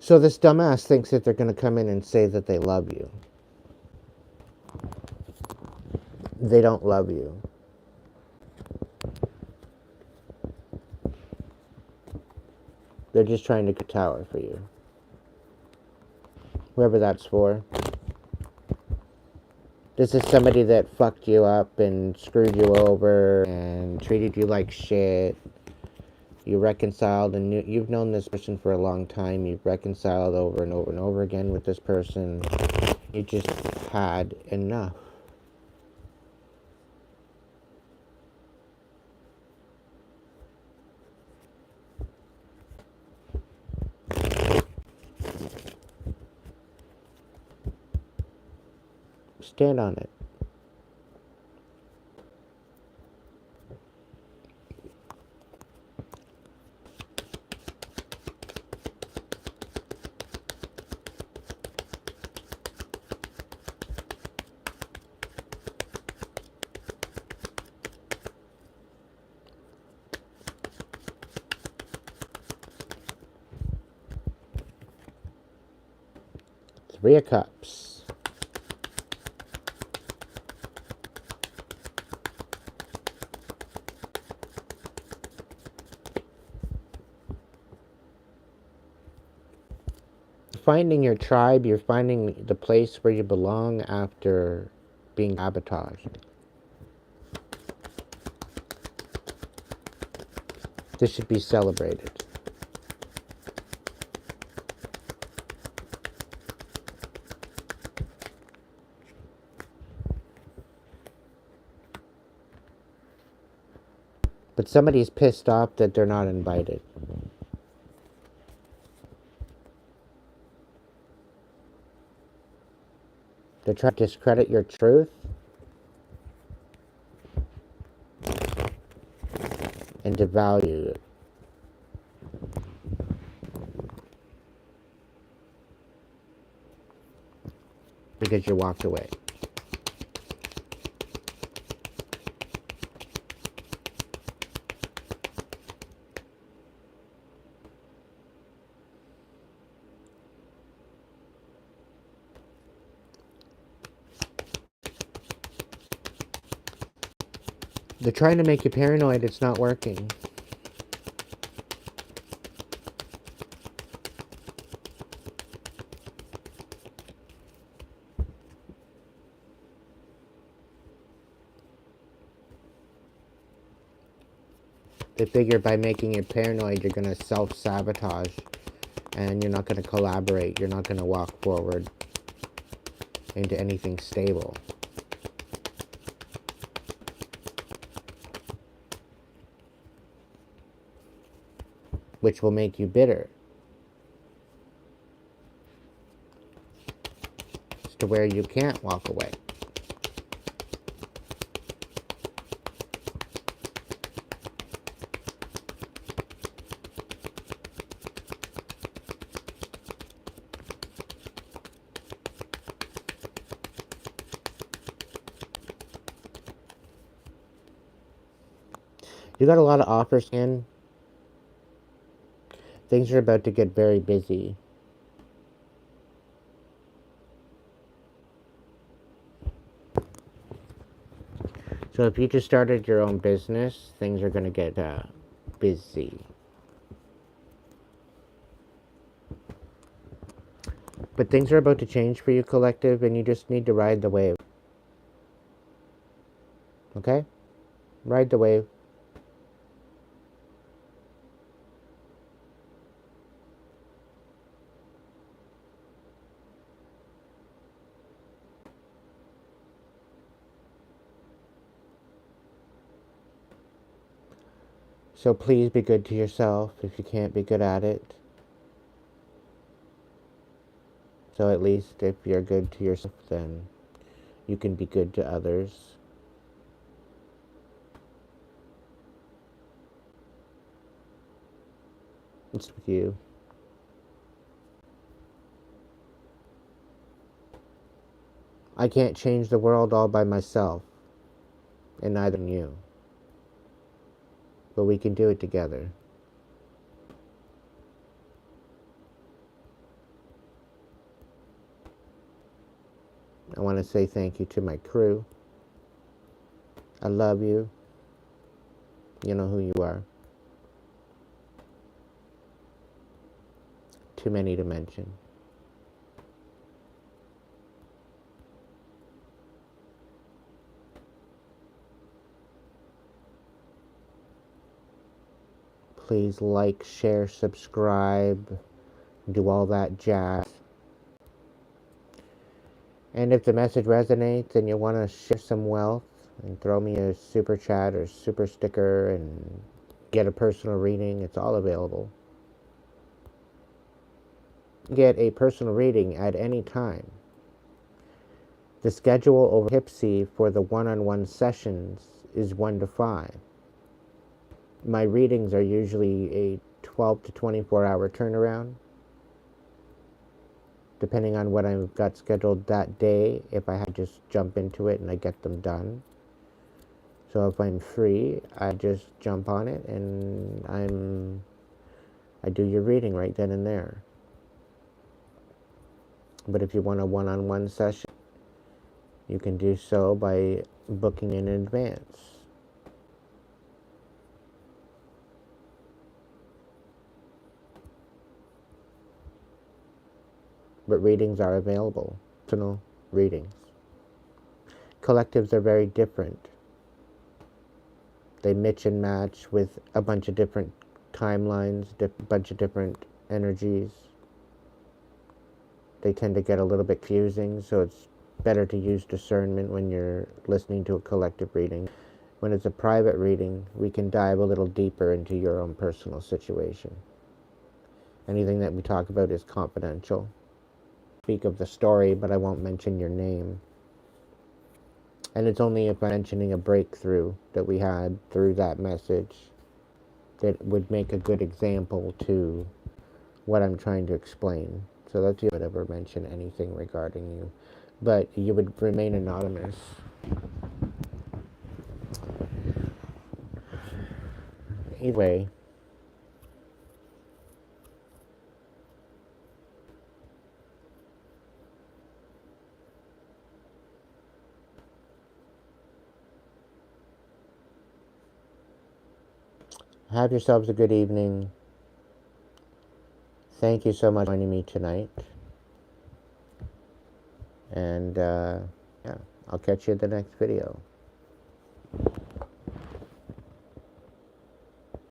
So this dumbass thinks that they're going to come in and say that they love you. They don't love you. They're just trying to get a tower for you. Whoever that's for. This is somebody that fucked you up and screwed you over and treated you like shit. You reconciled and you've known this person for a long time. You've reconciled over and over and over again with this person. You just had enough. Stand on it. Three of Cups. Finding your tribe, you're finding the place where you belong after being sabotaged. This should be celebrated. But somebody's pissed off that they're not invited. They're trying to discredit your truth and devalue it. Because you walked away. They're trying to make you paranoid. It's not working. They figure by making you paranoid, you're going to self-sabotage and you're not going to collaborate. You're not going to walk forward into anything stable. Which will make you bitter. As to where you can't walk away. You got a lot of offers in. Things are about to get very busy. So if you just started your own business, things are going to get busy. But things are about to change for you, collective, and you just need to ride the wave. Okay? Ride the wave. So please be good to yourself if you can't be good at it. So at least if you're good to yourself, then you can be good to others. It's with you. I can't change the world all by myself, and neither can you. But we can do it together. I want to say thank you to my crew. I love you. You know who you are. Too many to mention. please like, share, subscribe, do all that jazz. And if the message resonates and you want to share some wealth and throw me a super chat or super sticker and get a personal reading, it's all available. Get a personal reading at any time. The schedule over Pissy for the one-on-one sessions is 1 to 5. My readings are usually a 12 to 24 hour turnaround, depending on what I've got scheduled that day. If I have to just jump into it and I get them done. So if I'm free, I just jump on it and I do your reading right then and there. But if you want a one-on-one session, you can do so by booking in advance. But readings are available. Personal readings. Collectives are very different. They mix and match with a bunch of different timelines, a bunch of different energies. They tend to get a little bit confusing, so it's better to use discernment when you're listening to a collective reading. When it's a private reading, we can dive a little deeper into your own personal situation. Anything that we talk about is confidential. Speak of the story, but I won't mention your name. And it's only if I'm mentioning a breakthrough that we had through that message that would make a good example to what I'm trying to explain. So that you would ever mention anything regarding you. But you would remain anonymous. Anyway. Have yourselves a good evening. Thank you so much for joining me tonight. And yeah, I'll catch you in the next video.